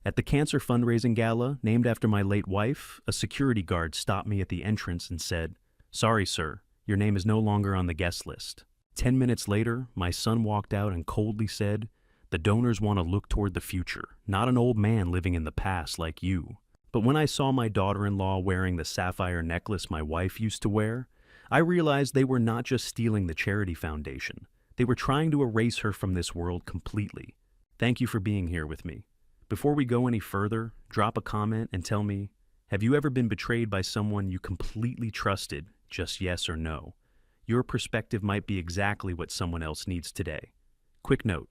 At the cancer fundraising gala, named after my late wife, a security guard stopped me at the entrance and said, "Sorry, sir, your name is no longer on the guest list." 10 minutes later, my son walked out and coldly said, "The donors want to look toward the future, not an old man living in the past like you." But when I saw my daughter-in-law wearing the sapphire necklace my wife used to wear, I realized they were not just stealing the charity foundation. They were trying to erase her from this world completely. Thank you for being here with me. Before we go any further, drop a comment and tell me, have you ever been betrayed by someone you completely trusted, just yes or no? Your perspective might be exactly what someone else needs today. Quick note: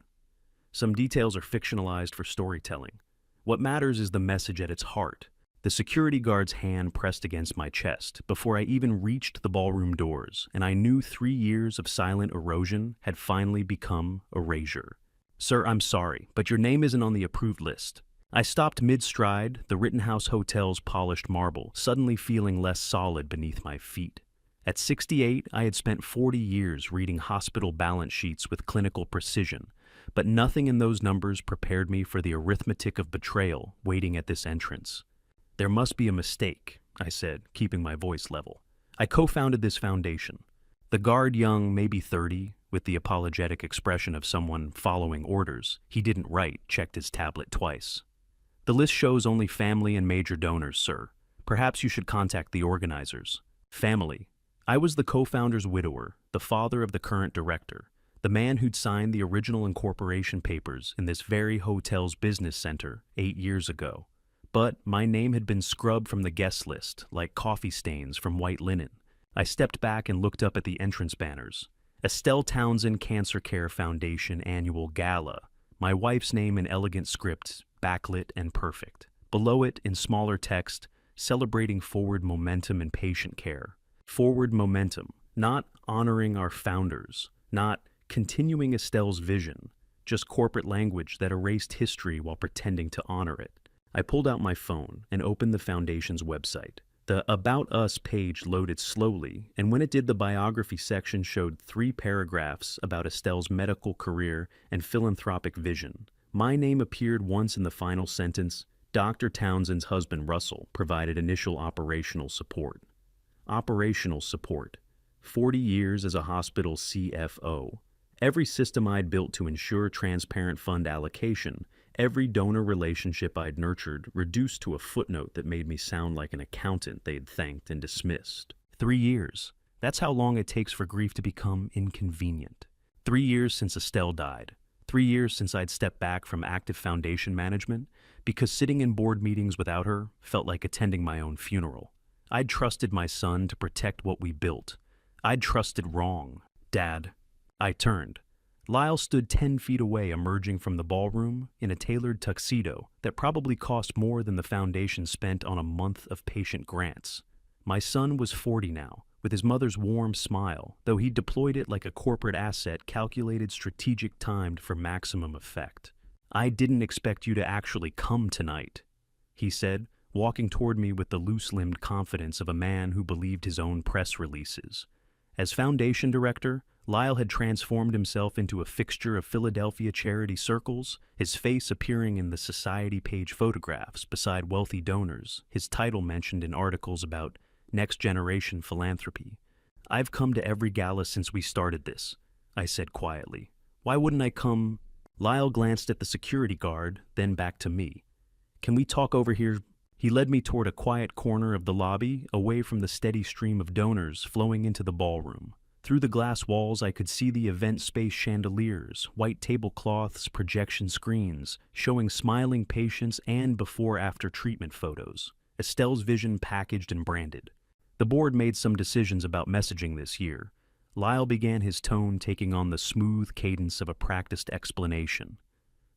some details are fictionalized for storytelling. What matters is the message at its heart. The security guard's hand pressed against my chest before I even reached the ballroom doors, and I knew 3 years of silent erosion had finally become erasure. "Sir, I'm sorry, but your name isn't on the approved list." I stopped mid-stride, the Rittenhouse Hotel's polished marble suddenly feeling less solid beneath my feet. At 68, I had spent 40 years reading hospital balance sheets with clinical precision, but nothing in those numbers prepared me for the arithmetic of betrayal waiting at this entrance. "There must be a mistake," I said, keeping my voice level. "I co-founded this foundation." The guard, young, maybe 30, with the apologetic expression of someone following orders, he didn't write, checked his tablet twice. "The list shows only family and major donors, sir. Perhaps you should contact the organizers." Family. I was the co-founder's widower, the father of the current director, the man who'd signed the original incorporation papers in this very hotel's business center 8 years ago. But my name had been scrubbed from the guest list, like coffee stains from white linen. I stepped back and looked up at the entrance banners. Estelle Townsend Cancer Care Foundation Annual Gala. My wife's name in elegant script, backlit and perfect. Below it, in smaller text, celebrating forward momentum in patient care. Forward momentum, not honoring our founders, not continuing Estelle's vision, just corporate language that erased history while pretending to honor it. I pulled out my phone and opened the foundation's website. The About Us page loaded slowly, and when it did, the biography section showed 3 paragraphs about Estelle's medical career and philanthropic vision. My name appeared once in the final sentence. Dr. Townsend's husband, Russell, provided initial operational support. Operational support. 40 years as a hospital CFO. Every system I'd built to ensure transparent fund allocation, every donor relationship I'd nurtured, reduced to a footnote that made me sound like an accountant they'd thanked and dismissed. 3 years. That's how long it takes for grief to become inconvenient. 3 years since Estelle died. 3 years since I'd stepped back from active foundation management, because sitting in board meetings without her felt like attending my own funeral. I'd trusted my son to protect what we built. I'd trusted wrong. "Dad." I turned. Lyle stood 10 feet away, emerging from the ballroom in a tailored tuxedo that probably cost more than the foundation spent on a month of patient grants. My son was 40 now, with his mother's warm smile, though he deployed it like a corporate asset calculated, strategic, timed for maximum effect. "I didn't expect you to actually come tonight," he said, walking toward me with the loose-limbed confidence of a man who believed his own press releases. As foundation director, Lyle had transformed himself into a fixture of Philadelphia charity circles, his face appearing in the society page photographs beside wealthy donors, his title mentioned in articles about next-generation philanthropy. "I've come to every gala since we started this," I said quietly. "Why wouldn't I come?" Lyle glanced at the security guard, then back to me. "Can we talk over here?" He led me toward a quiet corner of the lobby, away from the steady stream of donors flowing into the ballroom. Through the glass walls, I could see the event space chandeliers, white tablecloths, projection screens, showing smiling patients and before-after treatment photos. Estelle's vision packaged and branded. The board made some decisions about messaging this year. Lyle began, his tone taking on the smooth cadence of a practiced explanation.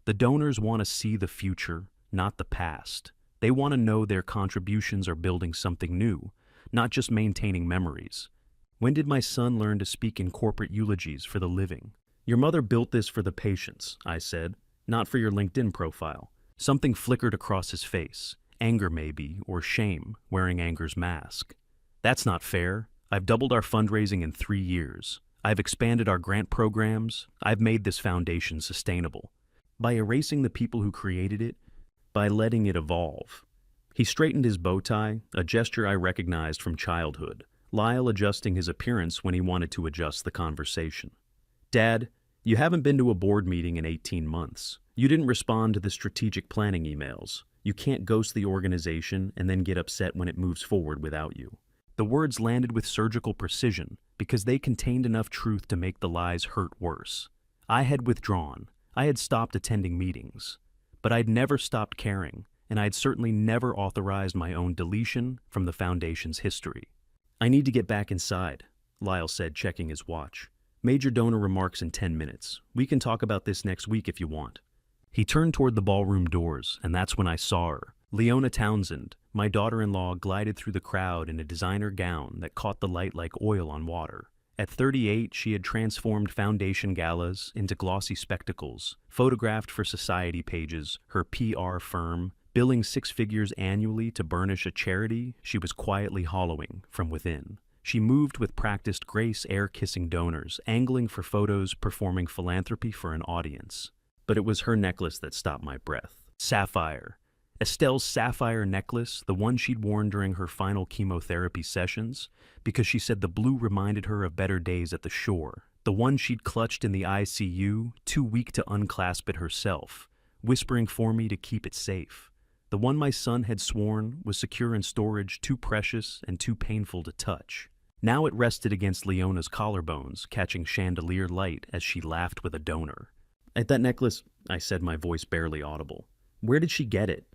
"The donors want to see the future, not the past. They want to know their contributions are building something new, not just maintaining memories. When did my son learn to speak in corporate eulogies for the living?" "Your mother built this for the patients," I said, "not for your LinkedIn profile." Something flickered across his face. Anger maybe, or shame, wearing anger's mask. "That's not fair. I've doubled our fundraising in 3 years. I've expanded our grant programs. I've made this foundation sustainable. By erasing the people who created it, by letting it evolve. He straightened his bow tie, a gesture I recognized from childhood, Lyle adjusting his appearance when he wanted to adjust the conversation. Dad, you haven't been to a board meeting in 18 months. You didn't respond to the strategic planning emails. You can't ghost the organization and then get upset when it moves forward without you. The words landed with surgical precision because they contained enough truth to make the lies hurt worse. I had withdrawn. I had stopped attending meetings. But I'd never stopped caring, and I'd certainly never authorized my own deletion from the Foundation's history. I need to get back inside, Lyle said, checking his watch. Major donor remarks in 10 minutes. We can talk about this next week if you want. He turned toward the ballroom doors, and that's when I saw her. Leona Townsend, my daughter-in-law, glided through the crowd in a designer gown that caught the light like oil on water. At 38, she had transformed Foundation galas into glossy spectacles, photographed for society pages, her PR firm, billing 6 figures annually to burnish a charity she was quietly hollowing from within. She moved with practiced grace, air-kissing donors, angling for photos, performing philanthropy for an audience. But it was her necklace that stopped my breath. Sapphire. Estelle's sapphire necklace, the one she'd worn during her final chemotherapy sessions, because she said the blue reminded her of better days at the shore. The one she'd clutched in the ICU, too weak to unclasp it herself, whispering for me to keep it safe. The one my son had sworn was secure in storage, too precious and too painful to touch. Now it rested against Leona's collarbones, catching chandelier light as she laughed with a donor. At that necklace, I said, my voice barely audible. Where did she get it?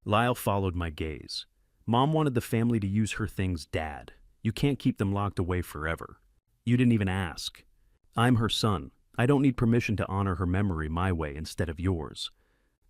Lyle followed my gaze. Mom wanted the family to use her things, Dad. You can't keep them locked away forever. You didn't even ask. I'm her son. I don't need permission to honor her memory my way instead of yours.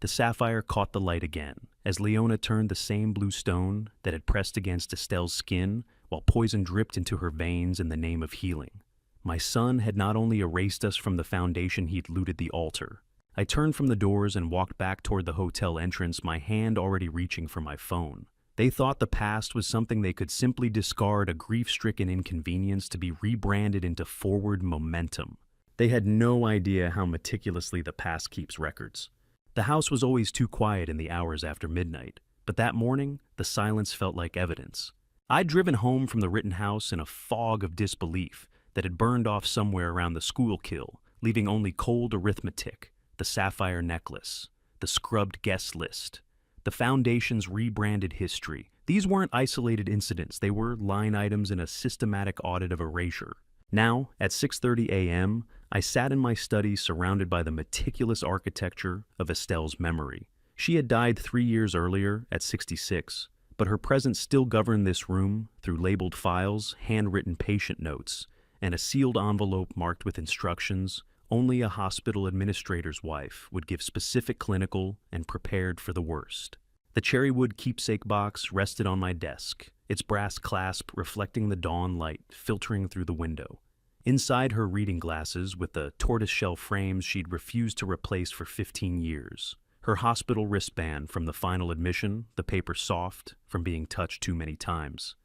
The sapphire caught the light again, as Leona turned the same blue stone that had pressed against Estelle's skin while poison dripped into her veins in the name of healing. My son had not only erased us from the Foundation, he'd looted the altar. I turned from the doors and walked back toward the hotel entrance, my hand already reaching for my phone. They thought the past was something they could simply discard, a grief-stricken inconvenience to be rebranded into forward momentum. They had no idea how meticulously the past keeps records. The house was always too quiet in the hours after midnight, but that morning, the silence felt like evidence. I'd driven home from the Rittenhouse in a fog of disbelief that had burned off somewhere around the Schuylkill, leaving only cold arithmetic. The sapphire necklace, the scrubbed guest list, the Foundation's rebranded history. These weren't isolated incidents, they were line items in a systematic audit of erasure. Now, at 6:30 a.m., I sat in my study surrounded by the meticulous architecture of Estelle's memory. She had died 3 years earlier, at 66, but her presence still governed this room through labeled files, handwritten patient notes, and a sealed envelope marked with instructions only a hospital administrator's wife would give specific clinical and prepared for the worst. The cherrywood keepsake box rested on my desk, its brass clasp reflecting the dawn light filtering through the window. Inside her reading glasses with the tortoiseshell frames she'd refused to replace for 15 years. Her hospital wristband from the final admission, the paper soft from being touched too many times.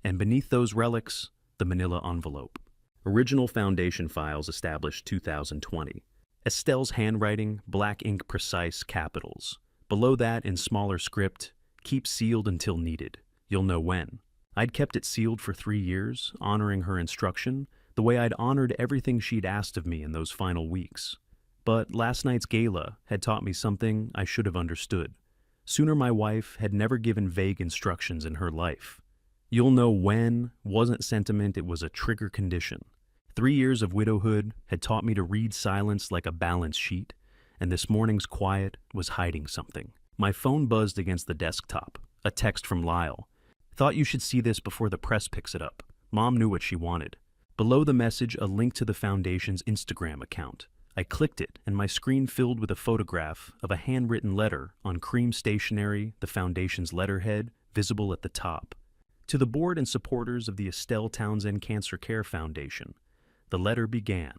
And beneath those relics, the manila envelope. Original Foundation files established 2020. Estelle's handwriting, black ink precise capitals. Below that, in smaller script, keep sealed until needed. You'll know when. I'd kept it sealed for 3 years, honoring her instruction, the way I'd honored everything she'd asked of me in those final weeks. But last night's gala had taught me something I should have understood. Sooner my wife had never given vague instructions in her life. You'll know when wasn't sentiment, it was a trigger condition. 3 years of widowhood had taught me to read silence like a balance sheet, and this morning's quiet was hiding something. My phone buzzed against the desktop, a text from Lyle. Thought you should see this before the press picks it up. Mom knew what she wanted. Below the message, a link to the Foundation's Instagram account. I clicked it, and my screen filled with a photograph of a handwritten letter on cream stationery, the Foundation's letterhead, visible at the top. To the board and supporters of the Estelle Townsend Cancer Care Foundation, the letter began.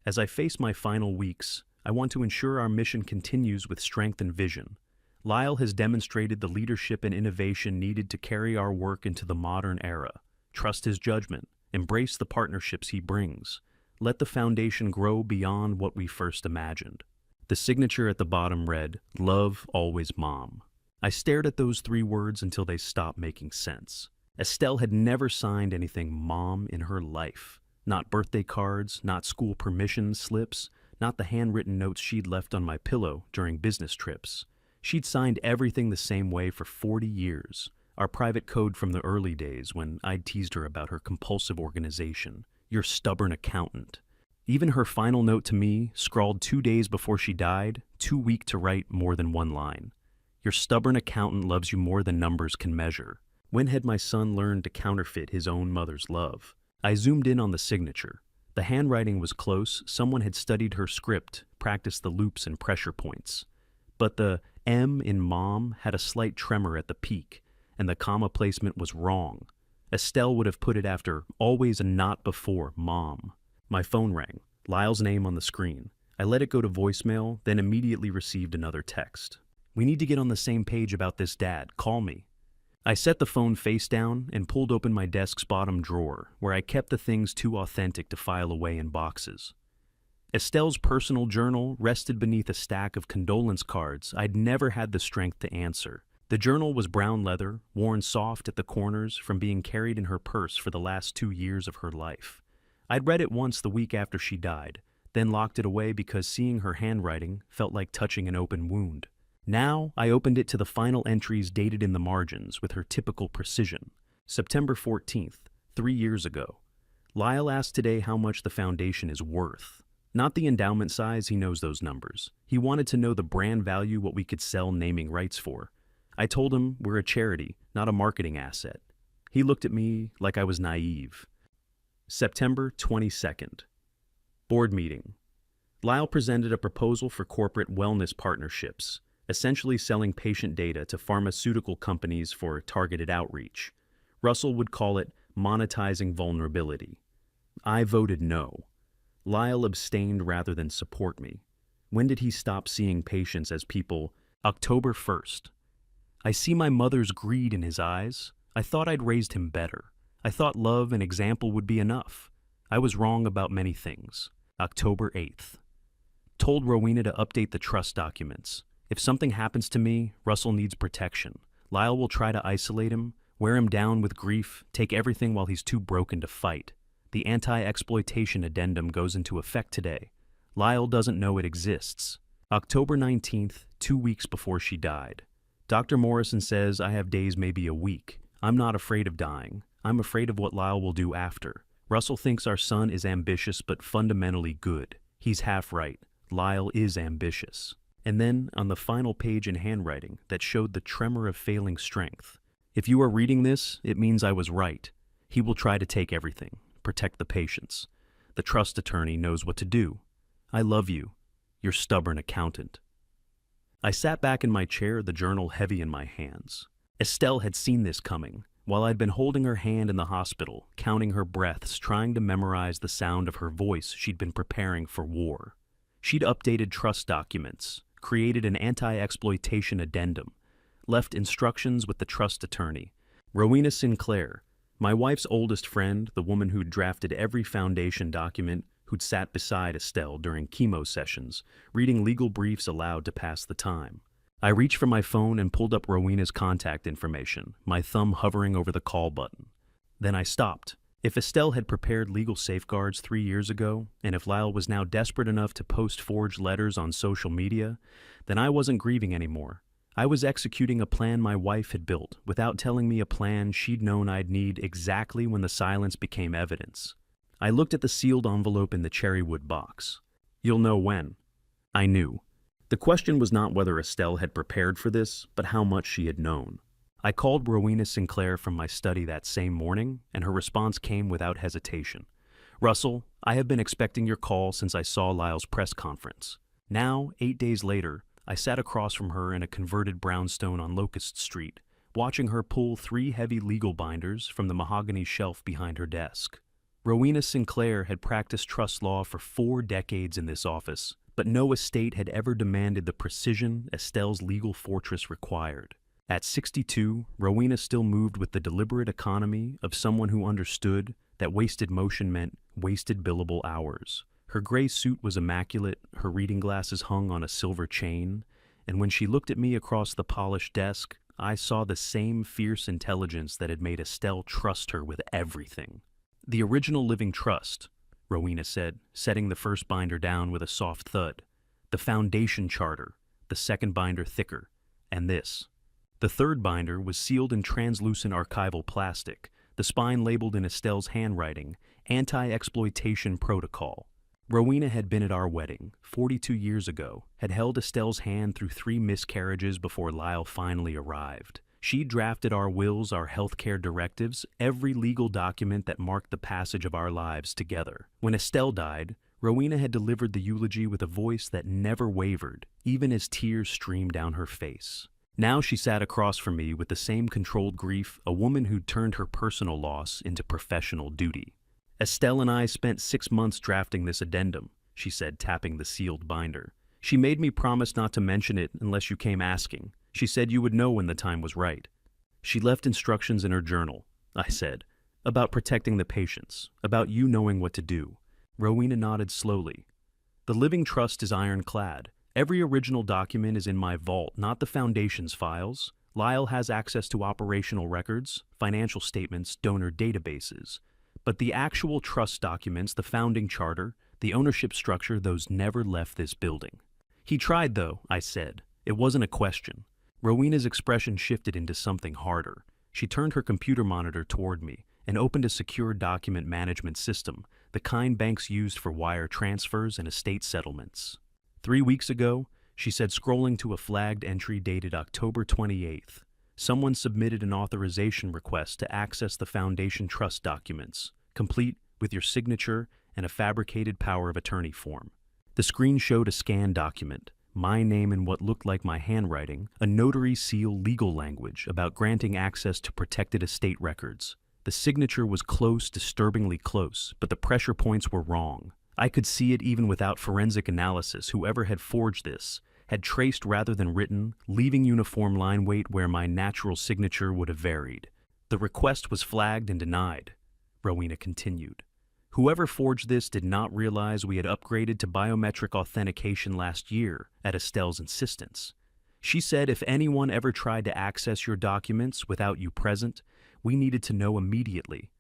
As I face my final weeks, I want to ensure our mission continues with strength and vision. Lyle has demonstrated the leadership and innovation needed to carry our work into the modern era. Trust his judgment. Embrace the partnerships he brings. Let the Foundation grow beyond what we first imagined. The signature at the bottom read, "Love always Mom." I stared at those 3 words until they stopped making sense. Estelle had never signed anything Mom in her life. Not birthday cards, not school permission slips, not the handwritten notes she'd left on my pillow during business trips. She'd signed everything the same way for 40 years. Our private code from the early days when I'd teased her about her compulsive organization. Your stubborn accountant. Even her final note to me, scrawled 2 days before she died, too weak to write more than 1 line. Your stubborn accountant loves you more than numbers can measure. When had my son learned to counterfeit his own mother's love? I zoomed in on the signature. The handwriting was close. Someone had studied her script, practiced the loops and pressure points. But the M in Mom had a slight tremor at the peak, and the comma placement was wrong. Estelle would have put it after always and not before Mom. My phone rang, Lyle's name on the screen. I let it go to voicemail, then immediately received another text. "We need to get on the same page about this, Dad. Call me." I set the phone face down and pulled open my desk's bottom drawer, where I kept the things too authentic to file away in boxes. Estelle's personal journal rested beneath a stack of condolence cards I'd never had the strength to answer. The journal was brown leather, worn soft at the corners from being carried in her purse for the last 2 years of her life. I'd read it once the week after she died, then locked it away because seeing her handwriting felt like touching an open wound. Now, I opened it to the final entries dated in the margins with her typical precision. September 14th, 3 years ago. Lyle asked today how much the foundation is worth. Not the endowment size, he knows those numbers. He wanted to know the brand value, what we could sell naming rights for. I told him we're a charity, not a marketing asset. He looked at me like I was naive. September 22nd. Board meeting. Lyle presented a proposal for corporate wellness partnerships, essentially selling patient data to pharmaceutical companies for targeted outreach. Russell would call it monetizing vulnerability. I voted no. Lyle abstained rather than support me. When did he stop seeing patients as people? October 1st. I see my mother's greed in his eyes. I thought I'd raised him better. I thought love and example would be enough. I was wrong about many things. October 8th. Told Rowena to update the trust documents. If something happens to me, Russell needs protection. Lyle will try to isolate him, wear him down with grief, take everything while he's too broken to fight. The anti-exploitation addendum goes into effect today. Lyle doesn't know it exists. October 19th, 2 weeks before she died. Dr. Morrison says I have days, maybe a week. I'm not afraid of dying. I'm afraid of what Lyle will do after. Russell thinks our son is ambitious but fundamentally good. He's half right. Lyle is ambitious. And then, on the final page in handwriting that showed the tremor of failing strength. If you are reading this, it means I was right. He will try to take everything, protect the patients. The trust attorney knows what to do. I love you, your stubborn accountant. I sat back in my chair, the journal heavy in my hands. Estelle had seen this coming. While I'd been holding her hand in the hospital, counting her breaths, trying to memorize the sound of her voice, she'd been preparing for war. She'd updated trust documents, created an anti-exploitation addendum, left instructions with the trust attorney. Rowena Sinclair, my wife's oldest friend, the woman who'd drafted every foundation document, who'd sat beside Estelle during chemo sessions, reading legal briefs aloud to pass the time. I reached for my phone and pulled up Rowena's contact information, my thumb hovering over the call button. Then I stopped. If Estelle had prepared legal safeguards 3 years ago, and if Lyle was now desperate enough to post forged letters on social media, then I wasn't grieving anymore. I was executing a plan my wife had built, without telling me a plan she'd known I'd need exactly when the silence became evidence. I looked at the sealed envelope in the cherrywood box. You'll know when. I knew. The question was not whether Estelle had prepared for this, but how much she had known. I called Rowena Sinclair from my study that same morning, and her response came without hesitation. Russell, I have been expecting your call since I saw Lyle's press conference. Now, 8 days later, I sat across from her in a converted brownstone on Locust Street, watching her pull 3 heavy legal binders from the mahogany shelf behind her desk. Rowena Sinclair had practiced trust law for 4 decades in this office, but no estate had ever demanded the precision Estelle's legal fortress required. At 62, Rowena still moved with the deliberate economy of someone who understood that wasted motion meant wasted billable hours. Her gray suit was immaculate, her reading glasses hung on a silver chain, and when she looked at me across the polished desk, I saw the same fierce intelligence that had made Estelle trust her with everything. "The original living trust," Rowena said, setting the first binder down with a soft thud. "The foundation charter, the second binder thicker, and this." The third binder was sealed in translucent archival plastic, the spine labeled in Estelle's handwriting, Anti-Exploitation Protocol. Rowena had been at our wedding, 42 years ago, had held Estelle's hand through 3 miscarriages before Lyle finally arrived. She drafted our wills, our healthcare directives, every legal document that marked the passage of our lives together. When Estelle died, Rowena had delivered the eulogy with a voice that never wavered, even as tears streamed down her face. Now she sat across from me with the same controlled grief, a woman who'd turned her personal loss into professional duty. "Estelle and I spent 6 months drafting this addendum," she said, tapping the sealed binder. "She made me promise not to mention it unless you came asking. She said you would know when the time was right." "She left instructions in her journal," I said, "about protecting the patients, about you knowing what to do." Rowena nodded slowly. "The living trust is ironclad. Every original document is in my vault, not the Foundation's files. Lyle has access to operational records, financial statements, donor databases. But the actual trust documents, the founding charter, the ownership structure, those never left this building." "He tried, though," I said. It wasn't a question. Rowena's expression shifted into something harder. She turned her computer monitor toward me and opened a secure document management system, the kind banks used for wire transfers and estate settlements. "3 weeks ago," she said, scrolling to a flagged entry dated October 28th, "someone submitted an authorization request to access the Foundation Trust documents, complete with your signature and a fabricated power of attorney form." The screen showed a scanned document, my name in what looked like my handwriting, a notary seal legal language about granting access to protected estate records. The signature was close, disturbingly close, but the pressure points were wrong. I could see it even without forensic analysis. Whoever had forged this had traced rather than written, leaving uniform line weight where my natural signature would have varied. "The request was flagged and denied," Rowena continued. "Whoever forged this did not realize we had upgraded to biometric authentication last year at Estelle's insistence. She said if anyone ever tried to access your documents without you present, we needed to know immediately."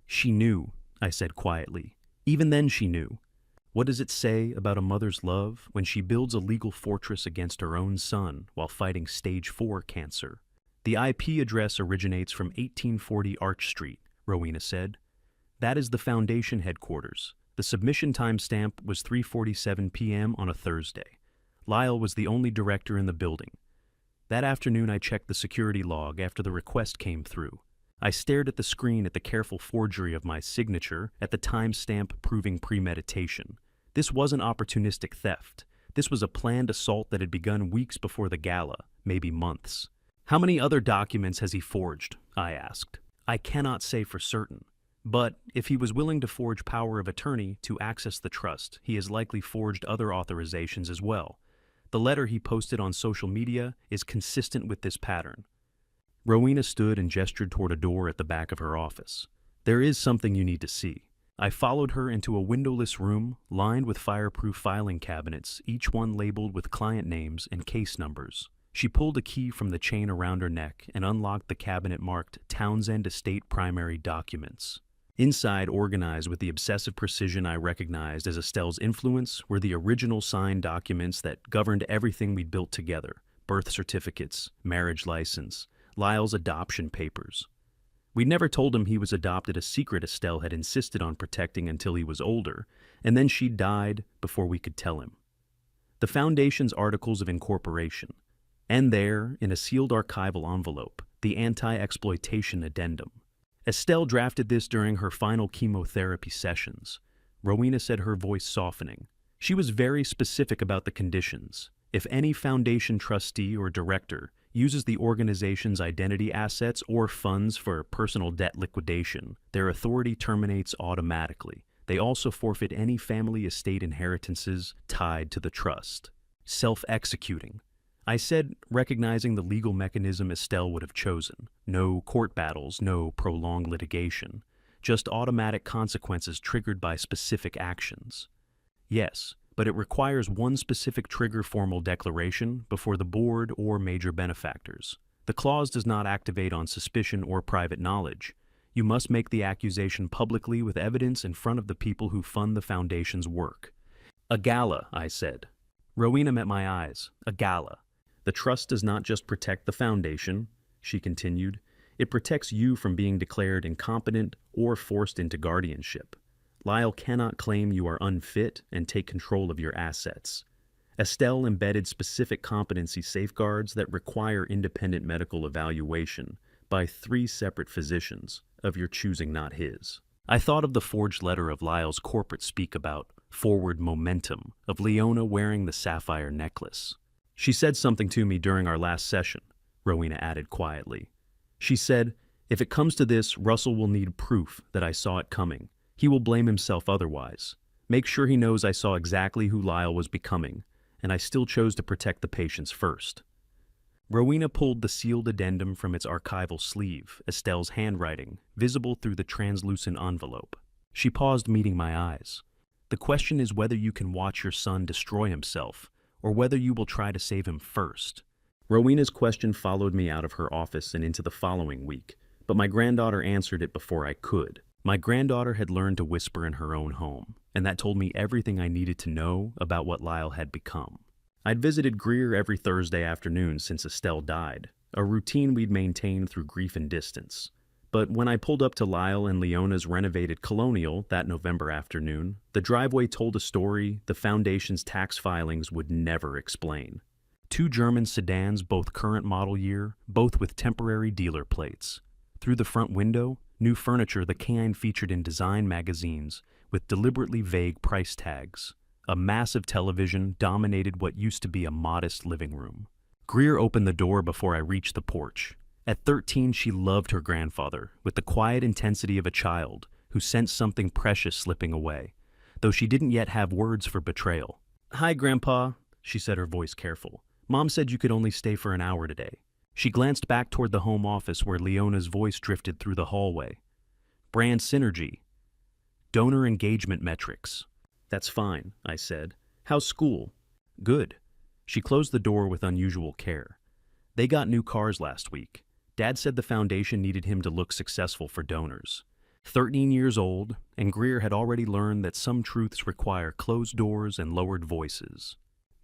"She knew," I said quietly. "Even then she knew. What does it say about a mother's love when she builds a legal fortress against her own son while fighting stage 4 cancer?" "The IP address originates from 1840 Arch Street," Rowena said. "That is the Foundation headquarters. The submission timestamp was 3:47 p.m. on a Thursday. Lyle was the only director in the building. That afternoon I checked the security log after the request came through. I stared at the screen at the careful forgery of my signature, at the timestamp proving premeditation. This wasn't opportunistic theft. This was a planned assault that had begun weeks before the gala, maybe months. "How many other documents has he forged?" I asked. "I cannot say for certain. But if he was willing to forge power of attorney to access the trust, he has likely forged other authorizations as well. The letter he posted on social media is consistent with this pattern." Rowena stood and gestured toward a door at the back of her office. "There is something you need to see." I followed her into a windowless room lined with fireproof filing cabinets, each one labeled with client names and case numbers. She pulled a key from the chain around her neck and unlocked the cabinet marked Townsend Estate Primary Documents. Inside, organized with the obsessive precision I recognized as Estelle's influence, were the original signed documents that governed everything we'd built together: birth certificates, marriage license, Lyle's adoption papers. We'd never told him he was adopted, a secret Estelle had insisted on protecting until he was older, and then she died before we could tell him. The Foundation's Articles of Incorporation, and there, in a sealed archival envelope, the Anti-Exploitation Addendum. Estelle drafted this during her final chemotherapy sessions. Rowena said, her voice softening. She was very specific about the conditions. If any Foundation trustee or director uses the organization's identity assets or funds for personal debt liquidation, their authority terminates automatically. They also forfeit any family estate inheritances tied to the trust. Self-executing. I said, recognizing the legal mechanism Estelle would have chosen. No court battles, no prolonged litigation. Just automatic consequences triggered by specific actions. Yes, but it requires one specific trigger formal declaration before the board or major benefactors. The clause does not activate on suspicion or private knowledge. You must make the accusation publicly with evidence in front of the people who fund the foundation's work. A gala, I said. Rowena met my eyes. A gala. The trust does not just protect the foundation, she continued. It protects you from being declared incompetent or forced into guardianship. Lyle cannot claim you are unfit and take control of your assets. Estelle embedded specific competency safeguards that require independent medical evaluation by 3 separate physicians of your choosing, not his. I thought of the forged letter of Lyle's corporate speak about forward momentum, of Leona wearing the sapphire necklace. She said something to me during our last session, Rowena added quietly. She said, if it comes to this, Russell will need proof that I saw it coming. He will blame himself otherwise. Make sure he knows I saw exactly who Lyle was becoming, and I still chose to protect the patients first. Rowena pulled the sealed addendum from its archival sleeve, Estelle's handwriting, visible through the translucent envelope. She paused, meeting my eyes. The question is whether you can watch your son destroy himself, or whether you will try to save him first. Rowena's question followed me out of her office and into the following week, but my granddaughter answered it before I could. My granddaughter had learned to whisper in her own home, and that told me everything I needed to know about what Lyle had become. I'd visited Greer every Thursday afternoon since Estelle died, a routine we'd maintained through grief and distance. But when I pulled up to Lyle and Leona's renovated Colonial that November afternoon, the driveway told a story the foundation's tax filings would never explain. 2 German sedans, both current model year, both with temporary dealer plates. Through the front window, new furniture the kind featured in design magazines with deliberately vague price tags. A massive television dominated what used to be a modest living room. Greer opened the door before I reached the porch. At 13, she loved her grandfather with the quiet intensity of a child who sensed something precious slipping away, though she didn't yet have words for betrayal. "Hi, Grandpa," she said, her voice careful. "Mom said you could only stay for an hour today." She glanced back toward the home office where Leona's voice drifted through the hallway. "Brand synergy. Donor engagement metrics." "That's fine," I said. "How's school?" "Good." She closed the door with unusual care. "They got new cars last week. Dad said the foundation needed him to look successful for donors. 13 years old, and Greer had already learned that some truths require closed doors and lowered voices.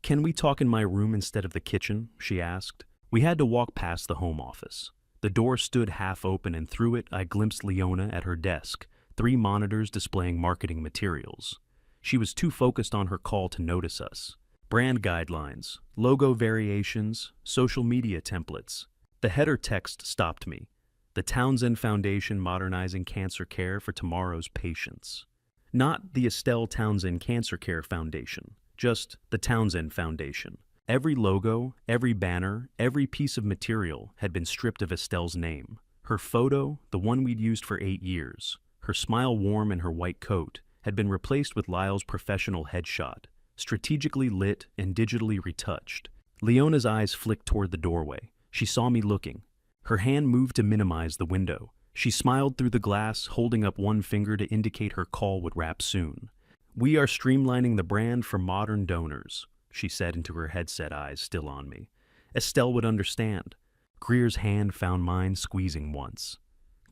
"Can we talk in my room instead of the kitchen?" she asked. We had to walk past the home office. The door stood half open, and through it I glimpsed Leona at her desk, 3 monitors displaying marketing materials. She was too focused on her call to notice us. Brand guidelines, logo variations, social media templates. The header text stopped me. The Townsend Foundation Modernizing Cancer Care for Tomorrow's Patients. Not the Estelle Townsend Cancer Care Foundation, just the Townsend Foundation. Every logo, every banner, every piece of material had been stripped of Estelle's name. Her photo, the one we'd used for 8 years, her smile warm in her white coat, had been replaced with Lyle's professional headshot, strategically lit and digitally retouched. Leona's eyes flicked toward the doorway. She saw me looking. Her hand moved to minimize the window. She smiled through the glass, holding up one finger to indicate her call would wrap soon. "We are streamlining the brand for modern donors," she said into her headset, eyes still on me. "Estelle would understand." Greer's hand found mine, squeezing once.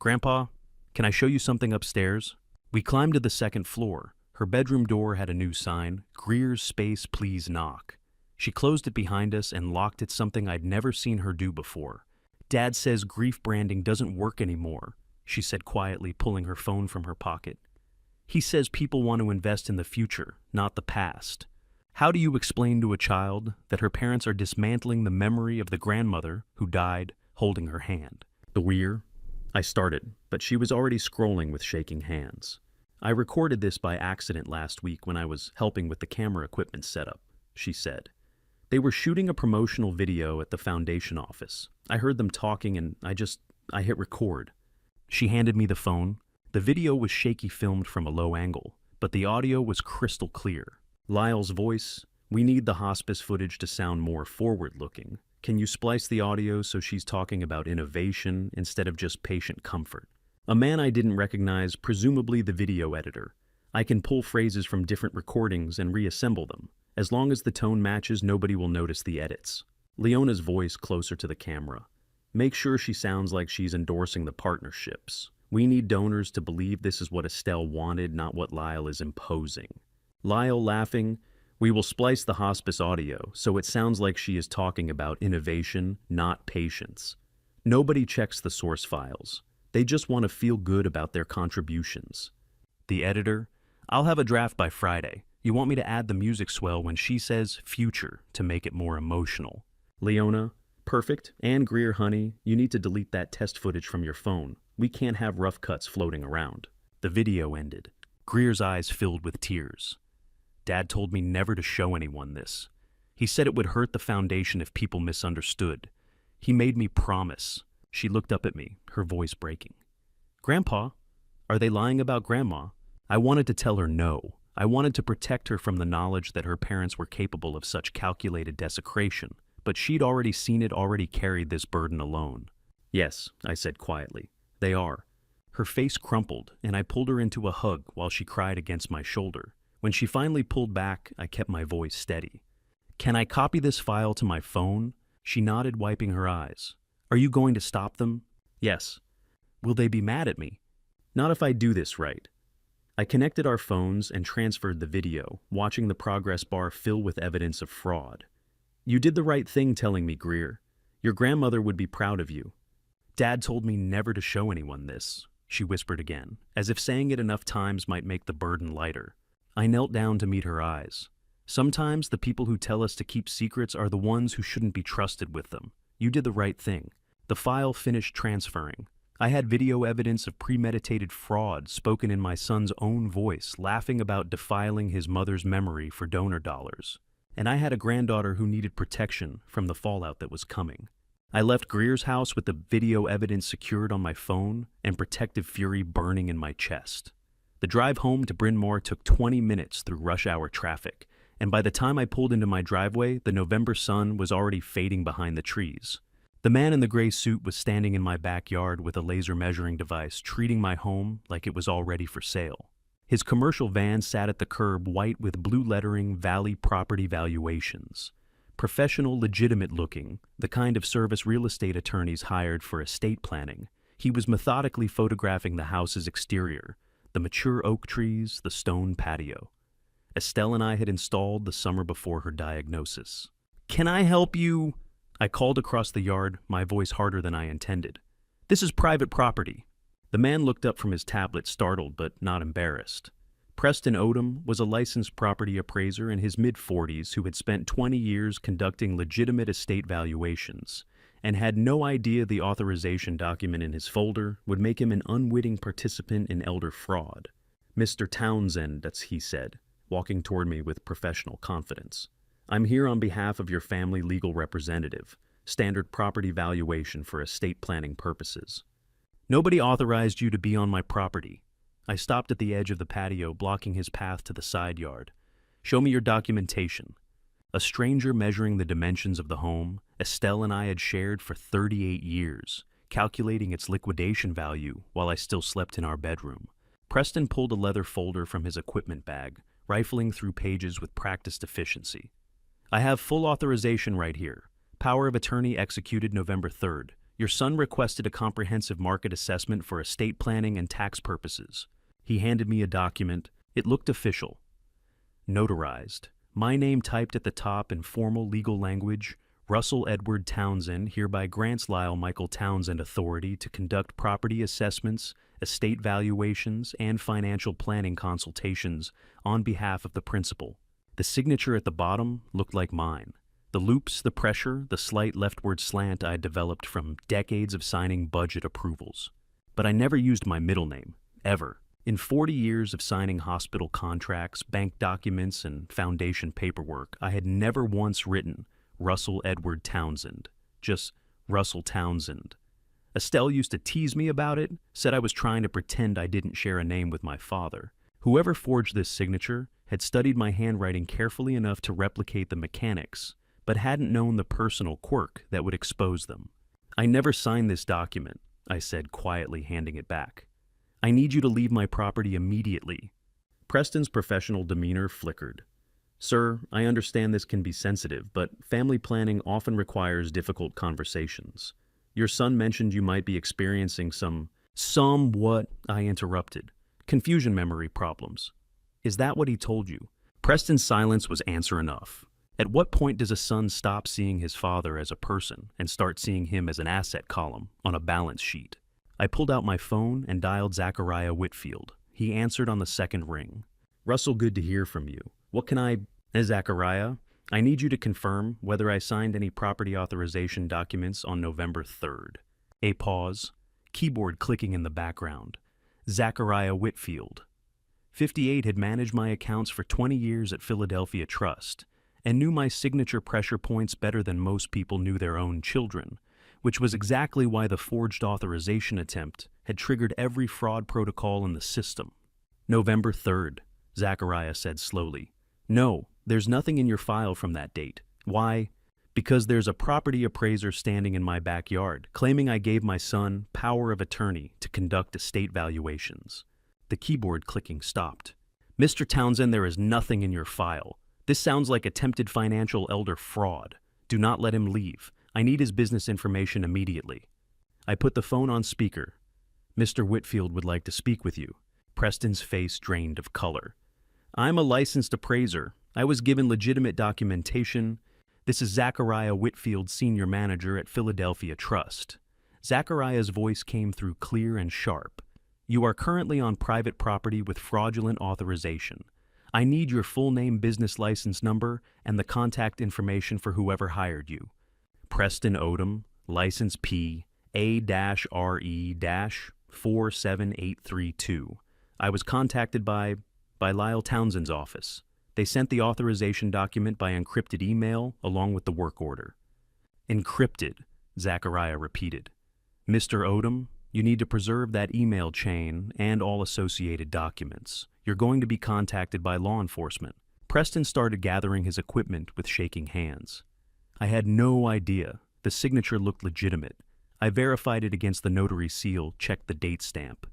"Grandpa, can I show you something upstairs?" We climbed to the 2nd floor. Her bedroom door had a new sign, "Greer's Space, Please Knock." She closed it behind us and locked it, something I'd never seen her do before. "Dad says grief branding doesn't work anymore," she said quietly, pulling her phone from her pocket. "He says people want to invest in the future, not the past." How do you explain to a child that her parents are dismantling the memory of the grandmother who died holding her hand? "The weir?" I started, but she was already scrolling with shaking hands. "I recorded this by accident last week when I was helping with the camera equipment setup," she said. "They were shooting a promotional video at the foundation office. I heard them talking and I hit record." She handed me the phone. The video was shaky, filmed from a low angle, but the audio was crystal clear. Lyle's voice, "We need the hospice footage to sound more forward-looking. Can you splice the audio so she's talking about innovation instead of just patient comfort?" A man I didn't recognize, presumably the video editor. I can pull phrases from different recordings and reassemble them. As long as the tone matches, nobody will notice the edits. Leona's voice closer to the camera. Make sure she sounds like she's endorsing the partnerships. We need donors to believe this is what Estelle wanted, not what Lyle is imposing. Lyle laughing. We will splice the hospice audio so it sounds like she is talking about innovation, not patients. Nobody checks the source files. They just want to feel good about their contributions. The editor. I'll have a draft by Friday. You want me to add the music swell when she says future to make it more emotional. Leona. Perfect. And Greer, honey, you need to delete that test footage from your phone. We can't have rough cuts floating around. The video ended. Greer's eyes filled with tears. Dad told me never to show anyone this. He said it would hurt the foundation if people misunderstood. He made me promise. She looked up at me, her voice breaking. Grandpa, are they lying about Grandma? I wanted to tell her no. I wanted to protect her from the knowledge that her parents were capable of such calculated desecration. But she'd already seen it, already carried this burden alone. Yes, I said quietly. They are. Her face crumpled, and I pulled her into a hug while she cried against my shoulder. When she finally pulled back, I kept my voice steady. Can I copy this file to my phone? She nodded, wiping her eyes. Are you going to stop them? Yes. Will they be mad at me? Not if I do this right. I connected our phones and transferred the video, watching the progress bar fill with evidence of fraud. You did the right thing telling me, Greer. Your grandmother would be proud of you. Dad told me never to show anyone this, she whispered again, as if saying it enough times might make the burden lighter. I knelt down to meet her eyes. Sometimes the people who tell us to keep secrets are the ones who shouldn't be trusted with them. You did the right thing. The file finished transferring. I had video evidence of premeditated fraud spoken in my son's own voice, laughing about defiling his mother's memory for donor dollars. And I had a granddaughter who needed protection from the fallout that was coming. I left Greer's house with the video evidence secured on my phone and protective fury burning in my chest. The drive home to Bryn Mawr took 20 minutes through rush hour traffic, and by the time I pulled into my driveway, the November sun was already fading behind the trees. The man in the gray suit was standing in my backyard with a laser measuring device, treating my home like it was all ready for sale. His commercial van sat at the curb, white with blue lettering, Valley Property Valuations. Professional, legitimate-looking, the kind of service real estate attorneys hired for estate planning. He was methodically photographing the house's exterior, the mature oak trees, the stone patio. Estelle and I had installed the summer before her diagnosis. Can I help you? I called across the yard, my voice harder than I intended. This is private property. The man looked up from his tablet, startled but not embarrassed. Preston Odom was a licensed property appraiser in his mid-40s who had spent 20 years conducting legitimate estate valuations and had no idea the authorization document in his folder would make him an unwitting participant in elder fraud. Mr. Townsend, that's he said, walking toward me with professional confidence. I'm here on behalf of your family legal representative, standard property valuation for estate planning purposes. Nobody authorized you to be on my property. I stopped at the edge of the patio, blocking his path to the side yard. Show me your documentation. A stranger measuring the dimensions of the home Estelle and I had shared for 38 years, calculating its liquidation value while I still slept in our bedroom. Preston pulled a leather folder from his equipment bag, rifling through pages with practiced efficiency. I have full authorization right here. Power of attorney executed November 3rd. Your son requested a comprehensive market assessment for estate planning and tax purposes. He handed me a document. It looked official. Notarized. My name typed at the top in formal legal language. Russell Edward Townsend hereby grants Lyle Michael Townsend authority to conduct property assessments, estate valuations, and financial planning consultations on behalf of the principal. The signature at the bottom looked like mine. The loops, the pressure, the slight leftward slant I developed from decades of signing budget approvals. But I never used my middle name, ever. In 40 years of signing hospital contracts, bank documents, and foundation paperwork, I had never once written Russell Edward Townsend, just Russell Townsend. Estelle used to tease me about it, said I was trying to pretend I didn't share a name with my father. Whoever forged this signature had studied my handwriting carefully enough to replicate the mechanics, but hadn't known the personal quirk that would expose them. I never signed this document, I said quietly, handing it back. I need you to leave my property immediately. Preston's professional demeanor flickered. Sir, I understand this can be sensitive, but family planning often requires difficult conversations. Your son mentioned you might be experiencing what? I interrupted. Confusion memory problems. Is that what he told you? Preston's silence was answer enough. At what point does a son stop seeing his father as a person and start seeing him as an asset column on a balance sheet? I pulled out my phone and dialed Zachariah Whitfield. He answered on the second ring. Russell, good to hear from you. What can I... Zachariah, I need you to confirm whether I signed any property authorization documents on November 3rd. A pause. Keyboard clicking in the background. Zachariah Whitfield. 58 had managed my accounts for 20 years at Philadelphia Trust and knew my signature pressure points better than most people knew their own children, which was exactly why the forged authorization attempt had triggered every fraud protocol in the system. November 3rd, Zachariah said slowly. No, there's nothing in your file from that date. Why? Because there's a property appraiser standing in my backyard, claiming I gave my son power of attorney to conduct estate valuations. The keyboard clicking stopped. Mr. Townsend, there is nothing in your file. This sounds like attempted financial elder fraud. Do not let him leave. I need his business information immediately. I put the phone on speaker. Mr. Whitfield would like to speak with you. Preston's face drained of color. I'm a licensed appraiser. I was given legitimate documentation. This is Zachariah Whitfield, senior manager at Philadelphia Trust. Zachariah's voice came through clear and sharp. You are currently on private property with fraudulent authorization. I need your full name, business license number, and the contact information for whoever hired you. Preston Odom, license P A-RE-47832. I was contacted by Lyle Townsend's office. They sent the authorization document by encrypted email along with the work order. Encrypted, Zachariah repeated. Mr. Odom, you need to preserve that email chain and all associated documents. You're going to be contacted by law enforcement. Preston started gathering his equipment with shaking hands. I had no idea. The signature looked legitimate. I verified it against the notary seal, checked the date stamp.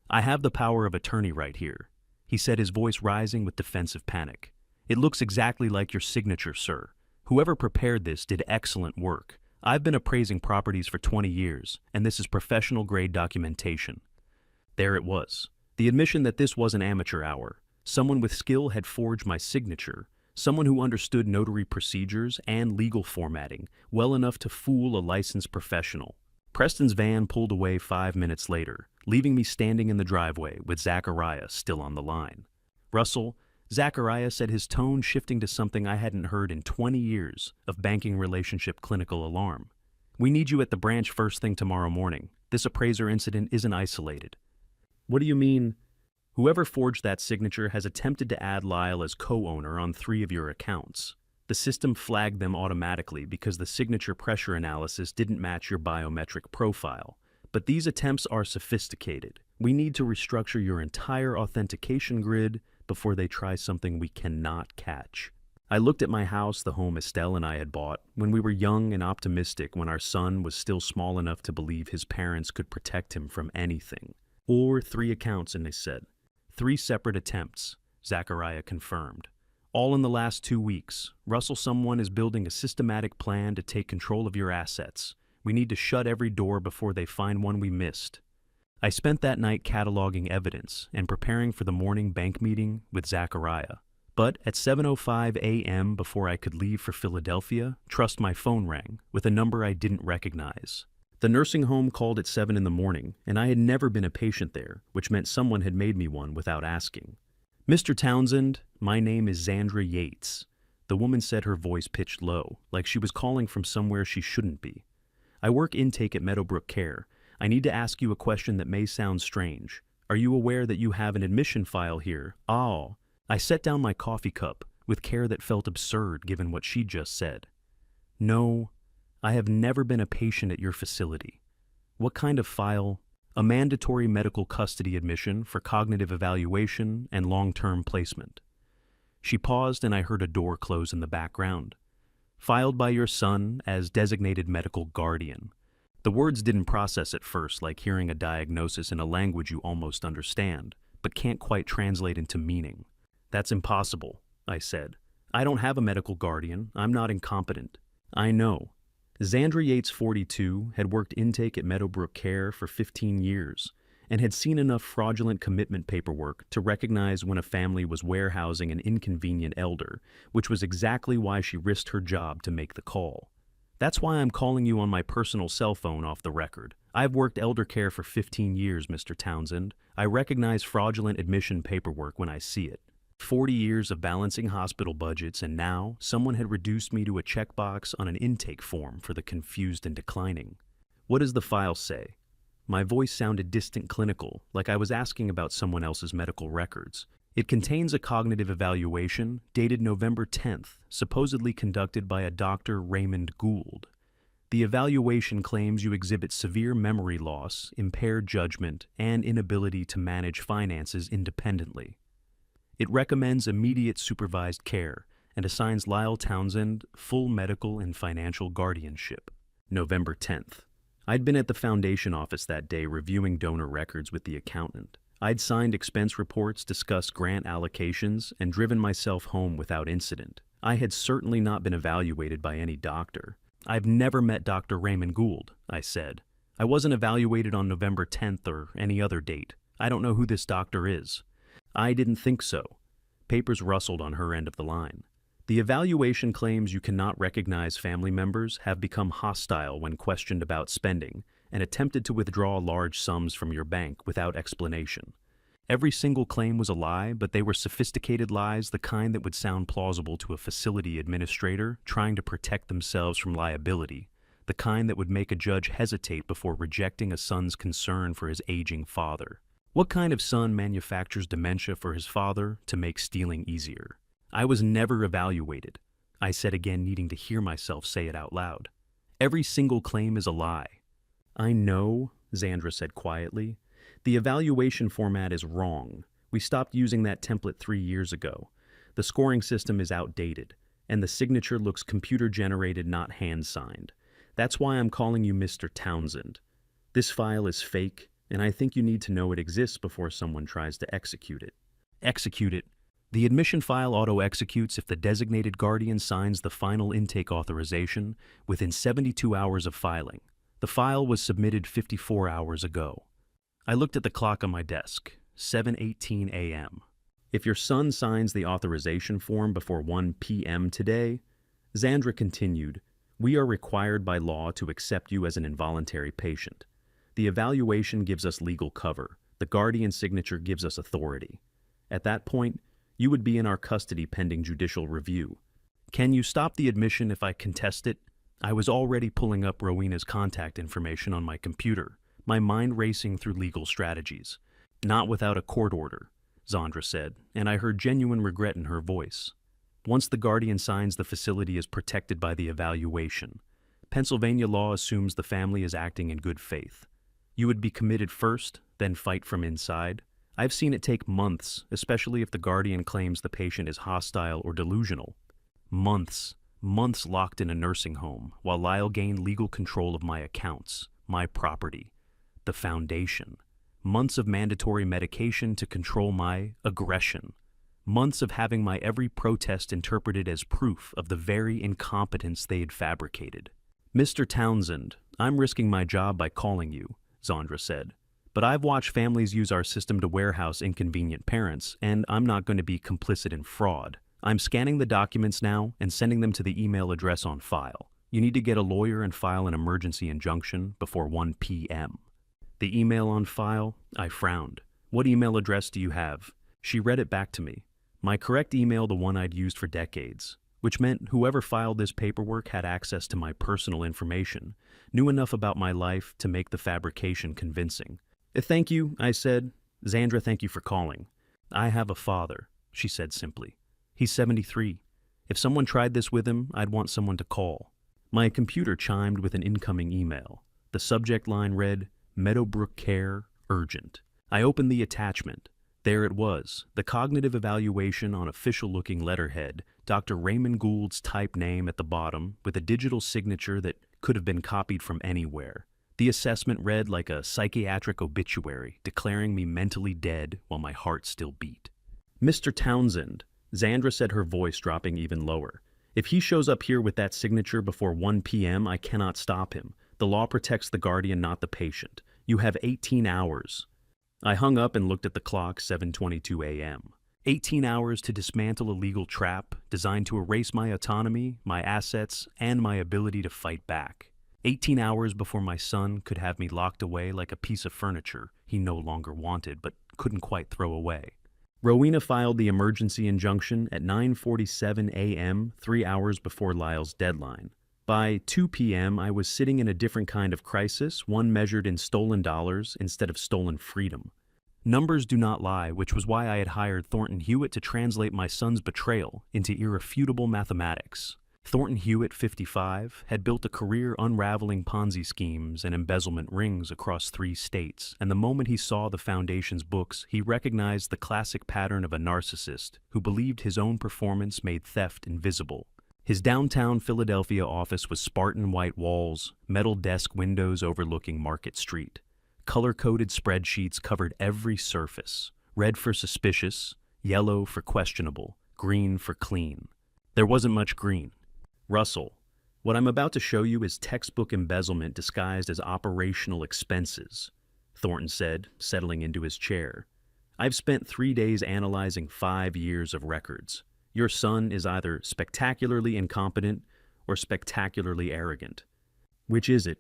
I have the power of attorney right here, he said, his voice rising with defensive panic. It looks exactly like your signature, sir. Whoever prepared this did excellent work. I've been appraising properties for 20 years, and this is professional-grade documentation. There it was. The admission that this was an amateur hour. Someone with skill had forged my signature. Someone who understood notary procedures and legal formatting well enough to fool a licensed professional. Preston's van pulled away 5 minutes later, leaving me standing in the driveway with Zachariah still on the line. Russell, Zachariah said, his tone shifting to something I hadn't heard in 20 years of banking relationship clinical alarm. We need you at the branch first thing tomorrow morning. This appraiser incident isn't isolated. What do you mean? Whoever forged that signature has attempted to add Lyle as co-owner on 3 of your accounts. The system flagged them automatically because the signature pressure analysis didn't match your biometric profile. But these attempts are sophisticated. We need to restructure your entire authentication grid before they try something we cannot catch. I looked at my house, the home Estelle and I had bought, when we were young and optimistic, when our son was still small enough to believe his parents could protect him from anything. Or 3 accounts, and they said. 3 separate attempts, Zachariah confirmed. All in the last 2 weeks. Russell, someone is building a systematic plan to take control of your assets. We need to shut every door before they find one we missed. I spent that night cataloging evidence and preparing for the morning bank meeting with Zachariah. But at 7:05 a.m., before I could leave for Philadelphia, my phone rang with a number I didn't recognize. The nursing home called at 7 in the morning, and I had never been a patient there, which meant someone had made me one without asking. Mr. Townsend, my name is Zandra Yates. The woman said, her voice pitched low, like she was calling from somewhere she shouldn't be. I work intake at Meadowbrook Care. I need to ask you a question that may sound strange. Are you aware that you have an admission file here? Oh. I set down my coffee cup with care that felt absurd given what she just said. No, I have never been a patient at your facility. What kind of file? A mandatory medical custody admission for cognitive evaluation and long-term placement. She paused and I heard a door close in the background. Filed by your son as designated medical guardian. The words didn't process at first, like hearing a diagnosis in a language you almost understand, but can't quite translate into meaning. That's impossible, I said. I don't have a medical guardian. I'm not incompetent. I know. Xandra Yates, 42, had worked intake at Meadowbrook Care for 15 years and had seen enough fraudulent commitment paperwork to recognize when a family was warehousing an inconvenient elder, which was exactly why she risked her job to make the call. That's why I'm calling you on my personal cell phone off the record. I've worked elder care for 15 years, Mr. Townsend. I recognize fraudulent admission paperwork when I see it. 40 years of balancing hospital budgets, and now someone had reduced me to a checkbox on an intake form for the confused and declining. What does the file say? My voice sounded distant, clinical, like I was asking about someone else's medical records. It contains a cognitive evaluation dated November 10th, supposedly conducted by a Dr. Raymond Gould. The evaluation claims you exhibit severe memory loss, impaired judgment, and inability to manage finances independently. It recommends immediate supervised care and assigns Lyle Townsend full medical and financial guardianship. November 10th. I'd been at the foundation office that day reviewing donor records with the accountant. I'd signed expense reports, discussed grant allocations, and driven myself home without incident. I had certainly not been evaluated by any doctor. I've never met Dr. Raymond Gould, I said. I wasn't evaluated on November 10th or any other date. I don't know who this doctor is. I didn't think so. Papers rustled on her end of the line. The evaluation claims you cannot recognize family members, have become hostile when questioned about spending, and attempted to withdraw large sums from your bank without explanation. Every single claim was a lie, but they were sophisticated lies, the kind that would sound plausible to a facility administrator trying to protect themselves from liability, the kind that would make a judge hesitate before rejecting a son's concern for his aging father. What kind of son manufactures dementia for his father to make stealing easier? I was never evaluated, I said again, needing to hear myself say it out loud. Every single claim is a lie. I know, Xandra said quietly. The evaluation format is wrong. We stopped using that template 3 years ago. The scoring system is outdated, and the signature looks computer-generated, not hand-signed. That's why I'm calling you Mr. Townsend. This file is fake, and I think you need to know it exists before someone tries to execute it. Execute it. The admission file auto-executes if the designated guardian signs the final intake authorization within 72 hours of filing. The file was submitted 54 hours ago. I looked at the clock on my desk, 7:18 a.m. If your son signs the authorization form before 1 p.m. today, Xandra continued, we are required by law to accept you as an involuntary patient. The evaluation gives us legal cover. The guardian signature gives us authority. At that point, you would be in our custody pending judicial review. Can you stop the admission if I contest it? I was already pulling up Rowena's contact information on my computer, my mind racing through legal strategies. Not without a court order, Xandra said, and I heard genuine regret in her voice. Once the guardian signs, the facility is protected by the evaluation. Pennsylvania law assumes the family is acting in good faith. You would be committed first, then fight from inside. I've seen it take months, especially if the guardian claims the patient is hostile or delusional. Months locked in a nursing home, while Lyle gained legal control of my accounts, my property, the foundation. Months of mandatory medication to control my aggression. Months of having my every protest interpreted as proof of the very incompetence they had fabricated. Mr. Townsend, I'm risking my job by calling you, Xandra said. But I've watched families use our system to warehouse inconvenient parents, and I'm not going to be complicit in fraud. I'm scanning the documents now and sending them to the email address on file. You need to get a lawyer and file an emergency injunction before 1 p.m. The email on file? I frowned. What email address do you have? She read it back to me. My correct email, the one I'd used for decades, which meant whoever filed this paperwork had access to my personal information, knew enough about my life to make the fabrication convincing. Thank you, I said. Xandra, thank you for calling. I have a father, she said simply. He's 73. If someone tried this with him, I'd want someone to call. My computer chimed with an incoming email. The subject line read, Meadowbrook Care, Urgent. I opened the attachment. There it was, the cognitive evaluation on official-looking letterhead, Dr. Raymond Gould's type name at the bottom, with a digital signature that could have been copied from anywhere. The assessment read like a psychiatric obituary, declaring me mentally dead while my heart still beat. Mr. Townsend, Xandra said, her voice dropping even lower. If he shows up here with that signature before 1 p.m., I cannot stop him. The law protects the guardian, not the patient. You have 18 hours. I hung up and looked at the clock, 7:22 a.m. 18 hours to dismantle a legal trap designed to erase my autonomy, my assets, and my ability to fight back. 18 hours before my son could have me locked away like a piece of furniture he no longer wanted but couldn't quite throw away. Rowena filed the emergency injunction at 9:47 a.m., 3 hours before Lyle's deadline. By 2 p.m., I was sitting in a different kind of crisis, one measured in stolen dollars instead of stolen freedom. Numbers do not lie, which was why I had hired Thornton Hewitt to translate my son's betrayal into irrefutable mathematics. Thornton Hewitt, 55, had built a career unraveling Ponzi schemes and embezzlement rings across 3 states, and the moment he saw the Foundation's books, he recognized the classic pattern of a narcissist who believed his own performance made theft invisible. His downtown Philadelphia office was Spartan white walls, metal desk windows overlooking Market Street. Color-coded spreadsheets covered every surface, red for suspicious, yellow for questionable, green for clean. There wasn't much green. Russell, what I'm about to show you is textbook embezzlement disguised as operational expenses, Thornton said, settling into his chair. I've spent 3 days analyzing 5 years of records. Your son is either spectacularly incompetent or spectacularly arrogant. Which is it?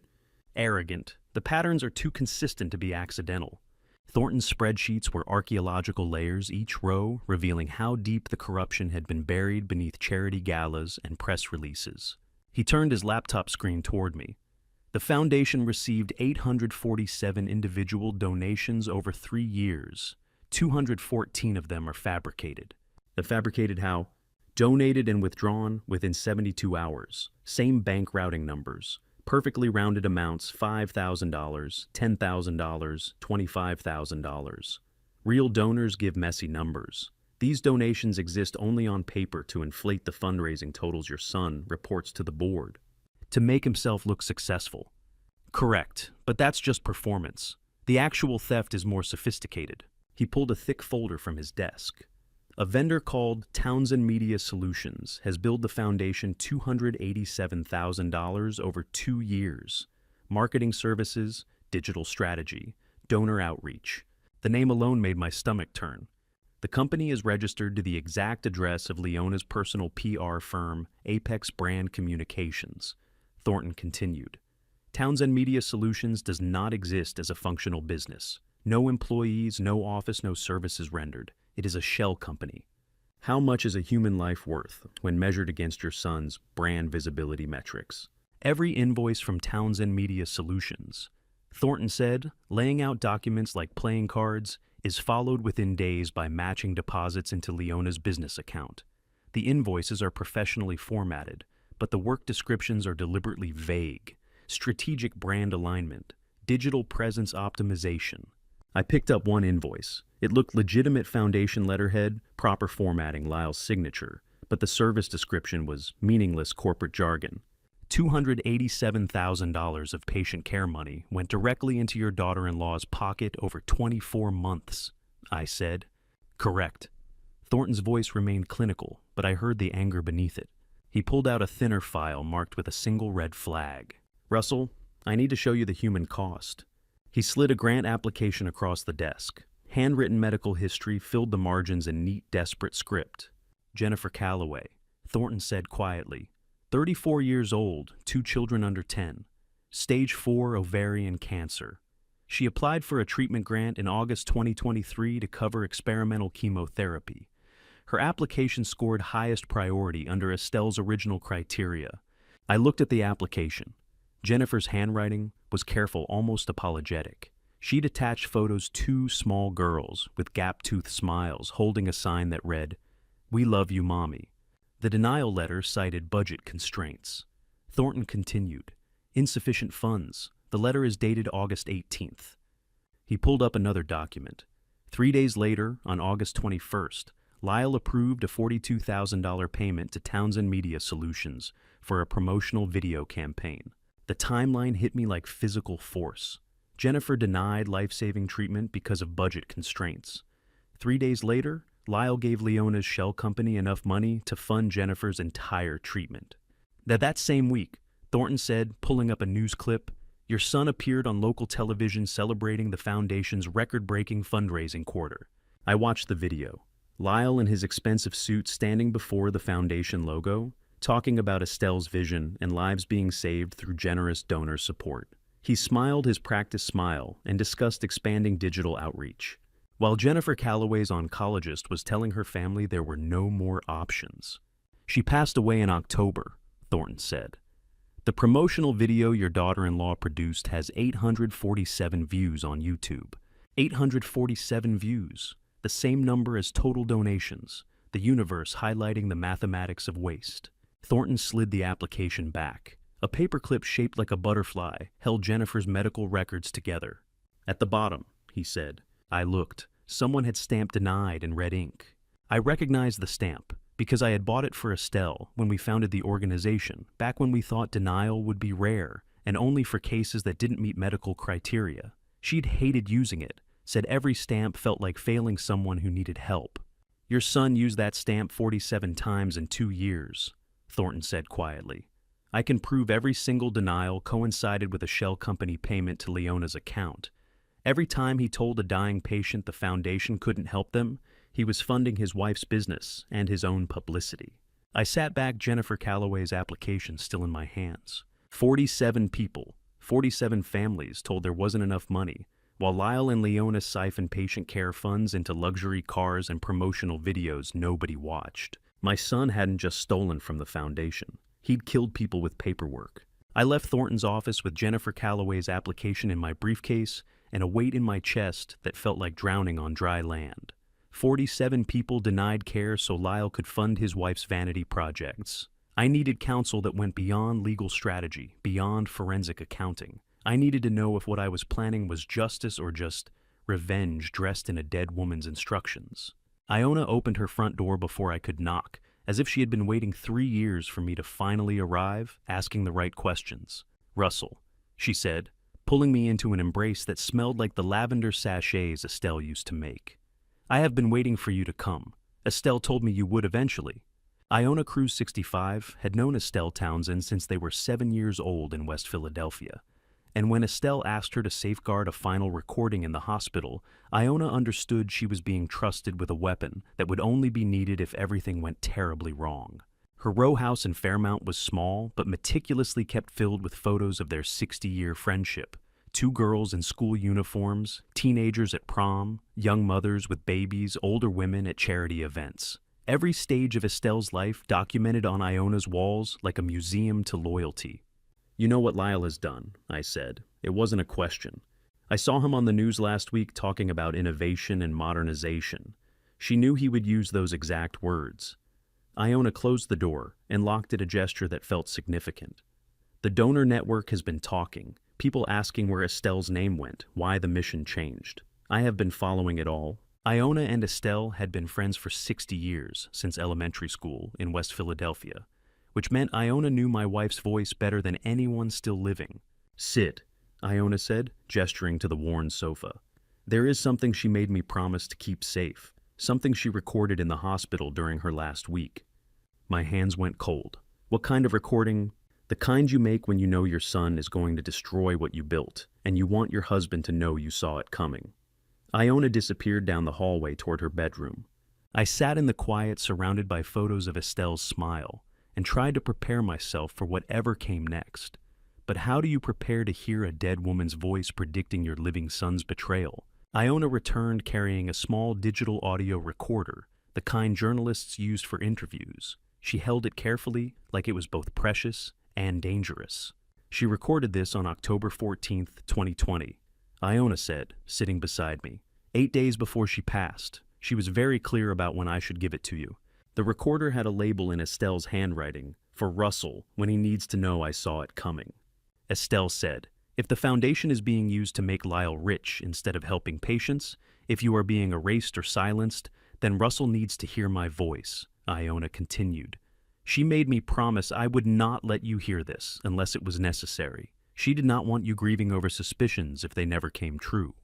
Arrogant. The patterns are too consistent to be accidental. Thornton's spreadsheets were archaeological layers, each row revealing how deep the corruption had been buried beneath charity galas and press releases. He turned his laptop screen toward me. The Foundation received 847 individual donations over 3 years. 214 of them are fabricated. Fabricated how? Donated and withdrawn within 72 hours. Same bank routing numbers. Perfectly rounded amounts: $5,000, $10,000, $25,000. Real donors give messy numbers. These donations exist only on paper to inflate the fundraising totals your son reports to the board. To make himself look successful. Correct, but that's just performance. The actual theft is more sophisticated. He pulled a thick folder from his desk. A vendor called Townsend Media Solutions has billed the Foundation $287,000 over 2 years. Marketing services, digital strategy, donor outreach. The name alone made my stomach turn. The company is registered to the exact address of Leona's personal PR firm, Apex Brand Communications. Thornton continued. Townsend Media Solutions does not exist as a functional business. No employees, no office, no services rendered. It is a shell company. How much is a human life worth when measured against your son's brand visibility metrics? Every invoice from Townsend Media Solutions, Thornton said, laying out documents like playing cards, is followed within days by matching deposits into Leona's business account. The invoices are professionally formatted, but the work descriptions are deliberately vague. Strategic brand alignment, digital presence optimization. I picked up one invoice. It looked legitimate Foundation letterhead, proper formatting, Lyle's signature, but the service description was meaningless corporate jargon. $287,000 of patient care money went directly into your daughter-in-law's pocket over 24 months, I said. Correct. Thornton's voice remained clinical, but I heard the anger beneath it. He pulled out a thinner file marked with a single red flag. Russell, I need to show you the human cost. He slid a grant application across the desk. Handwritten medical history filled the margins in neat, desperate script. Jennifer Calloway, Thornton said quietly. 34 years old, 2 children under 10. Stage 4 ovarian cancer. She applied for a treatment grant in August 2023 to cover experimental chemotherapy. Her application scored highest priority under Estelle's original criteria. I looked at the application. Jennifer's handwriting was careful, almost apologetic. She'd attached photos 2 small girls with gap-toothed smiles holding a sign that read, "We love you, Mommy." The denial letter cited budget constraints. Thornton continued, "Insufficient funds. The letter is dated August 18th. He pulled up another document. 3 days later, on August 21st, Lyle approved a $42,000 payment to Townsend Media Solutions for a promotional video campaign. The timeline hit me like physical force. Jennifer denied life-saving treatment because of budget constraints. 3 days later, Lyle gave Leona's shell company enough money to fund Jennifer's entire treatment. That same week, Thornton said, pulling up a news clip, "Your son appeared on local television celebrating the foundation's record-breaking fundraising quarter." I watched the video. Lyle in his expensive suit standing before the foundation logo, talking about Estelle's vision and lives being saved through generous donor support. He smiled his practiced smile and discussed expanding digital outreach, while Jennifer Calloway's oncologist was telling her family there were no more options. "She passed away in October," Thornton said. "The promotional video your daughter-in-law produced has 847 views on YouTube. 847 views, the same number as total donations, the universe highlighting the mathematics of waste." Thornton slid the application back. A paperclip shaped like a butterfly held Jennifer's medical records together. "At the bottom," he said. I looked. Someone had stamped "denied" in red ink. I recognized the stamp because I had bought it for Estelle when we founded the organization, back when we thought denial would be rare and only for cases that didn't meet medical criteria. She'd hated using it, said every stamp felt like failing someone who needed help. "Your son used that stamp 47 times in 2 years, Thornton said quietly. "I can prove every single denial coincided with a shell company payment to Leona's account. Every time he told a dying patient the foundation couldn't help them, he was funding his wife's business and his own publicity." I sat back, Jennifer Calloway's application still in my hands. 47 people, 47 families told there wasn't enough money, while Lyle and Leona siphoned patient care funds into luxury cars and promotional videos nobody watched. My son hadn't just stolen from the foundation. He'd killed people with paperwork. I left Thornton's office with Jennifer Calloway's application in my briefcase and a weight in my chest that felt like drowning on dry land. 47 people denied care so Lyle could fund his wife's vanity projects. I needed counsel that went beyond legal strategy, beyond forensic accounting. I needed to know if what I was planning was justice or just revenge dressed in a dead woman's instructions. Iona opened her front door before I could knock, as if she had been waiting 3 years for me to finally arrive, asking the right questions. "Russell," she said, pulling me into an embrace that smelled like the lavender sachets Estelle used to make. "I have been waiting for you to come. Estelle told me you would eventually." Iona Cruz, 65, had known Estelle Townsend since they were 7 years old in West Philadelphia. And when Estelle asked her to safeguard a final recording in the hospital, Iona understood she was being trusted with a weapon that would only be needed if everything went terribly wrong. Her row house in Fairmount was small, but meticulously kept filled with photos of their 60-year friendship. 2 girls in school uniforms, teenagers at prom, young mothers with babies, older women at charity events. Every stage of Estelle's life documented on Iona's walls like a museum to loyalty. "You know what Lyle has done," I said. It wasn't a question. "I saw him on the news last week talking about innovation and modernization." She knew he would use those exact words. Iona closed the door and locked at a gesture that felt significant. "The donor network has been talking, people asking where Estelle's name went, why the mission changed. I have been following it all." Iona and Estelle had been friends for 60 years, since elementary school in West Philadelphia, which meant Iona knew my wife's voice better than anyone still living. "Sit," Iona said, gesturing to the worn sofa. "There is something she made me promise to keep safe, something she recorded in the hospital during her last week." My hands went cold. "What kind of recording?" "The kind you make when you know your son is going to destroy what you built, and you want your husband to know you saw it coming." Iona disappeared down the hallway toward her bedroom. I sat in the quiet, surrounded by photos of Estelle's smile, and tried to prepare myself for whatever came next. But how do you prepare to hear a dead woman's voice predicting your living son's betrayal? Iona returned carrying a small digital audio recorder, the kind journalists used for interviews. She held it carefully, like it was both precious and dangerous. "She recorded this on October 14th, 2020. Iona said, sitting beside me. 8 days before she passed. She was very clear about when I should give it to you. The recorder had a label in Estelle's handwriting, for Russell, when he needs to know I saw it coming." Estelle said, "If the foundation is being used to make Lyle rich instead of helping patients, if you are being erased or silenced, then Russell needs to hear my voice," Iona continued. She made me promise I would not let you hear this unless it was necessary. She did not want you grieving over suspicions if they never came true.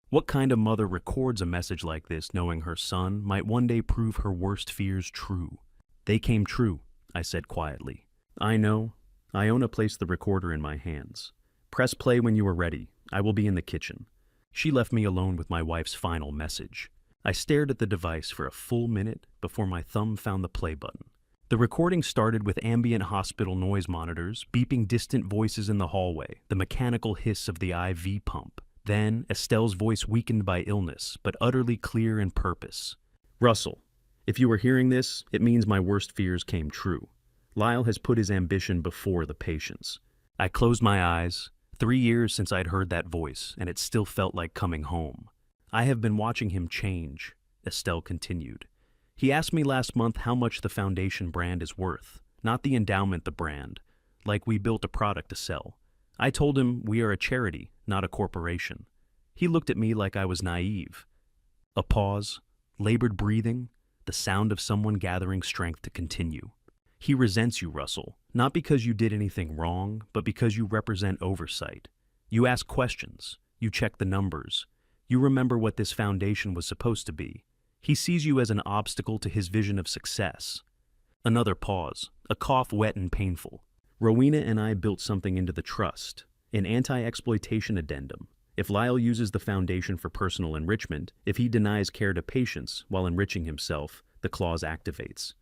What kind of mother records a message like this knowing her son might one day prove her worst fears true? They came true, I said quietly. I know. Iona placed the recorder in my hands. Press play when you are ready. I will be in the kitchen. She left me alone with my wife's final message. I stared at the device for a full minute before my thumb found the play button. The recording started with ambient hospital noise monitors, beeping distant voices in the hallway, the mechanical hiss of the IV pump. Then, Estelle's voice weakened by illness, but utterly clear in purpose. Russell, if you are hearing this, it means my worst fears came true. Lyle has put his ambition before the patient's. I closed my eyes. 3 years since I'd heard that voice, and it still felt like coming home. I have been watching him change, Estelle continued. He asked me last month how much the foundation brand is worth, not the endowment, the brand, like we built a product to sell. I told him we are a charity, not a corporation. He looked at me like I was naive. A pause, labored breathing, the sound of someone gathering strength to continue. He resents you, Russell, not because you did anything wrong, but because you represent oversight. You ask questions, you check the numbers, you remember what this foundation was supposed to be. He sees you as an obstacle to his vision of success. Another pause, a cough wet and painful. Rowena and I built something into the trust, an anti-exploitation addendum. If Lyle uses the foundation for personal enrichment, if he denies care to patients while enriching himself, the clause activates.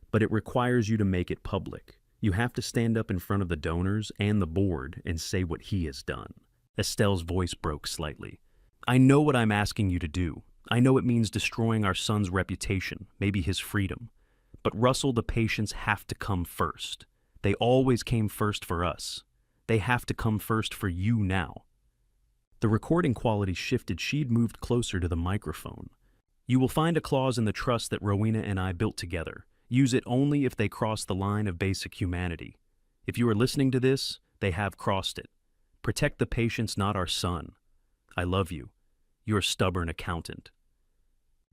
But it requires you to make it public. You have to stand up in front of the donors and the board and say what he has done. Estelle's voice broke slightly. I know what I'm asking you to do. I know it means destroying our son's reputation, maybe his freedom. But Russell, the patients have to come first. They always came first for us. They have to come first for you now. The recording quality shifted. She'd moved closer to the microphone. You will find a clause in the trust that Rowena and I built together. Use it only if they cross the line of basic humanity. If you are listening to this, they have crossed it. Protect the patients, not our son. I love you. Your stubborn accountant.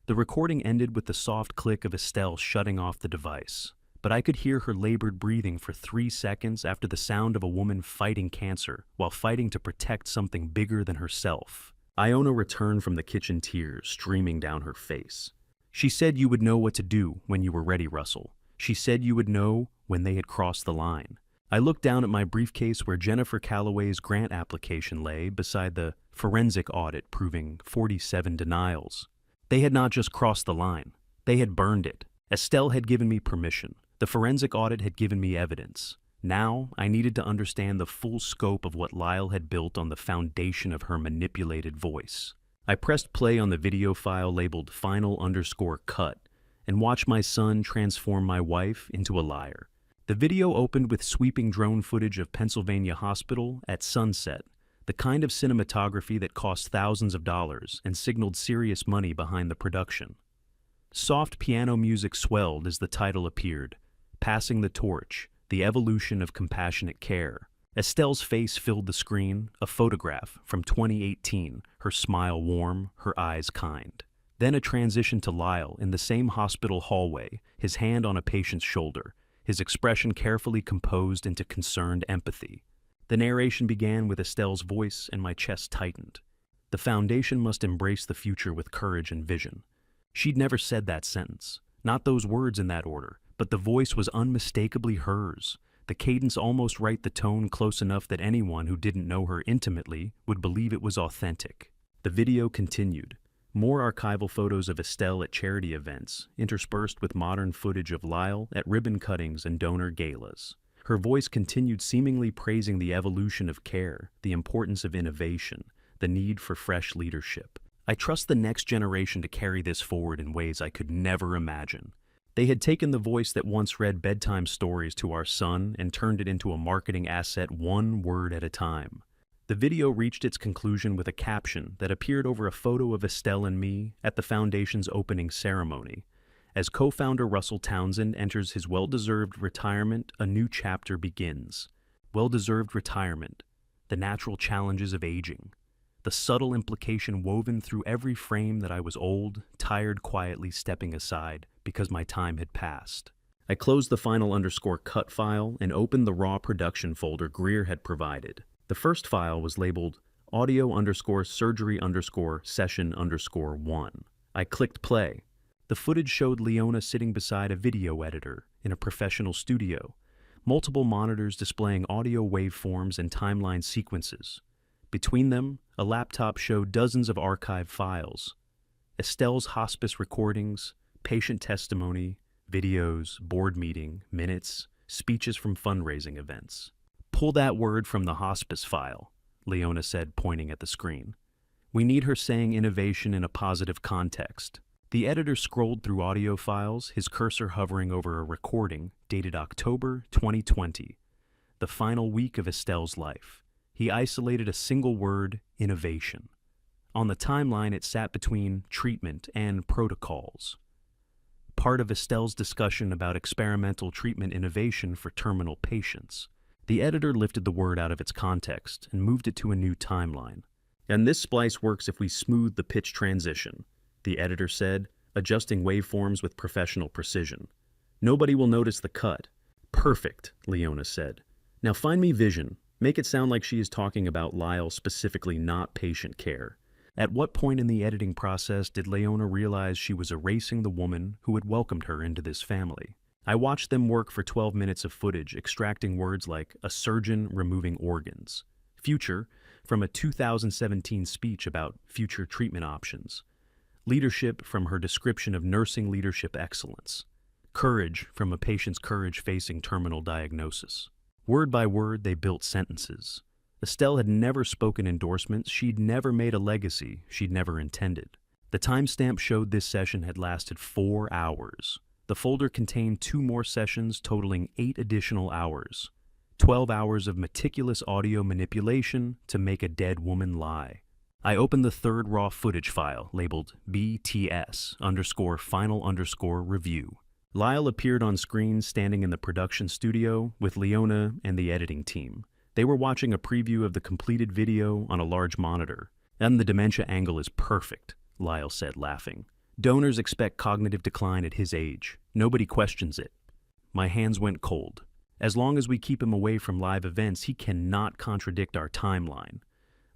The recording ended with the soft click of Estelle shutting off the device, but I could hear her labored breathing for 3 seconds after the sound of a woman fighting cancer while fighting to protect something bigger than herself. Iona returned from the kitchen, tears streaming down her face. She said you would know what to do when you were ready, Russell. She said you would know when they had crossed the line. I looked down at my briefcase where Jennifer Calloway's grant application lay beside the forensic audit proving 47 denials. They had not just crossed the line. They had burned it. Estelle had given me permission. The forensic audit had given me evidence. Now, I needed to understand the full scope of what Lyle had built on the foundation of her manipulated voice. I pressed play on the video file labeled final_cut and watched my son transform my wife into a liar. The video opened with sweeping drone footage of Pennsylvania Hospital at sunset, the kind of cinematography that cost thousands of dollars and signaled serious money behind the production. Soft piano music swelled as the title appeared, Passing the Torch, the Evolution of Compassionate Care. Estelle's face filled the screen, a photograph from 2018, her smile warm, her eyes kind. Then a transition to Lyle in the same hospital hallway, his hand on a patient's shoulder, his expression carefully composed into concerned empathy. The narration began with Estelle's voice and my chest tightened. The foundation must embrace the future with courage and vision. She'd never said that sentence, not those words in that order, but the voice was unmistakably hers. The cadence almost right, the tone close enough that anyone who didn't know her intimately would believe it was authentic. The video continued. More archival photos of Estelle at charity events, interspersed with modern footage of Lyle at ribbon cuttings and donor galas. Her voice continued seemingly praising the evolution of care, the importance of innovation, the need for fresh leadership. I trust the next generation to carry this forward in ways I could never imagine. They had taken the voice that once read bedtime stories to our son and turned it into a marketing asset one word at a time. The video reached its conclusion with a caption that appeared over a photo of Estelle and me at the foundation's opening ceremony. As co-founder Russell Townsend enters his well-deserved retirement, a new chapter begins. Well-deserved retirement, the natural challenges of aging, the subtle implication woven through every frame that I was old, tired, quietly stepping aside because my time had passed. I closed the final_cut file and opened the raw production folder Greer had provided. The first file was labeled audio_surgery_session_1. I clicked play. The footage showed Leona sitting beside a video editor in a professional studio, multiple monitors displaying audio waveforms and timeline sequences. Between them, a laptop showed dozens of archive files. Estelle's hospice recordings, patient testimony, videos, board meeting, minutes, speeches from fundraising events. "Pull that word from the hospice file," Leona said, pointing at the screen. "We need her saying innovation in a positive context." The editor scrolled through audio files, his cursor hovering over a recording dated October 2020, the final week of Estelle's life. He isolated a single word, innovation. On the timeline, it sat between treatment and protocols. Part of Estelle's discussion about experimental treatment innovation for terminal patients. The editor lifted the word out of its context and moved it to a new timeline. "And this splice works if we smooth the pitch transition," the editor said, adjusting waveforms with professional precision. "Nobody will notice the cut." "Perfect," Leona said. "Now find me Vision. Make it sound like she is talking about Lyle specifically, not patient care." At what point in the editing process did Leona realize she was erasing the woman who had welcomed her into this family? I watched them work for 12 minutes of footage, extracting words like a surgeon removing organs, future from a 2017 speech about future treatment options, leadership from her description of nursing leadership excellence, courage from a patient's courage facing terminal diagnosis. Word by word, they built sentences. Estelle had never spoken endorsements, she'd never made a legacy she'd never intended. The timestamp showed this session had lasted 4 hours. The folder contained 2 more sessions totaling 8 additional hours. 12 hours of meticulous audio manipulation to make a dead woman lie. I opened the third raw footage file labeled BTS_final_review. Lyle appeared on screen standing in the production studio with Leona and the editing team. They were watching a preview of the completed video on a large monitor. "And the dementia angle is perfect," Lyle said, laughing. "Donors expect cognitive decline at his age. Nobody questions it." My hands went cold. As long as we keep him away from live events, he cannot contradict our timeline.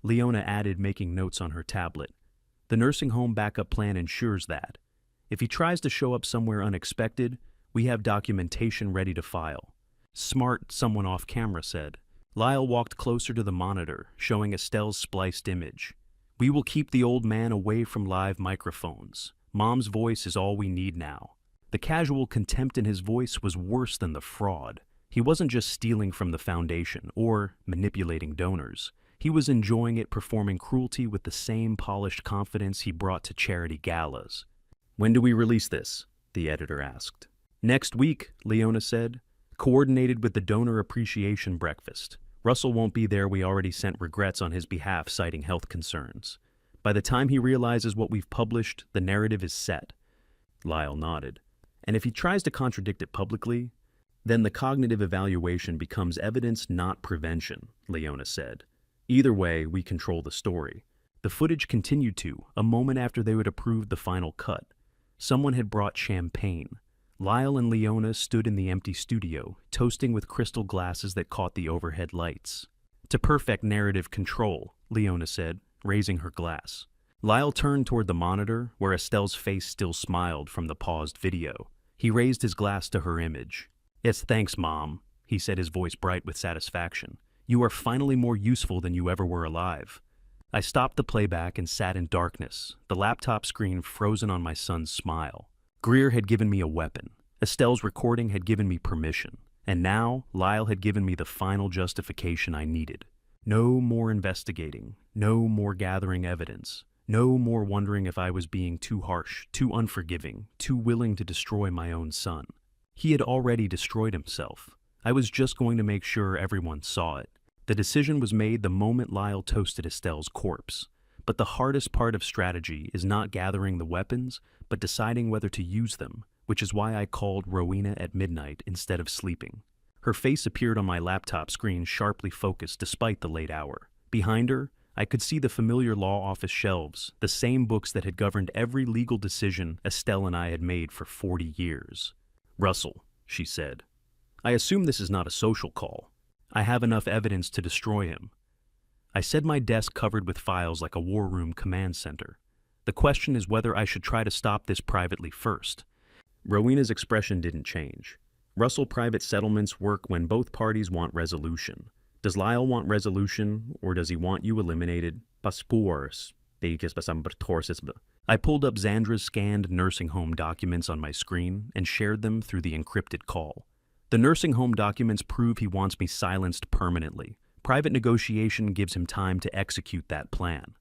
Leona added, making notes on her tablet. "The nursing home backup plan ensures that. If he tries to show up somewhere unexpected, we have documentation ready to file." "Smart," someone off camera said. Lyle walked closer to the monitor, showing Estelle's spliced image. "We will keep the old man away from live microphones. Mom's voice is all we need now." The casual contempt in his voice was worse than the fraud. He wasn't just stealing from the foundation or manipulating donors. He was enjoying it, performing cruelty with the same polished confidence he brought to charity galas. "When do we release this?" the editor asked. "Next week," Leona said, "coordinated with the donor appreciation breakfast. Russell won't be there. We already sent regrets on his behalf, citing health concerns. By the time he realizes what we've published, the narrative is set." Lyle nodded. "And if he tries to contradict it publicly, then the cognitive evaluation becomes evidence, not prevention," Leona said. "Either way, we control the story." The footage continued to, a moment after they had approved the final cut. Someone had brought champagne. Lyle and Leona stood in the empty studio, toasting with crystal glasses that caught the overhead lights. "To perfect narrative control," Leona said, raising her glass. Lyle turned toward the monitor, where Estelle's face still smiled from the paused video. He raised his glass to her image. "Yes, thanks, Mom," he said, his voice bright with satisfaction. "You are finally more useful than you ever were alive." I stopped the playback and sat in darkness, the laptop screen frozen on my son's smile. Greer had given me a weapon. Estelle's recording had given me permission. And now, Lyle had given me the final justification I needed. No more investigating. No more gathering evidence. No more wondering if I was being too harsh, too unforgiving, too willing to destroy my own son. He had already destroyed himself. I was just going to make sure everyone saw it. The decision was made the moment Lyle toasted Estelle's corpse. But the hardest part of strategy is not gathering the weapons, but deciding whether to use them, which is why I called Rowena at midnight instead of sleeping. Her face appeared on my laptop screen, sharply focused despite the late hour. Behind her, I could see the familiar law office shelves, the same books that had governed every legal decision Estelle and I had made for 40 years. "Russell," she said. I assume this is not a social call. I have enough evidence to destroy him. I said my desk covered with files like a war room command center. The question is whether I should try to stop this privately first. Rowena's expression didn't change. Russell, private settlements work when both parties want resolution. Does Lyle want resolution, or does he want you eliminated? I pulled up Xandra's scanned nursing home documents on my screen and shared them through the encrypted call. The nursing home documents prove he wants me silenced permanently. Private negotiation gives him time to execute that plan.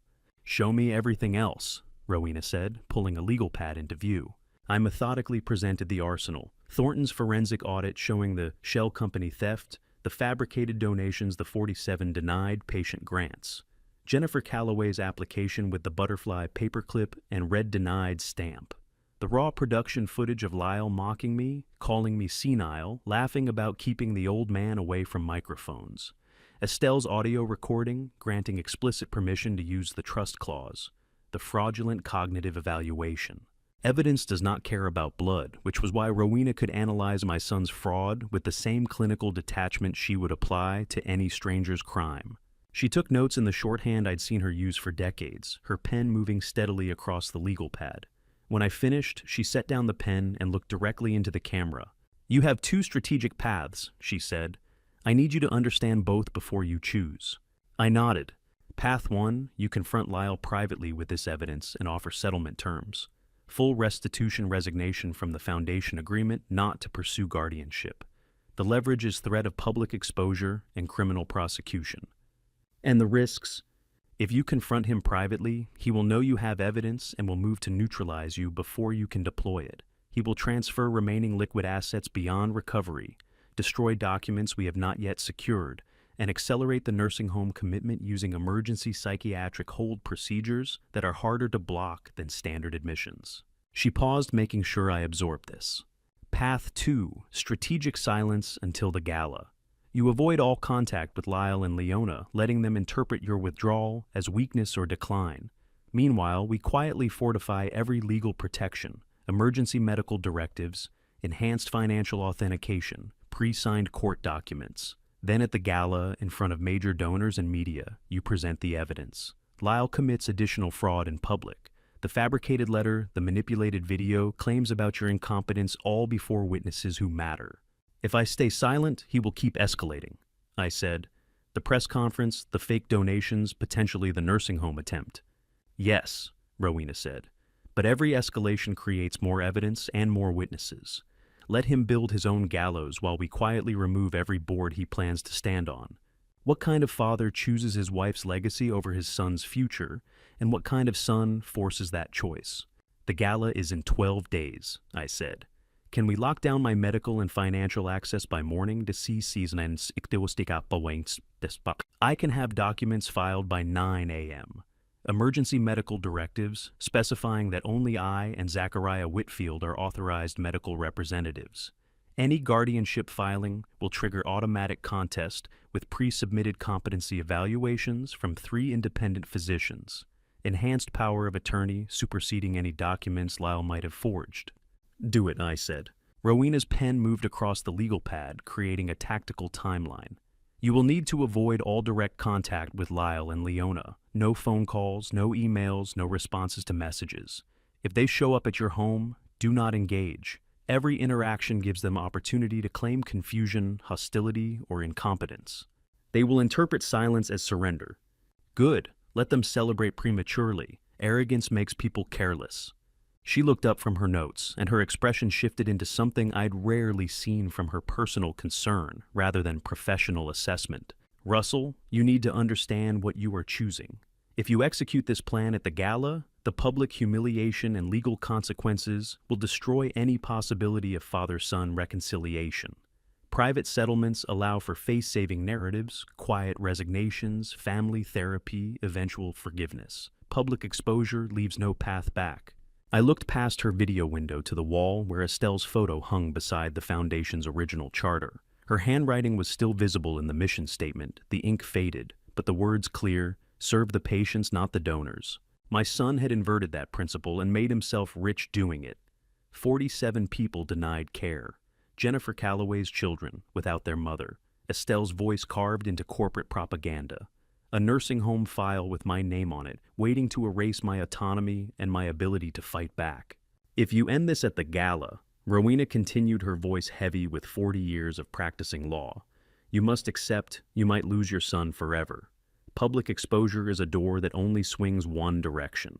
Show me everything else, Rowena said, pulling a legal pad into view. I methodically presented the arsenal. Thornton's forensic audit showing the shell company theft, the fabricated donations, the 47 denied patient grants. Jennifer Calloway's application with the butterfly paperclip and red denied stamp. The raw production footage of Lyle mocking me, calling me senile, laughing about keeping the old man away from microphones. Estelle's audio recording, granting explicit permission to use the trust clause. The fraudulent cognitive evaluation. Evidence does not care about blood, which was why Rowena could analyze my son's fraud with the same clinical detachment she would apply to any stranger's crime. She took notes in the shorthand I'd seen her use for decades, her pen moving steadily across the legal pad. When I finished, she set down the pen and looked directly into the camera. You have two strategic paths, she said. I need you to understand both before you choose. I nodded. Path 1, you confront Lyle privately with this evidence and offer settlement terms. Full restitution resignation from the foundation agreement not to pursue guardianship. The leverage is threat of public exposure and criminal prosecution. And the risks? If you confront him privately, he will know you have evidence and will move to neutralize you before you can deploy it. He will transfer remaining liquid assets beyond recovery, destroy documents we have not yet secured, and accelerate the nursing home commitment using emergency psychiatric hold procedures that are harder to block than standard admissions. She paused, making sure I absorbed this. Path 2, strategic silence until the gala. You avoid all contact with Lyle and Leona, letting them interpret your withdrawal as weakness or decline. Meanwhile, we quietly fortify every legal protection, emergency medical directives, enhanced financial authentication, pre-signed court documents. Then at the gala, in front of major donors and media, you present the evidence. Lyle commits additional fraud in public. The fabricated letter, the manipulated video, claims about your incompetence all before witnesses who matter. If I stay silent, he will keep escalating, I said. The press conference, the fake donations, potentially the nursing home attempt. Yes, Rowena said. But every escalation creates more evidence and more witnesses. Let him build his own gallows while we quietly remove every board he plans to stand on. What kind of father chooses his wife's legacy over his son's future, and what kind of son forces that choice? The gala is in 12 days, I said. Can we lock down my medical and financial access by morning to see seasons? I can have documents filed by 9 a.m. Emergency medical directives specifying that only I and Zachariah Whitfield are authorized medical representatives. Any guardianship filing will trigger automatic contest with pre-submitted competency evaluations from 3 independent physicians. Enhanced power of attorney superseding any documents Lyle might have forged. Do it, I said. Rowena's pen moved across the legal pad, creating a tactical timeline. You will need to avoid all direct contact with Lyle and Leona. No phone calls, no emails, no responses to messages. If they show up at your home, do not engage. Every interaction gives them opportunity to claim confusion, hostility, or incompetence. They will interpret silence as surrender. Good, let them celebrate prematurely. Arrogance makes people careless. She looked up from her notes, and her expression shifted into something I'd rarely seen from her: personal concern rather than professional assessment. Russell, you need to understand what you are choosing. If you execute this plan at the gala, the public humiliation and legal consequences will destroy any possibility of father-son reconciliation. Private settlements allow for face-saving narratives, quiet resignations, family therapy, eventual forgiveness. Public exposure leaves no path back. I looked past her video window to the wall where Estelle's photo hung beside the Foundation's original charter. Her handwriting was still visible in the mission statement, the ink faded, but the words clear: serve the patients, not the donors. My son had inverted that principle and made himself rich doing it. 47 people denied care. Jennifer Calloway's children without their mother, Estelle's voice carved into corporate propaganda, a nursing home file with my name on it, waiting to erase my autonomy and my ability to fight back. If you end this at the Gala, Rowena continued, her voice heavy with 40 years of practicing law, you must accept you might lose your son forever. Public exposure is a door that only swings one direction.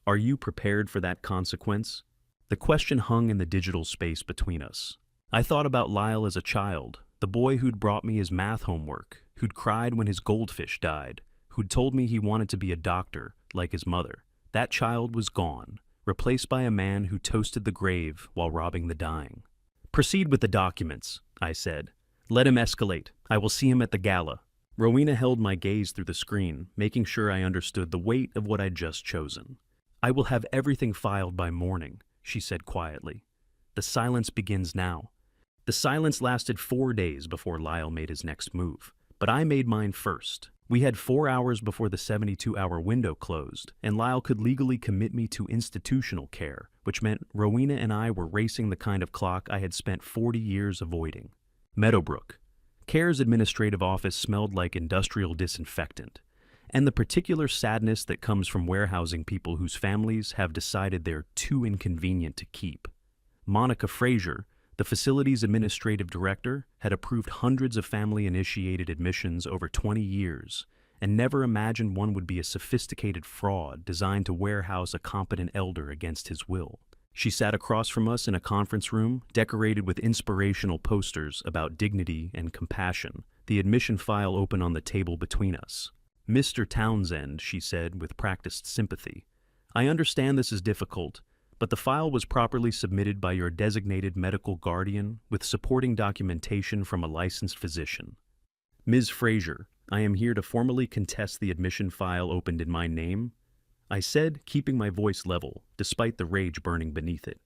Are you prepared for that consequence? The question hung in the digital space between us. I thought about Lyle as a child, the boy who'd brought me his math homework, who'd cried when his goldfish died, who'd told me he wanted to be a doctor, like his mother. That child was gone, replaced by a man who toasted the grave while robbing the dying. Proceed with the documents, I said. Let him escalate. I will see him at the Gala. Rowena held my gaze through the screen, making sure I understood the weight of what I'd just chosen. I will have everything filed by morning, she said quietly. The silence begins now. The silence lasted 4 days before Lyle made his next move, but I made mine first. We had 4 hours before the 72-hour window closed, and Lyle could legally commit me to institutional care, which meant Rowena and I were racing the kind of clock I had spent 40 years avoiding. Meadowbrook. Care's administrative office smelled like industrial disinfectant, and the particular sadness that comes from warehousing people whose families have decided they're too inconvenient to keep. Monica Frazier, the facility's administrative director, had approved hundreds of family-initiated admissions over 20 years and never imagined one would be a sophisticated fraud designed to warehouse a competent elder against his will. She sat across from us in a conference room decorated with inspirational posters about dignity and compassion, the admission file open on the table between us. Mr. Townsend, she said with practiced sympathy, I understand this is difficult, but the file was properly submitted by your designated medical guardian with supporting documentation from a licensed physician. Ms. Frazier, I am here to formally contest the admission file opened in my name, I said, keeping my voice level, despite the rage burning beneath it.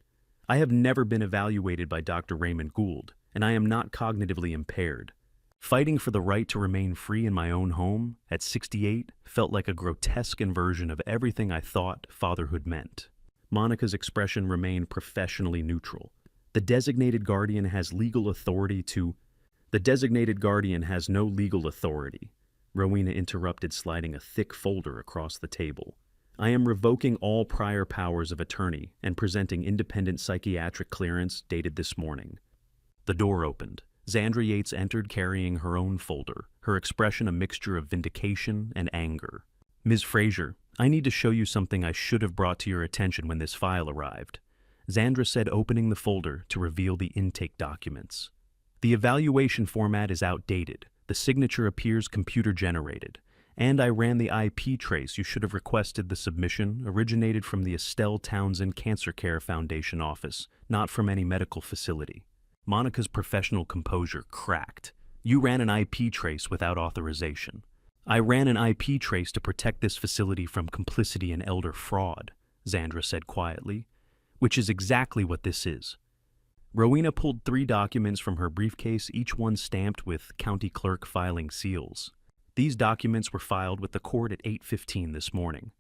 I have never been evaluated by Dr. Raymond Gould, and I am not cognitively impaired. Fighting for the right to remain free in my own home, at 68, felt like a grotesque inversion of everything I thought fatherhood meant. Monica's expression remained professionally neutral. The designated guardian has legal authority to... The designated guardian has no legal authority, Rowena interrupted, sliding a thick folder across the table. I am revoking all prior powers of attorney and presenting independent psychiatric clearance dated this morning. The door opened. Xandra Yates entered carrying her own folder, her expression a mixture of vindication and anger. Ms. Frazier, I need to show you something I should have brought to your attention when this file arrived, Xandra said, opening the folder to reveal the intake documents. The evaluation format is outdated, the signature appears computer-generated, and I ran the IP trace you should have requested. The submission originated from the Estelle Townsend Cancer Care Foundation office, not from any medical facility. Monica's professional composure cracked. You ran an IP trace without authorization. I ran an IP trace to protect this facility from complicity in elder fraud, Xandra said quietly, which is exactly what this is. Rowena pulled 3 documents from her briefcase, each one stamped with county clerk filing seals. These documents were filed with the court at 8:15 this morning,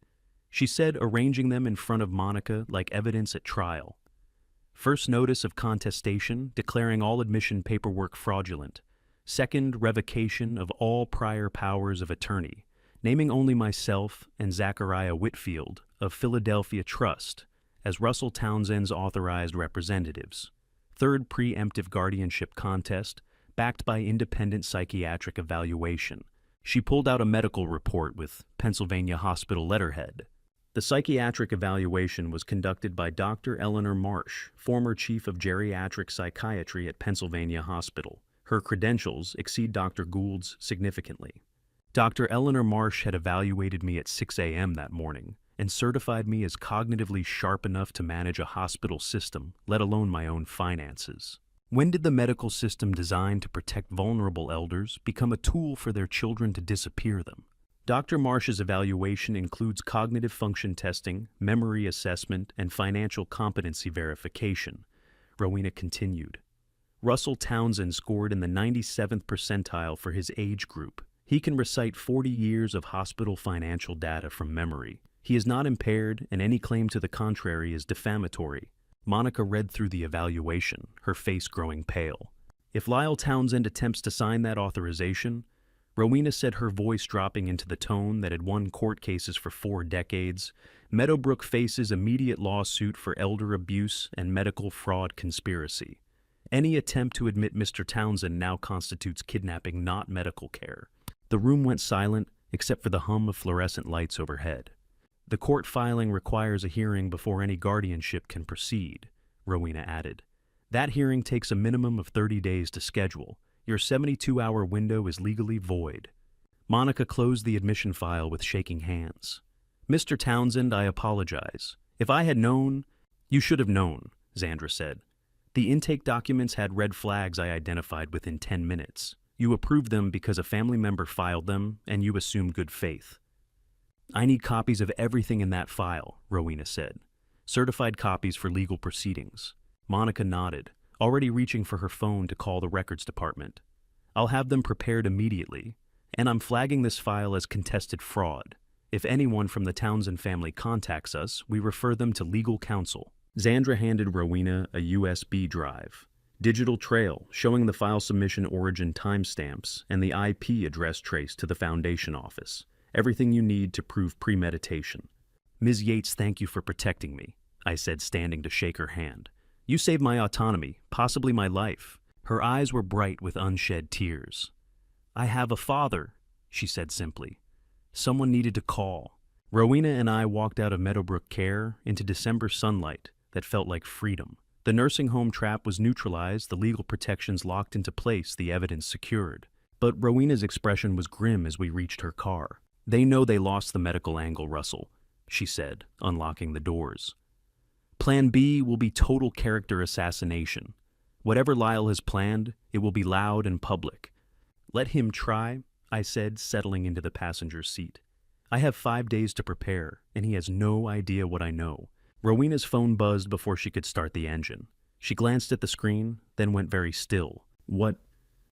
she said, arranging them in front of Monica like evidence at trial. First, notice of contestation, declaring all admission paperwork fraudulent. Second, revocation of all prior powers of attorney, naming only myself and Zachariah Whitfield of Philadelphia Trust as Russell Townsend's authorized representatives. Third, preemptive guardianship contest, backed by independent psychiatric evaluation. She pulled out a medical report with Pennsylvania Hospital letterhead. The psychiatric evaluation was conducted by Dr. Eleanor Marsh, former chief of geriatric psychiatry at Pennsylvania Hospital. Her credentials exceed Dr. Gould's significantly. Dr. Eleanor Marsh had evaluated me at 6 a.m. that morning and certified me as cognitively sharp enough to manage a hospital system, let alone my own finances. When did the medical system designed to protect vulnerable elders become a tool for their children to disappear them? Dr. Marsh's evaluation includes cognitive function testing, memory assessment, and financial competency verification, Rowena continued. Russell Townsend scored in the 97th percentile for his age group. He can recite 40 years of hospital financial data from memory. He is not impaired, and any claim to the contrary is defamatory. Monica read through the evaluation, her face growing pale. If Lyle Townsend attempts to sign that authorization, Rowena said, her voice dropping into the tone that had won court cases for 4 decades, Meadowbrook faces immediate lawsuit for elder abuse and medical fraud conspiracy. Any attempt to admit Mr. Townsend now constitutes kidnapping, not medical care. The room went silent, except for the hum of fluorescent lights overhead. The court filing requires a hearing before any guardianship can proceed, Rowena added. That hearing takes a minimum of 30 days to schedule. Your 72-hour window is legally void. Monica closed the admission file with shaking hands. Mr. Townsend, I apologize. If I had known— You should have known, Xandra said. The intake documents had red flags I identified within 10 minutes. You approved them because a family member filed them, and you assumed good faith. I need copies of everything in that file, Rowena said. Certified copies for legal proceedings. Monica nodded, already reaching for her phone to call the records department. I'll have them prepared immediately, and I'm flagging this file as contested fraud. If anyone from the Townsend family contacts us, we refer them to legal counsel. Xandra handed Rowena a USB drive. Digital trail showing the file submission origin timestamps and the IP address trace to the Foundation office. Everything you need to prove premeditation. Ms. Yates, thank you for protecting me, I said, standing to shake her hand. You saved my autonomy, possibly my life. Her eyes were bright with unshed tears. I have a father, she said simply. Someone needed to call. Rowena and I walked out of Meadowbrook Care into December sunlight that felt like freedom. The nursing home trap was neutralized, the legal protections locked into place, the evidence secured. But Rowena's expression was grim as we reached her car. They know they lost the medical angle, Russell, she said, unlocking the doors. Plan B will be total character assassination. Whatever Lyle has planned, it will be loud and public. Let him try, I said, settling into the passenger seat. I have 5 days to prepare, and he has no idea what I know. Rowena's phone buzzed before she could start the engine. She glanced at the screen, then went very still. What?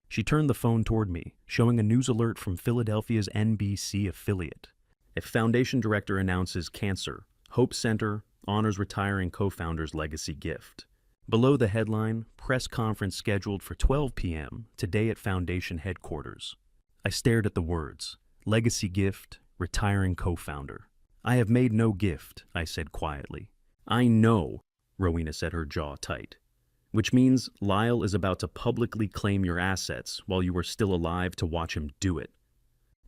She turned the phone toward me, showing a news alert from Philadelphia's NBC affiliate. A foundation director announces cancer. Hope Center honors retiring co-founder's legacy gift. Below the headline, press conference scheduled for 12 p.m. today at Foundation headquarters. I stared at the words. Legacy gift, retiring co-founder. I have made no gift, I said quietly. I know, Rowena said, her jaw tight. Which means Lyle is about to publicly claim your assets while you are still alive to watch him do it.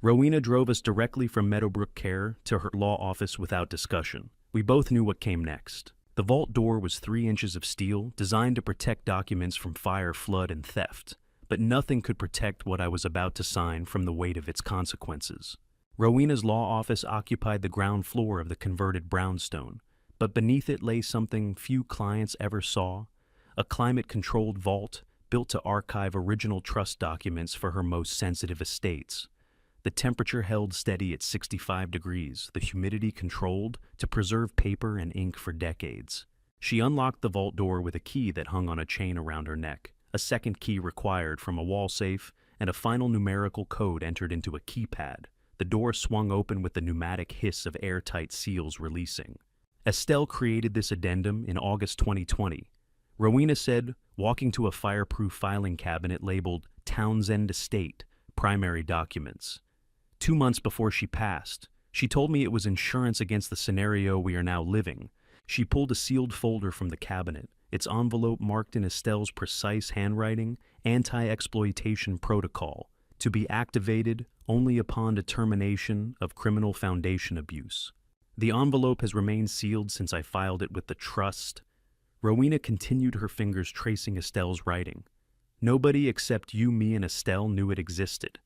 Rowena drove us directly from Meadowbrook Care to her law office without discussion. We both knew what came next. The vault door was 3 inches of steel, designed to protect documents from fire, flood, and theft. But nothing could protect what I was about to sign from the weight of its consequences. Rowena's law office occupied the ground floor of the converted brownstone, but beneath it lay something few clients ever saw, a climate-controlled vault built to archive original trust documents for her most sensitive estates. The temperature held steady at 65 degrees, the humidity controlled to preserve paper and ink for decades. She unlocked the vault door with a key that hung on a chain around her neck, a second key required from a wall safe, and a final numerical code entered into a keypad. The door swung open with the pneumatic hiss of airtight seals releasing. Estelle created this addendum in August 2020. Rowena said, walking to a fireproof filing cabinet labeled Townsend Estate, Primary Documents. 2 months before she passed, she told me it was insurance against the scenario we are now living. She pulled a sealed folder from the cabinet, its envelope marked in Estelle's precise handwriting, Anti-Exploitation Protocol, to be activated only upon determination of criminal foundation abuse. The envelope has remained sealed since I filed it with the trust. Rowena continued, her fingers tracing Estelle's writing. Nobody except you, me, and Estelle knew it existed.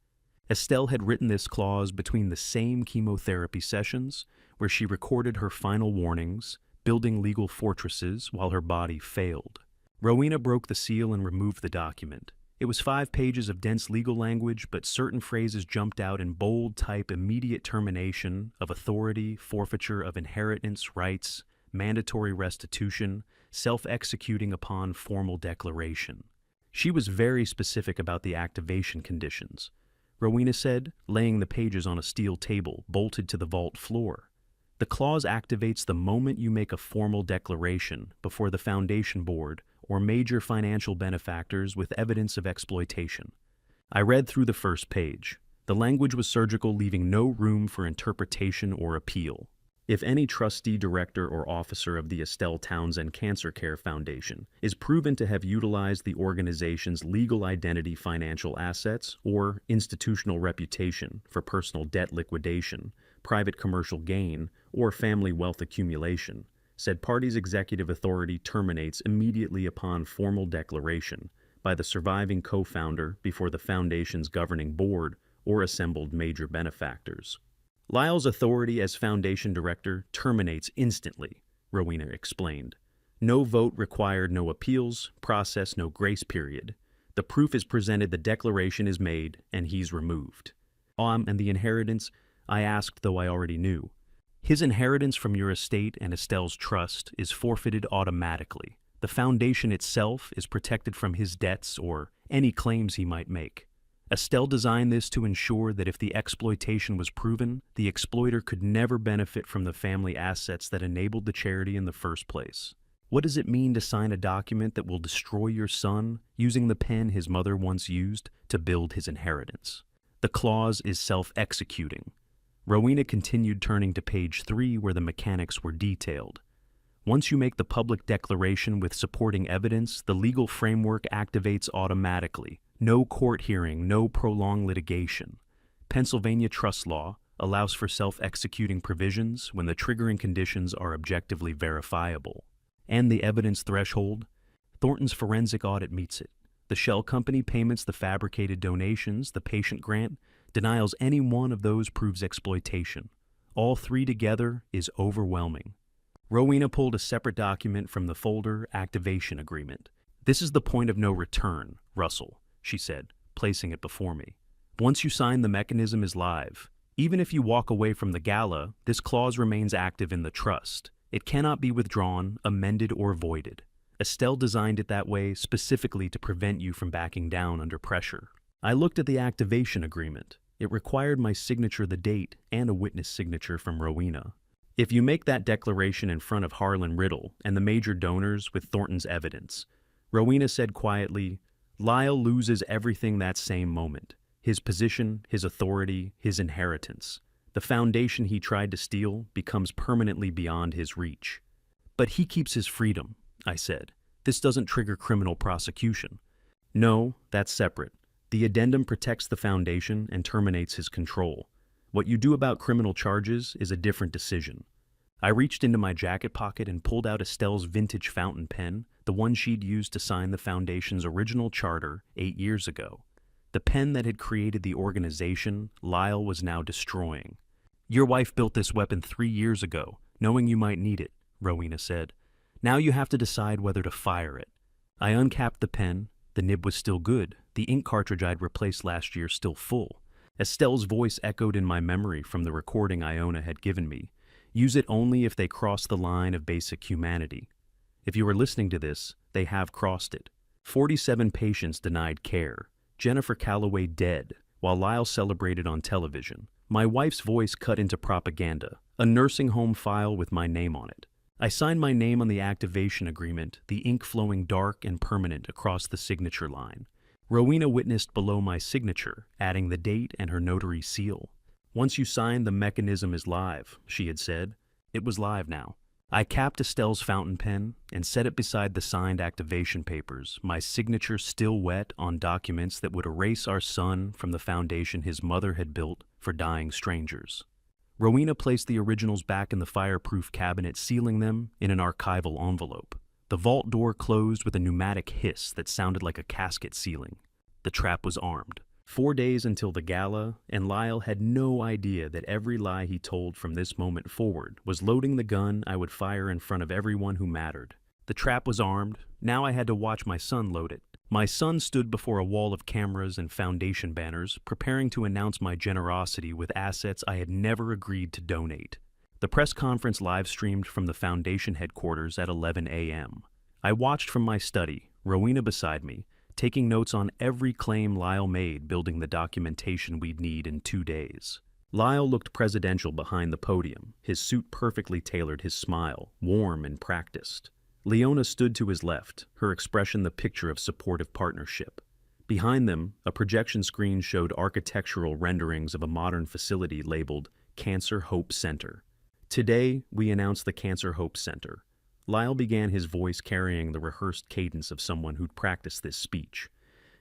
Estelle had written this clause between the same chemotherapy sessions where she recorded her final warnings, building legal fortresses while her body failed. Rowena broke the seal and removed the document. It was 5 pages of dense legal language, but certain phrases jumped out in bold type: immediate termination of authority, forfeiture of inheritance rights, mandatory restitution, self-executing upon formal declaration. She was very specific about the activation conditions, Rowena said, laying the pages on a steel table bolted to the vault floor. The clause activates the moment you make a formal declaration before the foundation board or major financial benefactors with evidence of exploitation. I read through the first page. The language was surgical, leaving no room for interpretation or appeal. If any trustee, director, or officer of the Estelle Townsend Cancer Care Foundation is proven to have utilized the organization's legal identity, financial assets, or institutional reputation for personal debt liquidation, private commercial gain, or family wealth accumulation, said party's executive authority terminates immediately upon formal declaration by the surviving co-founder before the foundation's governing board or assembled major benefactors. Lyle's authority as foundation director terminates instantly, Rowena explained. No vote required, no appeals process, no grace period. The proof is presented, the declaration is made, and he's removed. And the inheritance, I asked, though I already knew. His inheritance from your estate and Estelle's trust is forfeited automatically. The foundation itself is protected from his debts or any claims he might make. Estelle designed this to ensure that if the exploitation was proven, the exploiter could never benefit from the family assets that enabled the charity in the first place. What does it mean to sign a document that will destroy your son using the pen his mother once used to build his inheritance? The clause is self-executing. Rowena continued, turning to page 3 where the mechanics were detailed. Once you make the public declaration with supporting evidence, the legal framework activates automatically. No court hearing, no prolonged litigation. Pennsylvania trust law allows for self-executing provisions when the triggering conditions are objectively verifiable. And the evidence threshold? Thornton's forensic audit meets it. The shell company payments, the fabricated donations, the patient grant, denials, any one of those proves exploitation. All three together is overwhelming. Rowena pulled a separate document from the folder, activation agreement. This is the point of no return, Russell, she said, placing it before me. Once you sign, the mechanism is live. Even if you walk away from the Gala, this clause remains active in the trust. It cannot be withdrawn, amended, or voided. Estelle designed it that way specifically to prevent you from backing down under pressure. I looked at the activation agreement. It required my signature, the date, and a witness signature from Rowena. If you make that declaration in front of Harlan Riddle and the major donors with Thornton's evidence, Rowena said quietly, Lyle loses everything that same moment. His position, his authority, his inheritance. The foundation he tried to steal becomes permanently beyond his reach. But he keeps his freedom, I said. This doesn't trigger criminal prosecution. No, that's separate. The addendum protects the foundation and terminates his control. What you do about criminal charges is a different decision. I reached into my jacket pocket and pulled out Estelle's vintage fountain pen, the one she'd used to sign the foundation's original charter 8 years ago. The pen that had created the organization Lyle was now destroying. Your wife built this weapon 3 years ago, knowing you might need it, Rowena said. Now you have to decide whether to fire it. I uncapped the pen. The nib was still good, the ink cartridge I'd replaced last year still full. Estelle's voice echoed in my memory from the recording Iona had given me. Use it only if they cross the line of basic humanity. If you are listening to this, they have crossed it. 47 patients denied care. Jennifer Calloway dead, while Lyle celebrated on television. My wife's voice cut into propaganda. A nursing home file with my name on it. I signed my name on the activation agreement, the ink flowing dark and permanent across the signature line. Rowena witnessed below my signature, adding the date and her notary seal. Once you sign, the mechanism is live, she had said. It was live now. I capped Estelle's fountain pen and set it beside the signed activation papers, my signature still wet on documents that would erase our son from the foundation his mother had built for dying strangers. Rowena placed the originals back in the fireproof cabinet, sealing them in an archival envelope. The vault door closed with a pneumatic hiss that sounded like a casket sealing. The trap was armed. 4 days until the Gala, and Lyle had no idea that every lie he told from this moment forward was loading the gun I would fire in front of everyone who mattered. The trap was armed. Now I had to watch my son load it. My son stood before a wall of cameras and foundation banners, preparing to announce my generosity with assets I had never agreed to donate. The press conference live-streamed from the foundation headquarters at 11 a.m. I watched from my study, Rowena beside me, taking notes on every claim Lyle made, building the documentation we'd need in 2 days. Lyle looked presidential behind the podium, his suit perfectly tailored, his smile warm and practiced. Leona stood to his left, her expression the picture of supportive partnership. Behind them, a projection screen showed architectural renderings of a modern facility labeled Cancer Hope Center. "Today, we announce the Cancer Hope Center." Lyle began, his voice carrying the rehearsed cadence of someone who'd practiced this speech.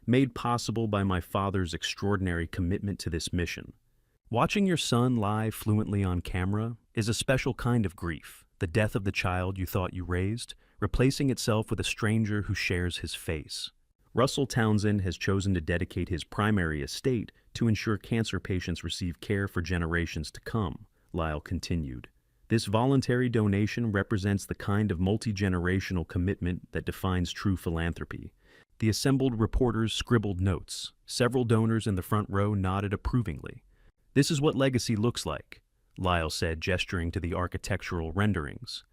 "Made possible by my father's extraordinary commitment to this mission. Watching your son lie fluently on camera is a special kind of grief, the death of the child you thought you raised, replacing itself with a stranger who shares his face. Russell Townsend has chosen to dedicate his primary estate to ensure cancer patients receive care for generations to come," Lyle continued. "This voluntary donation represents the kind of multi-generational commitment that defines true philanthropy." The assembled reporters scribbled notes. Several donors in the front row nodded approvingly. "This is what legacy looks like," Lyle said, gesturing to the architectural renderings.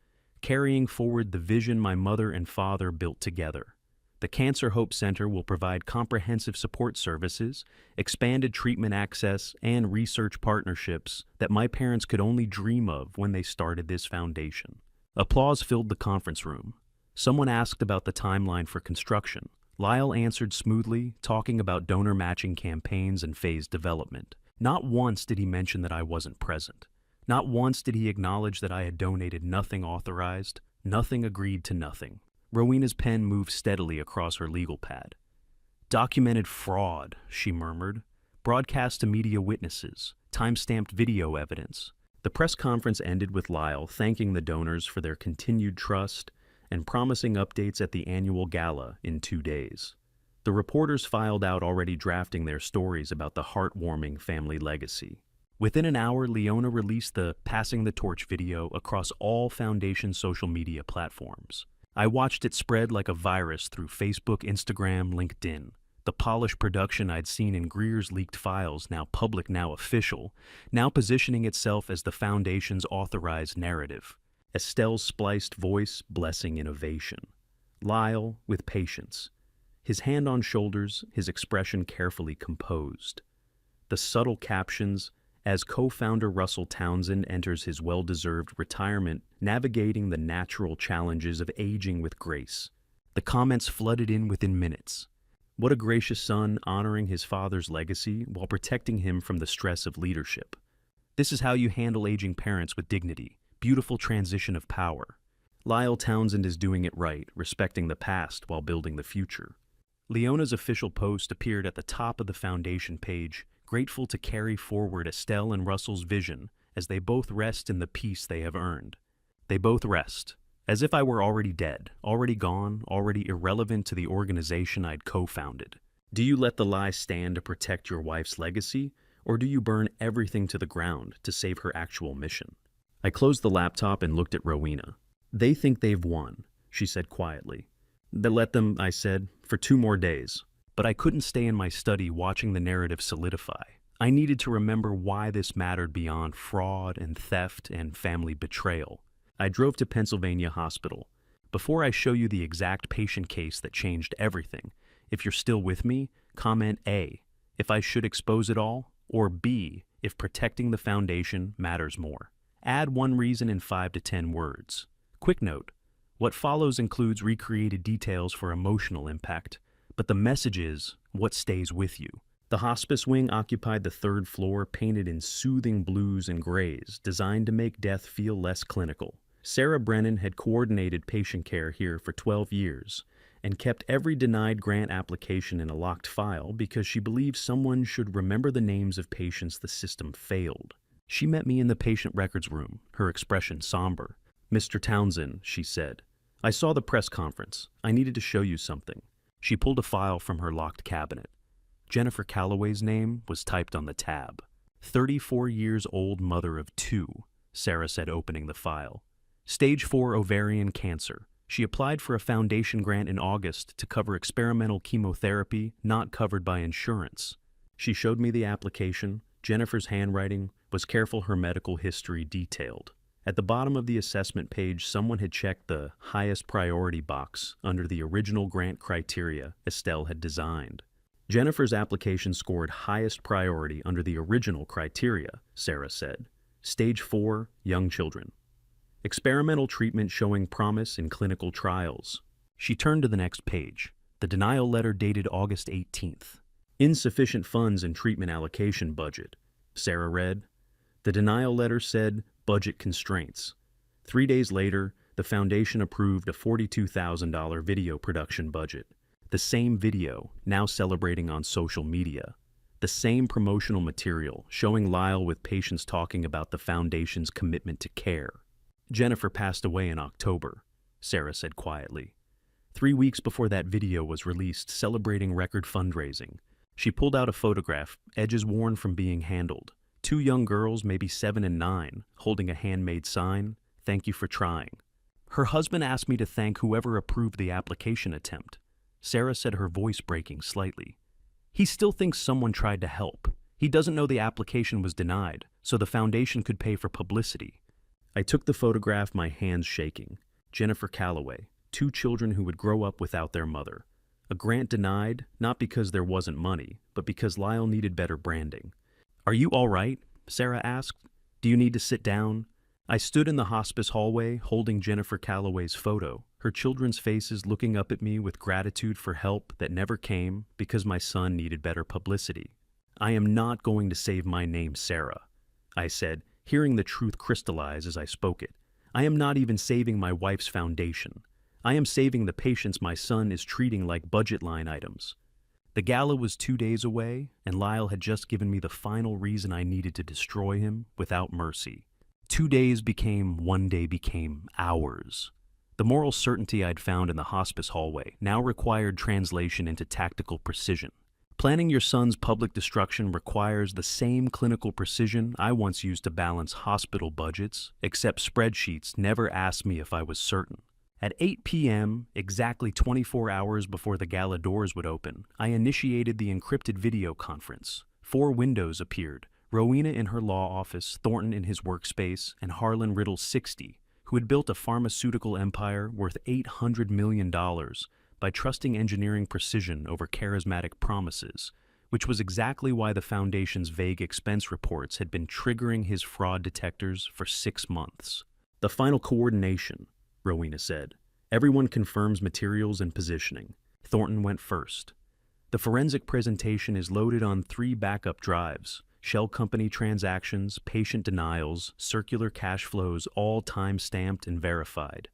"Carrying forward the vision my mother and father built together. The Cancer Hope Center will provide comprehensive support services, expanded treatment access, and research partnerships that my parents could only dream of when they started this foundation." Applause filled the conference room. Someone asked about the timeline for construction. Lyle answered smoothly, talking about donor matching campaigns and phased development. Not once did he mention that I wasn't present. Not once did he acknowledge that I had donated nothing authorized, nothing agreed to nothing. Rowena's pen moved steadily across her legal pad. "Documented fraud," she murmured. "Broadcast to media witnesses. Time-stamped video evidence." The press conference ended with Lyle thanking the donors for their continued trust and promising updates at the annual gala in 2 days. The reporters filed out, already drafting their stories about the heartwarming family legacy. Within an hour, Leona released the Passing the Torch video across all Foundation social media platforms. I watched it spread like a virus through Facebook, Instagram, LinkedIn. The polished production I'd seen in Greer's leaked files, now public, now official, now positioning itself as the Foundation's authorized narrative. Estelle's spliced voice blessing innovation. Lyle, with patience, his hand on shoulders, his expression carefully composed. The subtle captions, as co-founder Russell Townsend enters his well-deserved retirement, navigating the natural challenges of aging with grace. The comments flooded in within minutes. What a gracious son, honoring his father's legacy while protecting him from the stress of leadership. This is how you handle aging parents with dignity. Beautiful transition of power. Lyle Townsend is doing it right, respecting the past while building the future. Leona's official post appeared at the top of the Foundation page, grateful to carry forward Estelle and Russell's vision as they both rest in the peace they have earned. They both rest, as if I were already dead, already gone, already irrelevant to the organization I'd co-founded. Do you let the lie stand to protect your wife's legacy, or do you burn everything to the ground to save her actual mission? I closed the laptop and looked at Rowena. "They think they've won," she said quietly. "They let them," I said, "for 2 more days." But I couldn't stay in my study watching the narrative solidify. I needed to remember why this mattered beyond fraud and theft and family betrayal. I drove to Pennsylvania Hospital. Before I show you the exact patient case that changed everything, if you're still with me, comment A, if I should expose it all, or B, if protecting the Foundation matters more. Add one reason in 5 to 10 words. Quick note, what follows includes recreated details for emotional impact, but the message is what stays with you. The hospice wing occupied the 3rd floor, painted in soothing blues and grays, designed to make death feel less clinical. Sarah Brennan had coordinated patient care here for 12 years and kept every denied grant application in a locked file because she believed someone should remember the names of patients the system failed. She met me in the patient records room, her expression somber. "Mr. Townsend," she said, "I saw the press conference. I needed to show you something." She pulled a file from her locked cabinet. Jennifer Calloway's name was typed on the tab. 34 years old, mother of 2, Sarah said, opening the file. Stage 4 ovarian cancer. She applied for a Foundation grant in August to cover experimental chemotherapy not covered by insurance. She showed me the application. Jennifer's handwriting was careful, her medical history detailed. At the bottom of the assessment page, someone had checked the highest priority box under the original grant criteria Estelle had designed. Jennifer's application scored highest priority under the original criteria, Sarah said. Stage 4, young children. Experimental treatment showing promise in clinical trials. She turned to the next page, the denial letter dated August 18th. Insufficient funds in treatment allocation budget. Sarah read. The denial letter said, budget constraints. 3 days later, the foundation approved a $42,000 video production budget. The same video, now celebrating on social media. The same promotional material, showing Lyle with patients talking about the foundation's commitment to care. Jennifer passed away in October, Sarah said quietly. 3 weeks before that video was released, celebrating record fundraising, she pulled out a photograph, edges worn from being handled. 2 young girls, maybe 7 and 9, holding a handmade sign, "Thank you for trying." Her husband asked me to thank whoever approved the application attempt. Sarah said, her voice breaking slightly. He still thinks someone tried to help. He doesn't know the application was denied, so the foundation could pay for publicity. I took the photograph, my hands shaking. Jennifer Calloway, 2 children who would grow up without their mother. A grant denied, not because there wasn't money, but because Lyle needed better branding. "Are you all right?" Sarah asked. "Do you need to sit down?" I stood in the hospice hallway, holding Jennifer Calloway's photo, her children's faces looking up at me with gratitude for help that never came because my son needed better publicity. "I am not going to save my name, Sarah," I said, hearing the truth crystallize as I spoke it. "I am not even saving my wife's foundation. I am saving the patients my son is treating like budget line items." The gala was 2 days away, and Lyle had just given me the final reason I needed to destroy him without mercy. 2 days became, 1 day became hours. The moral certainty I'd found in the hospice hallway now required translation into tactical precision. Planning your son's public destruction requires the same clinical precision I once used to balance hospital budgets, except spreadsheets never asked me if I was certain. At 8 p.m., exactly 24 hours before the gala doors would open, I initiated the encrypted video conference. 4 windows appeared, Rowena in her law office, Thornton in his workspace, and Harlan Riddle 60, who had built a pharmaceutical empire worth $800 million by trusting engineering precision over charismatic promises, which was exactly why the Foundation's vague expense reports had been triggering his fraud detectors for 6 months. "The final coordination," Rowena said. "Everyone confirms materials and positioning." Thornton went first. "The forensic presentation is loaded on 3 backup drives. Shell company transactions, patient denials, circular cash flows, all time-stamped and verified.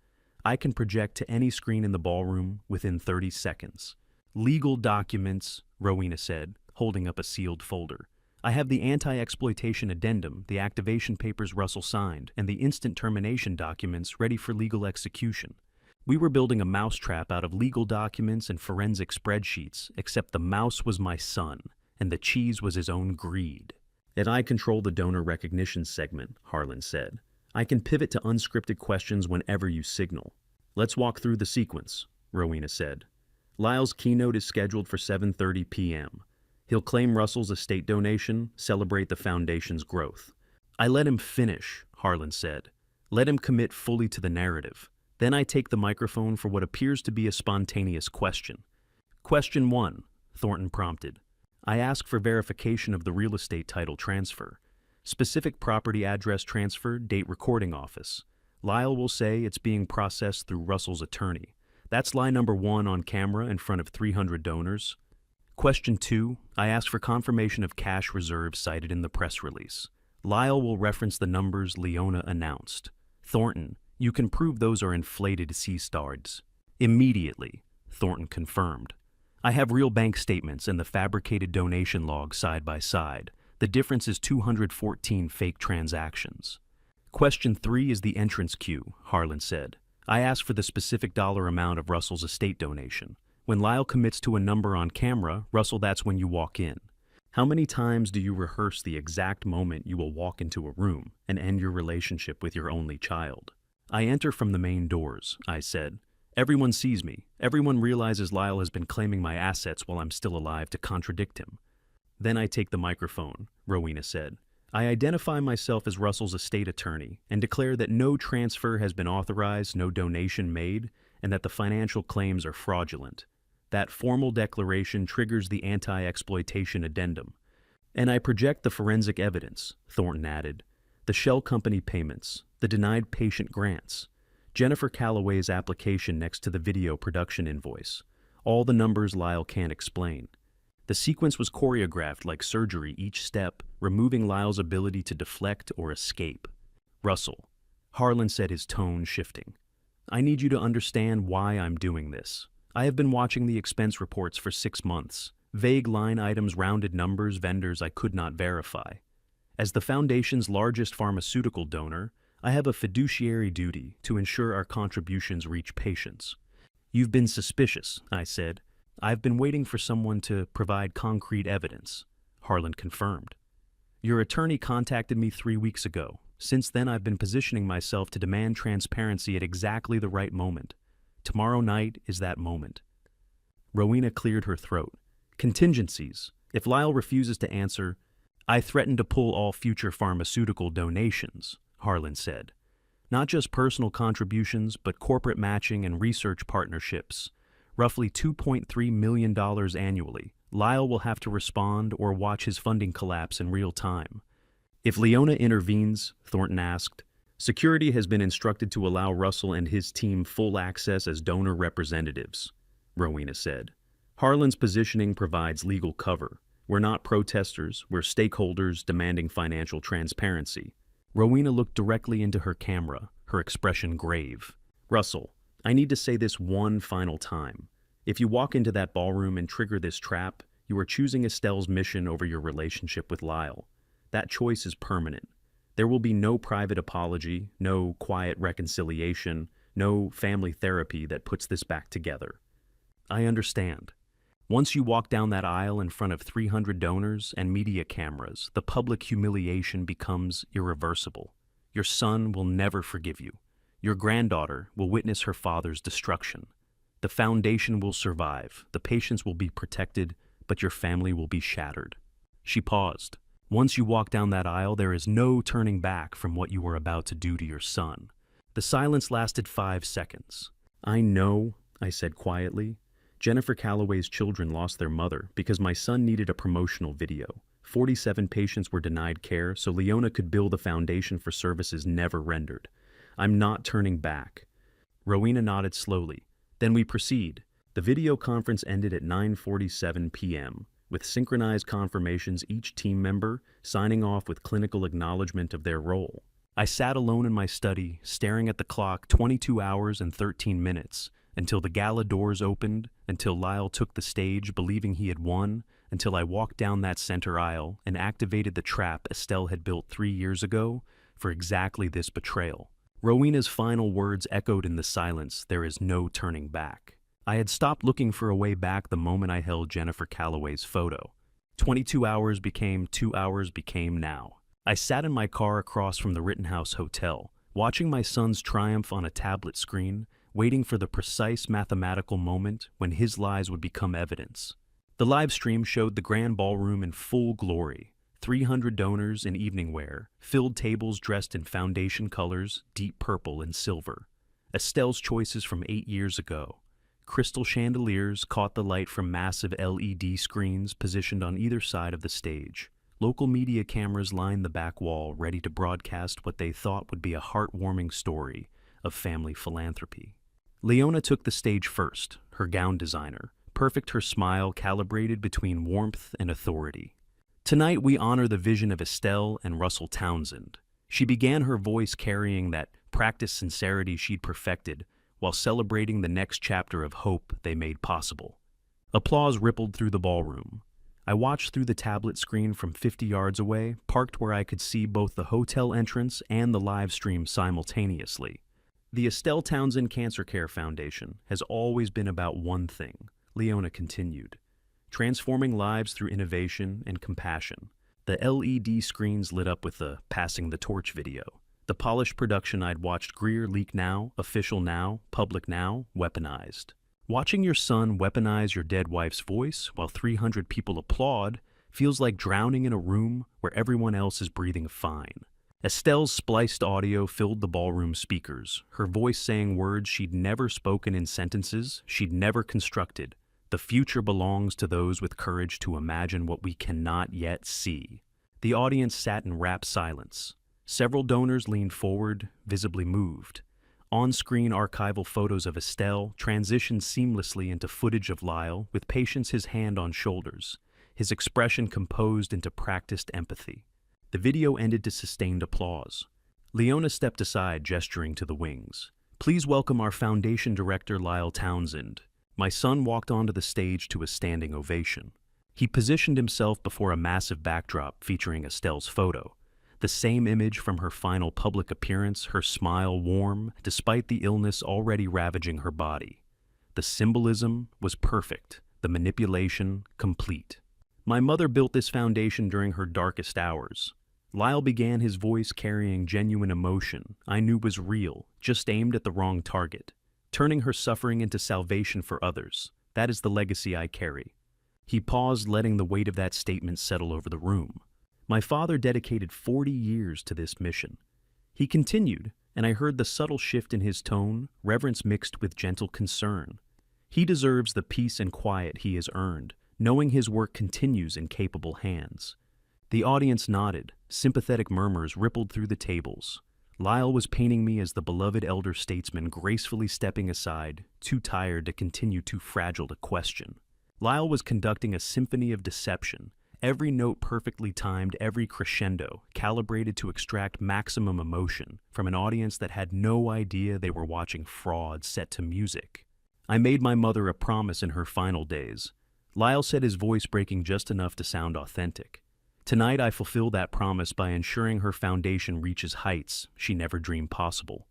I can project to any screen in the ballroom within 30 seconds. Legal documents," Rowena said, holding up a sealed folder. "I have the anti-exploitation addendum, the activation papers Russell signed, and the instant termination documents ready for legal execution. We were building a mousetrap out of legal documents and forensic spreadsheets, except the mouse was my son, and the cheese was his own greed." "And I control the donor recognition segment," Harlan said. "I can pivot to unscripted questions whenever you signal." "Let's walk through the sequence," Rowena said. "Lyle's keynote is scheduled for 7:30 p.m. He'll claim Russell's estate donation, celebrate the foundation's growth." "I let him finish," Harlan said. "Let him commit fully to the narrative. Then I take the microphone for what appears to be a spontaneous question." "Question 1, Thornton prompted. "I ask for verification of the real estate title transfer. Specific property address transfer, date recording office. Lyle will say it's being processed through Russell's attorney. That's lie number 1 on camera in front of 300 donors." Question 2, I ask for confirmation of cash reserves cited in the press release. Lyle will reference the numbers Leona announced. Thornton, you can prove those are inflated sea stars. Immediately, Thornton confirmed. I have real bank statements and the fabricated donation log side by side. The difference is 214 fake transactions. Question 3 is the entrance cue, Harlan said. I ask for the specific dollar amount of Russell's estate donation. When Lyle commits to a number on camera, Russell, that's when you walk in. How many times do you rehearse the exact moment you will walk into a room and end your relationship with your only child? I enter from the main doors, I said. Everyone sees me. Everyone realizes Lyle has been claiming my assets while I'm still alive to contradict him. Then I take the microphone, Rowena said. I identify myself as Russell's estate attorney and declare that no transfer has been authorized, no donation made, and that the financial claims are fraudulent. That formal declaration triggers the anti-exploitation addendum. And I project the forensic evidence, Thornton added. The shell company payments, the denied patient grants, Jennifer Calloway's application next to the video production invoice. All the numbers Lyle can't explain. The sequence was choreographed like surgery, each step removing Lyle's ability to deflect or escape. Russell, Harlan said, his tone shifting. I need you to understand why I'm doing this. I have been watching the expense reports for 6 months. Vague line items, rounded numbers, vendors I could not verify. As the Foundation's largest pharmaceutical donor, I have a fiduciary duty to ensure our contributions reach patients. You've been suspicious, I said. I've been waiting for someone to provide concrete evidence, Harlan confirmed. Your attorney contacted me 3 weeks ago. Since then, I've been positioning myself to demand transparency at exactly the right moment. Tomorrow night is that moment. Rowena cleared her throat. Contingencies. If Lyle refuses to answer, I threaten to pull all future pharmaceutical donations, Harlan said. Not just personal contributions, but corporate matching and research partnerships. Roughly $2.3 million annually. Lyle will have to respond or watch his funding collapse in real time. If Leona intervenes, Thornton asked, security has been instructed to allow Russell and his team full access as donor representatives, Rowena said. Harlan's positioning provides legal cover. We're not protesters, we're stakeholders demanding financial transparency. Rowena looked directly into her camera, her expression grave. Russell, I need to say this one final time. If you walk into that ballroom and trigger this trap, you are choosing Estelle's mission over your relationship with Lyle. That choice is permanent. There will be no private apology, no quiet reconciliation, no family therapy that puts this back together. I understand. Once you walk down that aisle in front of 300 donors and media cameras, the public humiliation becomes irreversible. Your son will never forgive you. Your granddaughter will witness her father's destruction. The Foundation will survive, the patients will be protected, but your family will be shattered. She paused. Once you walk down that aisle, there is no turning back from what you are about to do to your son. The silence lasted 5 seconds. I know, I said quietly. Jennifer Calloway's children lost their mother because my son needed a promotional video. 47 patients were denied care, so Leona could bill the Foundation for services never rendered. I'm not turning back. Rowena nodded slowly. Then we proceed. The video conference ended at 9:47 p.m., with synchronized confirmations, each team member signing off with clinical acknowledgement of their role. I sat alone in my study, staring at the clock 22 hours and 13 minutes, until the gala doors opened, until Lyle took the stage believing he had won, until I walked down that center aisle and activated the trap Estelle had built 3 years ago for exactly this betrayal. Rowena's final words echoed in the silence, there is no turning back. I had stopped looking for a way back the moment I held Jennifer Calloway's photo. 22 hours became 2 hours became now. I sat in my car across from the Rittenhouse Hotel, watching my son's triumph on a tablet screen, waiting for the precise mathematical moment when his lies would become evidence. The live stream showed the grand ballroom in full glory. 300 donors in evening wear, filled tables dressed in Foundation colors, deep purple and silver. Estelle's choices from 8 years ago. Crystal chandeliers caught the light from massive LED screens positioned on either side of the stage. Local media cameras lined the back wall, ready to broadcast what they thought would be a heartwarming story of family philanthropy. Leona took the stage first, her gown designer, perfect her smile calibrated between warmth and authority. Tonight we honor the vision of Estelle and Russell Townsend. She began, her voice carrying that practiced sincerity she'd perfected, while celebrating the next chapter of hope they made possible. Applause rippled through the ballroom. I watched through the tablet screen from 50 yards away, parked where I could see both the hotel entrance and the live stream simultaneously. The Estelle Townsend Cancer Care Foundation has always been about one thing, Leona continued. Transforming lives through innovation and compassion. The LED screens lit up with the Passing the Torch video. The polished production I'd watched Greer leak now, official now, public now, weaponized. Watching your son weaponize your dead wife's voice while 300 people applaud feels like drowning in a room where everyone else is breathing fine. Estelle's spliced audio filled the ballroom speakers, her voice saying words she'd never spoken in sentences she'd never constructed, The future belongs to those with courage to imagine what we cannot yet see. The audience sat in rapt silence. Several donors leaned forward, visibly moved. On-screen archival photos of Estelle transitioned seamlessly into footage of Lyle, with patience his hand on shoulders, his expression composed into practiced empathy. The video ended to sustained applause. Leona stepped aside, gesturing to the wings. "Please welcome our foundation director, Lyle Townsend." My son walked onto the stage to a standing ovation. He positioned himself before a massive backdrop featuring Estelle's photo. The same image from her final public appearance, her smile warm, despite the illness already ravaging her body. The symbolism was perfect, the manipulation complete. My mother built this foundation during her darkest hours. Lyle began, his voice carrying genuine emotion I knew was real, just aimed at the wrong target. Turning her suffering into salvation for others, that is the legacy I carry. He paused, letting the weight of that statement settle over the room. My father dedicated 40 years to this mission. He continued, and I heard the subtle shift in his tone, reverence mixed with gentle concern. He deserves the peace and quiet he has earned, knowing his work continues in capable hands. The audience nodded, sympathetic murmurs rippled through the tables. Lyle was painting me as the beloved elder statesman gracefully stepping aside, too tired to continue, too fragile to question. Lyle was conducting a symphony of deception, every note perfectly timed, every crescendo calibrated to extract maximum emotion from an audience that had no idea they were watching fraud set to music. I made my mother a promise in her final days. Lyle said, his voice breaking just enough to sound authentic. Tonight I fulfill that promise by ensuring her foundation reaches heights she never dreamed possible.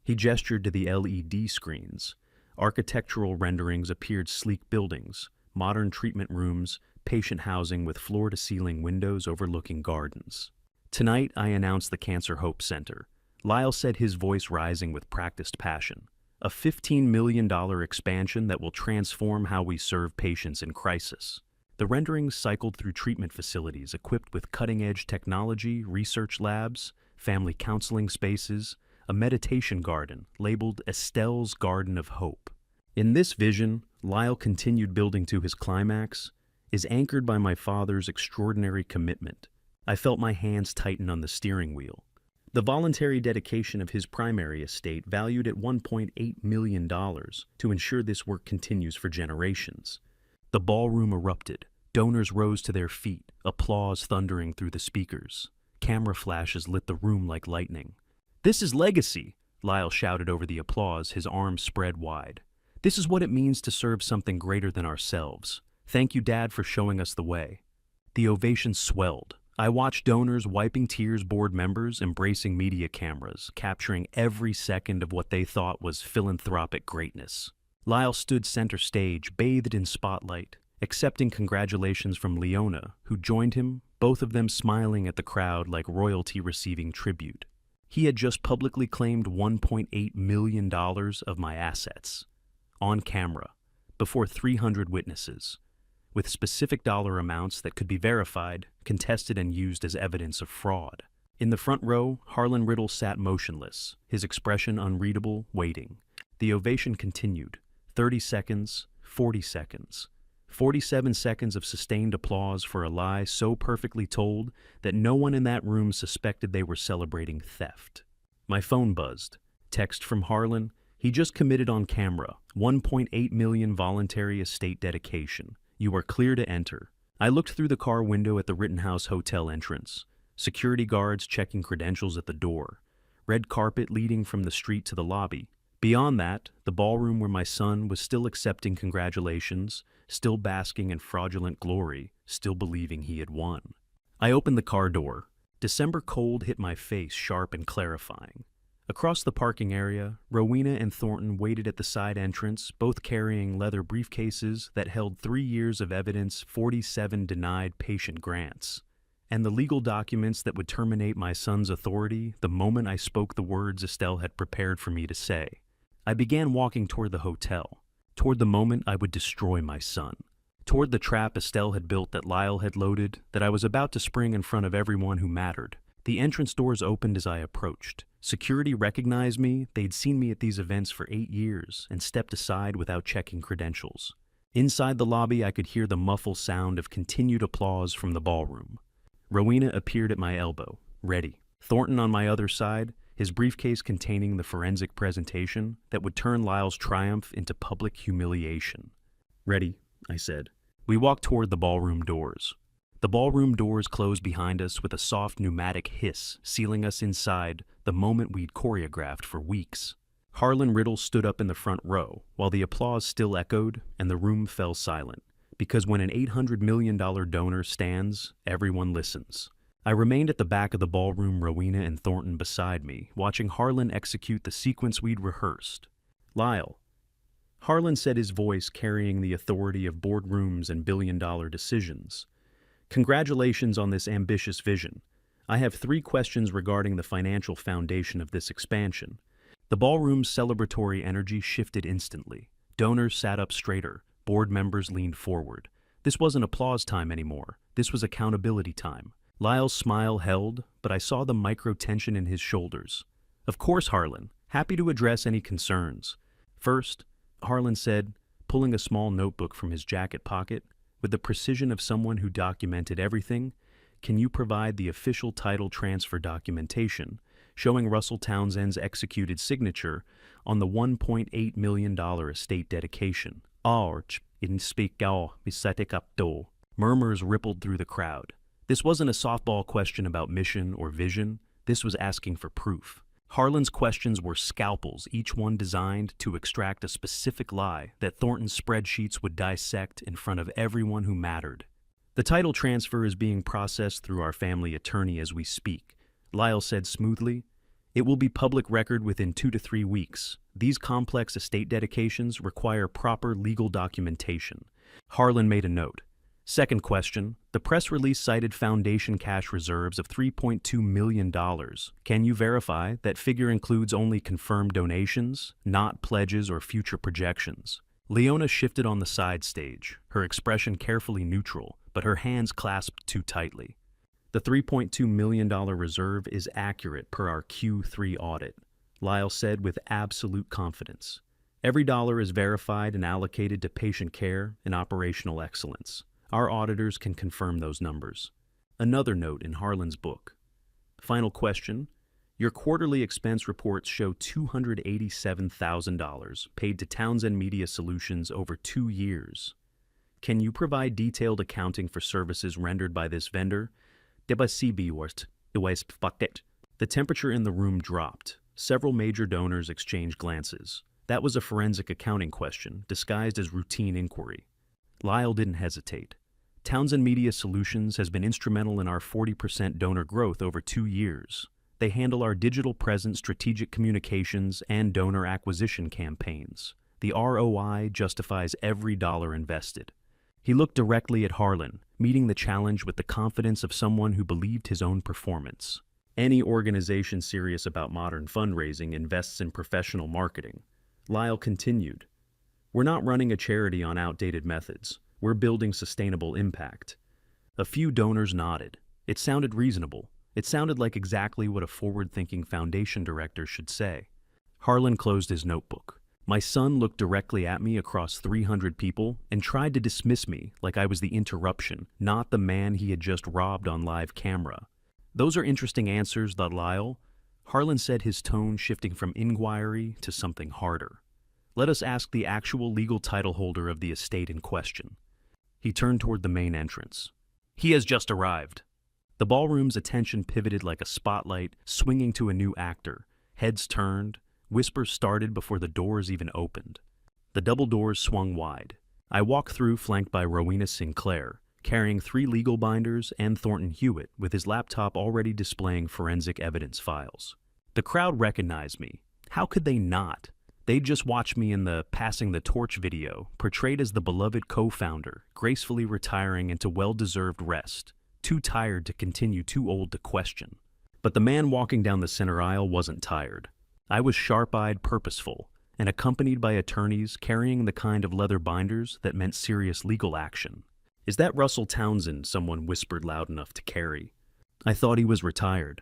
He gestured to the LED screens. Architectural renderings appeared: sleek buildings, modern treatment rooms, patient housing with floor-to-ceiling windows overlooking gardens. Tonight I announced the Cancer Hope Center. Lyle said, his voice rising with practiced passion. A $15 million expansion that will transform how we serve patients in crisis. The renderings cycled through treatment facilities equipped with cutting-edge technology, research labs, family counseling spaces, a meditation garden labeled Estelle's Garden of Hope. In this vision, Lyle continued building to his climax, is anchored by my father's extraordinary commitment. I felt my hands tighten on the steering wheel. The voluntary dedication of his primary estate, valued at $1.8 million, to ensure this work continues for generations. The ballroom erupted. Donors rose to their feet, applause thundering through the speakers. Camera flashes lit the room like lightning. "This is legacy," Lyle shouted over the applause, his arms spread wide. "This is what it means to serve something greater than ourselves. Thank you, Dad, for showing us the way." The ovation swelled. I watched donors wiping tears, board members embracing media cameras, capturing every second of what they thought was philanthropic greatness. Lyle stood center stage, bathed in spotlight, accepting congratulations from Leona, who joined him, both of them smiling at the crowd like royalty receiving tribute. He had just publicly claimed $1.8 million of my assets, on camera, before 300 witnesses, with specific dollar amounts that could be verified, contested, and used as evidence of fraud. In the front row, Harlan Riddle sat motionless, his expression unreadable, waiting. The ovation continued. 30 seconds, 40 seconds. 47 seconds of sustained applause for a lie so perfectly told that no one in that room suspected they were celebrating theft. My phone buzzed. Text from Harlan. He just committed on camera. 1.8 million voluntary estate dedication. You are clear to enter. I looked through the car window at the Rittenhouse Hotel entrance. Security guards checking credentials at the door. Red carpet leading from the street to the lobby. Beyond that, the ballroom where my son was still accepting congratulations, still basking in fraudulent glory, still believing he had won. I opened the car door. December cold hit my face, sharp and clarifying. Across the parking area, Rowena and Thornton waited at the side entrance, both carrying leather briefcases that held 3 years of evidence, 47 denied patient grants, and the legal documents that would terminate my son's authority the moment I spoke the words Estelle had prepared for me to say. I began walking toward the hotel, toward the moment I would destroy my son, toward the trap Estelle had built that Lyle had loaded, that I was about to spring in front of everyone who mattered. The entrance doors opened as I approached. Security recognized me. They'd seen me at these events for 8 years and stepped aside without checking credentials. Inside the lobby, I could hear the muffled sound of continued applause from the ballroom. Rowena appeared at my elbow, ready. Thornton on my other side, his briefcase containing the forensic presentation that would turn Lyle's triumph into public humiliation. "Ready," I said. We walked toward the ballroom doors. The ballroom doors closed behind us with a soft pneumatic hiss, sealing us inside the moment we'd choreographed for weeks. Harlan Riddle stood up in the front row, while the applause still echoed and the room fell silent, because when an $800 million donor stands, everyone listens. I remained at the back of the ballroom, Rowena and Thornton beside me, watching Harlan execute the sequence we'd rehearsed. "Lyle." Harlan said, his voice carrying the authority of boardrooms and billion-dollar decisions. "Congratulations on this ambitious vision. I have 3 questions regarding the financial foundation of this expansion." The ballroom's celebratory energy shifted instantly. Donors sat up straighter. Board members leaned forward. This wasn't applause time anymore. This was accountability time. Lyle's smile held, but I saw the micro-tension in his shoulders. "Of course, Harlan. Happy to address any concerns." "First," Harlan said, pulling a small notebook from his jacket pocket, with the precision of someone who documented everything, "can you provide the official title transfer documentation showing Russell Townsend's executed signature on the $1.8 million estate dedication?" "Arch, in speak misatecapto." Murmurs rippled through the crowd. This wasn't a softball question about mission or vision. This was asking for proof. Harlan's questions were scalpels, each one designed to extract a specific lie that Thornton's spreadsheets would dissect in front of everyone who mattered. "The title transfer is being processed through our family attorney as we speak," Lyle said smoothly. "It will be public record within 2 to 3 weeks. These complex estate dedications require proper legal documentation." Harlan made a note. "Second question, the press release cited foundation cash reserves of $3.2 million. Can you verify that figure includes only confirmed donations, not pledges or future projections?" Leona shifted on the side stage, her expression carefully neutral, but her hands clasped too tightly. "The $3.2 million reserve is accurate per our Q3 audit," Lyle said with absolute confidence. "Every dollar is verified and allocated to patient care and operational excellence. Our auditors can confirm those numbers." Another note in Harlan's book. "Final question. Your quarterly expense reports show $287,000 paid to Townsend Media Solutions over 2 years. Can you provide detailed accounting for services rendered by this vendor?" The temperature in the room dropped. Several major donors exchanged glances. That was a forensic accounting question, disguised as routine inquiry. Lyle didn't hesitate. "Townsend Media Solutions has been instrumental in our 40% donor growth over 2 years. They handle our digital presence, strategic communications, and donor acquisition campaigns. The ROI justifies every dollar invested." He looked directly at Harlan, meeting the challenge with the confidence of someone who believed his own performance. "Any organization serious about modern fundraising invests in professional marketing." Lyle continued. "We're not running a charity on outdated methods. We're building sustainable impact." A few donors nodded. It sounded reasonable. It sounded like exactly what a forward-thinking foundation director should say. Harlan closed his notebook. My son looked directly at me across 300 people and tried to dismiss me like I was the interruption, not the man he had just robbed on live camera. "Those are interesting answers," thought Lyle. Harlan said, his tone shifting from inquiry to something harder. "Let us ask the actual legal title holder of the estate in question." He turned toward the main entrance. "He has just arrived." The ballroom's attention pivoted like a spotlight, swinging to a new actor. Heads turned. Whispers started before the doors even opened. The double doors swung wide. I walked through, flanked by Rowena Sinclair, carrying 3 legal binders, and Thornton Hewitt, with his laptop already displaying forensic evidence files. The crowd recognized me. How could they not? They'd just watched me in the Passing the Torch video, portrayed as the beloved co-founder, gracefully retiring into well-deserved rest, too tired to continue, too old to question. But the man walking down the center aisle wasn't tired. I was sharp-eyed, purposeful, and accompanied by attorneys carrying the kind of leather binders that meant serious legal action. "Is that Russell Townsend?" someone whispered loud enough to carry. I thought he was retired.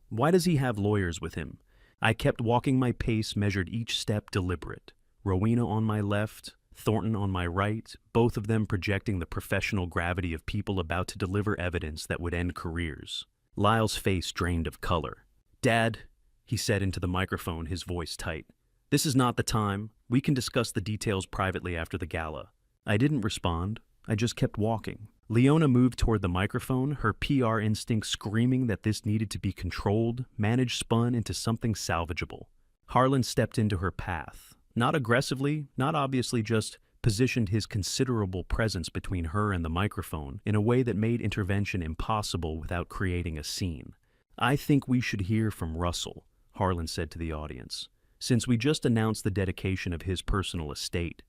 "Why does he have lawyers with him?" I kept walking my pace, measured each step deliberate. Rowena on my left, Thornton on my right, both of them projecting the professional gravity of people about to deliver evidence that would end careers. Lyle's face drained of color. "Dad," he said into the microphone, his voice tight. "This is not the time. We can discuss the details privately after the gala." I didn't respond. I just kept walking. Leona moved toward the microphone, her PR instinct screaming that this needed to be controlled, managed, spun into something salvageable. Harlan stepped into her path. Not aggressively, not obviously, just positioned his considerable presence between her and the microphone in a way that made intervention impossible without creating a scene. "I think we should hear from Russell," Harlan said to the audience, "since we just announced the dedication of his personal estate."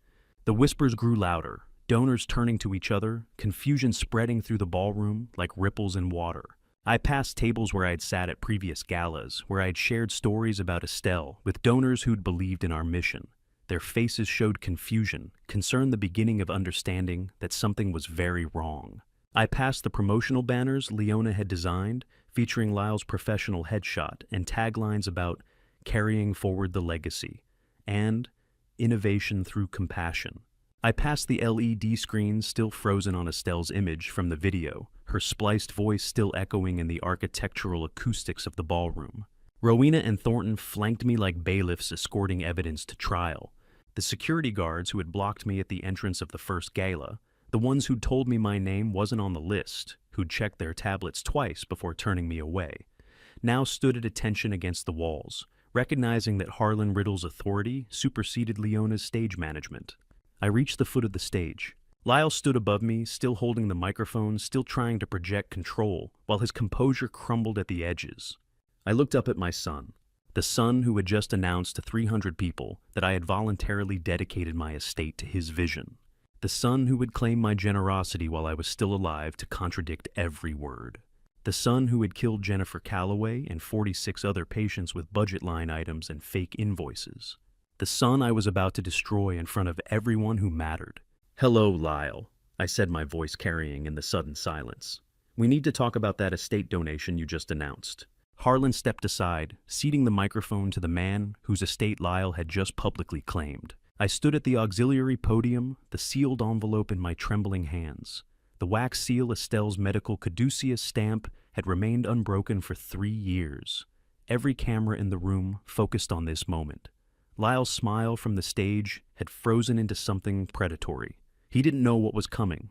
The whispers grew louder, donors turning to each other, confusion spreading through the ballroom like ripples in water. I passed tables where I had sat at previous galas, where I had shared stories about Estelle with donors who'd believed in our mission. Their faces showed confusion, concern the beginning of understanding that something was very wrong. I passed the promotional banners Leona had designed, featuring Lyle's professional headshot and taglines about carrying forward the legacy and innovation through compassion. I passed the LED screens still frozen on Estelle's image from the video, her spliced voice still echoing in the architectural acoustics of the ballroom. Rowena and Thornton flanked me like bailiffs escorting evidence to trial. The security guards who had blocked me at the entrance of the first gala, the ones who'd told me my name wasn't on the list, who'd checked their tablets twice before turning me away, now stood at attention against the walls, recognizing that Harlan Riddle's authority superseded Leona's stage management. I reached the foot of the stage. Lyle stood above me, still holding the microphone, still trying to project control, while his composure crumbled at the edges. I looked up at my son, the son who had just announced to 300 people that I had voluntarily dedicated my estate to his vision. The son who would claim my generosity while I was still alive to contradict every word. The son who had killed Jennifer Calloway and 46 other patients with budget line items and fake invoices. The son I was about to destroy in front of everyone who mattered. "Hello, Lyle," I said, my voice carrying in the sudden silence. "We need to talk about that estate donation you just announced." Harlan stepped aside, ceding the microphone to the man whose estate Lyle had just publicly claimed. I stood at the auxiliary podium, the sealed envelope in my trembling hands. The wax seal Estelle's medical caduceus stamp had remained unbroken for 3 years. Every camera in the room focused on this moment. Lyle's smile from the stage had frozen into something predatory. He didn't know what was coming.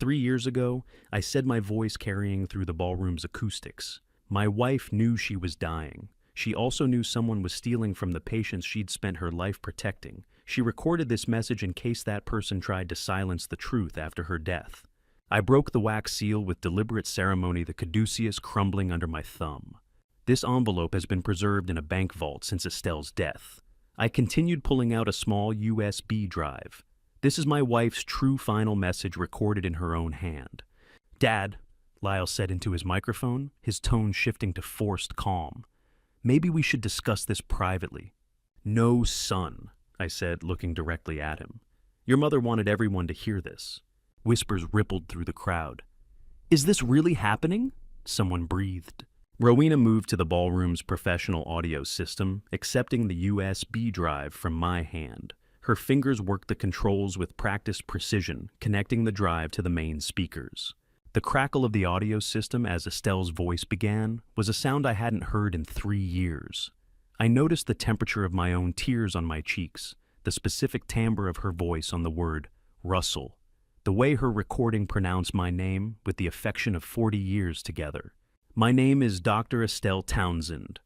3 years ago, I said, my voice carrying through the ballroom's acoustics. My wife knew she was dying. She also knew someone was stealing from the patients she'd spent her life protecting. She recorded this message in case that person tried to silence the truth after her death. I broke the wax seal with deliberate ceremony, the caduceus crumbling under my thumb. This envelope has been preserved in a bank vault since Estelle's death. I continued pulling out a small USB drive. This is my wife's true final message recorded in her own hand. "Dad," Lyle said into his microphone, his tone shifting to forced calm. "Maybe we should discuss this privately." "No, son," I said, looking directly at him. "Your mother wanted everyone to hear this." Whispers rippled through the crowd. "Is this really happening?" someone breathed. Rowena moved to the ballroom's professional audio system, accepting the USB drive from my hand. Her fingers worked the controls with practiced precision, connecting the drive to the main speakers. The crackle of the audio system as Estelle's voice began was a sound I hadn't heard in 3 years. I noticed the temperature of my own tears on my cheeks, the specific timbre of her voice on the word Russell, the way her recording pronounced my name with the affection of 40 years together. "My name is Dr. Estelle Townsend."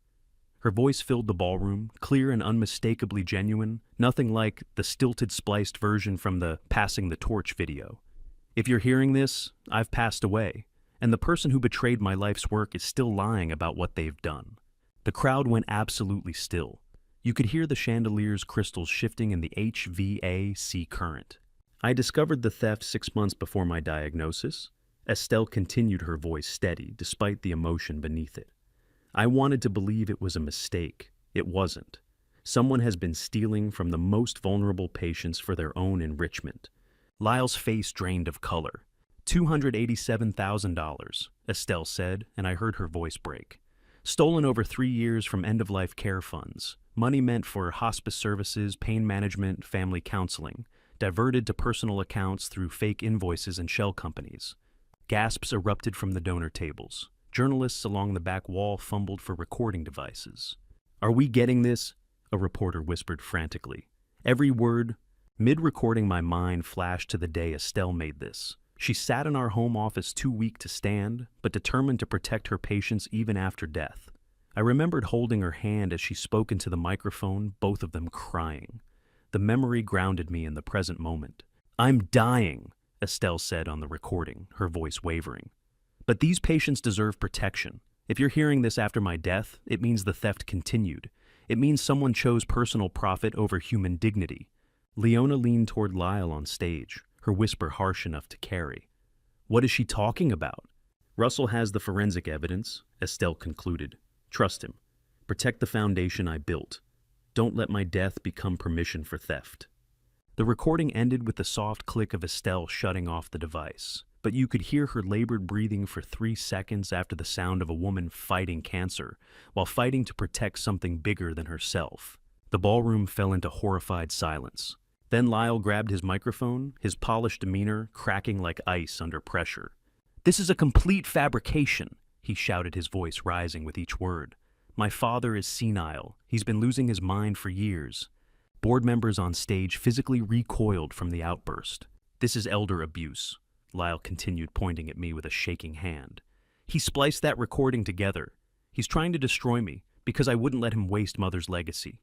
Her voice filled the ballroom, clear and unmistakably genuine, nothing like the stilted spliced version from the Passing the Torch video. "If you're hearing this, I've passed away, and the person who betrayed my life's work is still lying about what they've done." The crowd went absolutely still. You could hear the chandelier's crystals shifting in the HVAC current. I discovered the theft 6 months before my diagnosis. Estelle continued, her voice steady, despite the emotion beneath it. "I wanted to believe it was a mistake. It wasn't. Someone has been stealing from the most vulnerable patients for their own enrichment." Lyle's face drained of color. $287,000, Estelle said, and I heard her voice break. "Stolen over 3 years from end-of-life care funds. Money meant for hospice services, pain management, family counseling. diverted to personal accounts through fake invoices and shell companies. Gasps erupted from the donor tables. Journalists along the back wall fumbled for recording devices. "Are we getting this?" a reporter whispered frantically. Every word. Mid-recording, my mind flashed to the day Estelle made this. She sat in our home office too weak to stand, but determined to protect her patients even after death. I remembered holding her hand as she spoke into the microphone, both of them crying. The memory grounded me in the present moment. "I'm dying," Estelle said on the recording, her voice wavering. "But these patients deserve protection. If you're hearing this after my death, it means the theft continued. It means someone chose personal profit over human dignity." Leona leaned toward Lyle on stage, her whisper harsh enough to carry. "What is she talking about?" "Russell has the forensic evidence," Estelle concluded. "Trust him. Protect the foundation I built. Don't let my death become permission for theft." The recording ended with the soft click of Estelle shutting off the device, but you could hear her labored breathing for 3 seconds after the sound of a woman fighting cancer, while fighting to protect something bigger than herself. The ballroom fell into horrified silence. Then Lyle grabbed his microphone, his polished demeanor cracking like ice under pressure. "This is a complete fabrication," he shouted, his voice rising with each word. "My father is senile. He's been losing his mind for years." Board members on stage physically recoiled from the outburst. "This is elder abuse," Lyle continued, pointing at me with a shaking hand. "He spliced that recording together. He's trying to destroy me because I wouldn't let him waste Mother's legacy."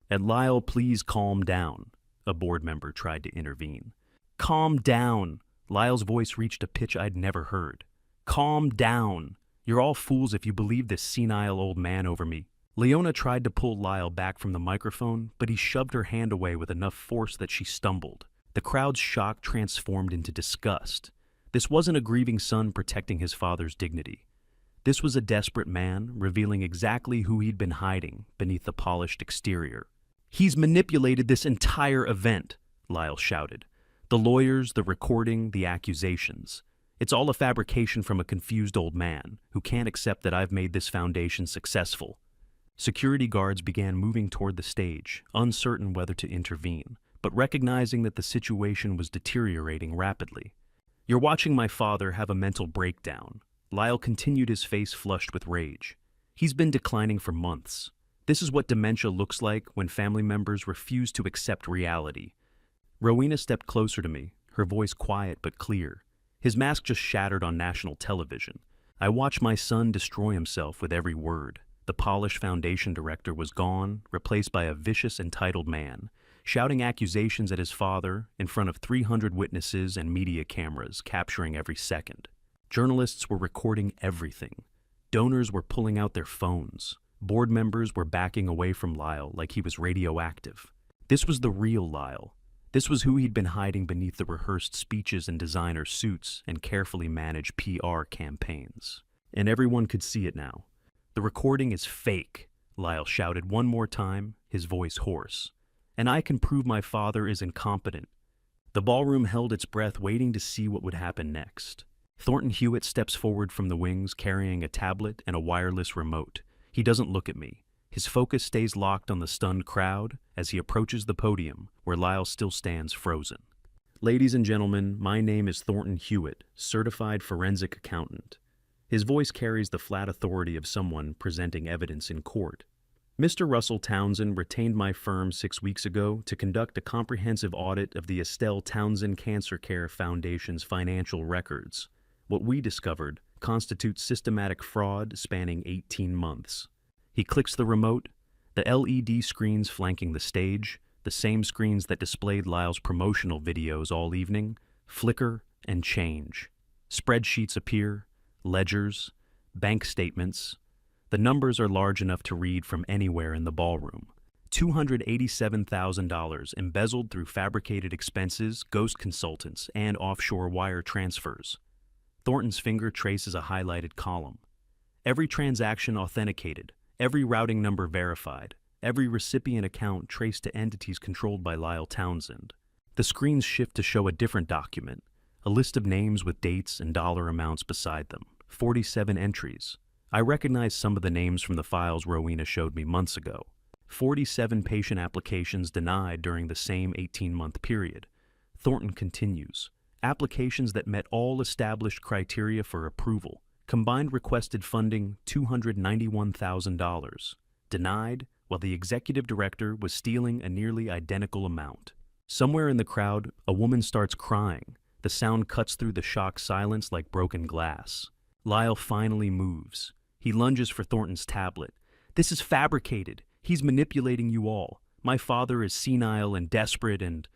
"And Lyle, please calm down," a board member tried to intervene. "Calm down." Lyle's voice reached a pitch I'd never heard. "Calm down. You're all fools if you believe this senile old man over me." Leona tried to pull Lyle back from the microphone, but he shoved her hand away with enough force that she stumbled. The crowd's shock transformed into disgust. This wasn't a grieving son protecting his father's dignity. This was a desperate man revealing exactly who he'd been hiding beneath the polished exterior. "He's manipulated this entire event," Lyle shouted. "The lawyers, the recording, the accusations. It's all a fabrication from a confused old man who can't accept that I've made this foundation successful." Security guards began moving toward the stage, uncertain whether to intervene, but recognizing that the situation was deteriorating rapidly. "You're watching my father have a mental breakdown." Lyle continued, his face flushed with rage. "He's been declining for months. This is what dementia looks like when family members refuse to accept reality." Rowena stepped closer to me, her voice quiet but clear. His mask just shattered on national television. I watched my son destroy himself with every word. The polished foundation director was gone, replaced by a vicious, entitled man, shouting accusations at his father in front of 300 witnesses and media cameras, capturing every second. Journalists were recording everything. Donors were pulling out their phones. Board members were backing away from Lyle like he was radioactive. This was the real Lyle. This was who he'd been hiding beneath the rehearsed speeches and designer suits and carefully managed PR campaigns. And everyone could see it now. "The recording is fake," Lyle shouted one more time, his voice hoarse. "And I can prove my father is incompetent." The ballroom held its breath, waiting to see what would happen next. Thornton Hewitt steps forward from the wings, carrying a tablet and a wireless remote. He doesn't look at me. His focus stays locked on the stunned crowd as he approaches the podium, where Lyle still stands frozen. "Ladies and gentlemen, my name is Thornton Hewitt, certified forensic accountant." His voice carries the flat authority of someone presenting evidence in court. "Mr. Russell Townsend retained my firm 6 weeks ago to conduct a comprehensive audit of the Estelle Townsend Cancer Care Foundation's financial records. What we discovered constitutes systematic fraud spanning 18 months. He clicks the remote. The LED screens flanking the stage, the same screens that displayed Lyle's promotional videos all evening, flicker and change. Spreadsheets appear, ledgers, bank statements. The numbers are large enough to read from anywhere in the ballroom. $287,000 embezzled through fabricated expenses, ghost consultants, and offshore wire transfers. Thornton's finger traces a highlighted column. Every transaction authenticated, every routing number verified, every recipient account traced to entities controlled by Lyle Townsend. The screens shift to show a different document, a list of names with dates and dollar amounts beside them, 47 entries. I recognize some of the names from the files Rowena showed me months ago. 47 patient applications denied during the same 18-month period, Thornton continues. Applications that met all established criteria for approval. Combined requested funding $291,000. Denied, while the executive director was stealing a nearly identical amount. Somewhere in the crowd, a woman starts crying. The sound cuts through the shocked silence like broken glass. Lyle finally moves. He lunges for Thornton's tablet. "This is fabricated. He's manipulating you all. My father is senile and desperate and—"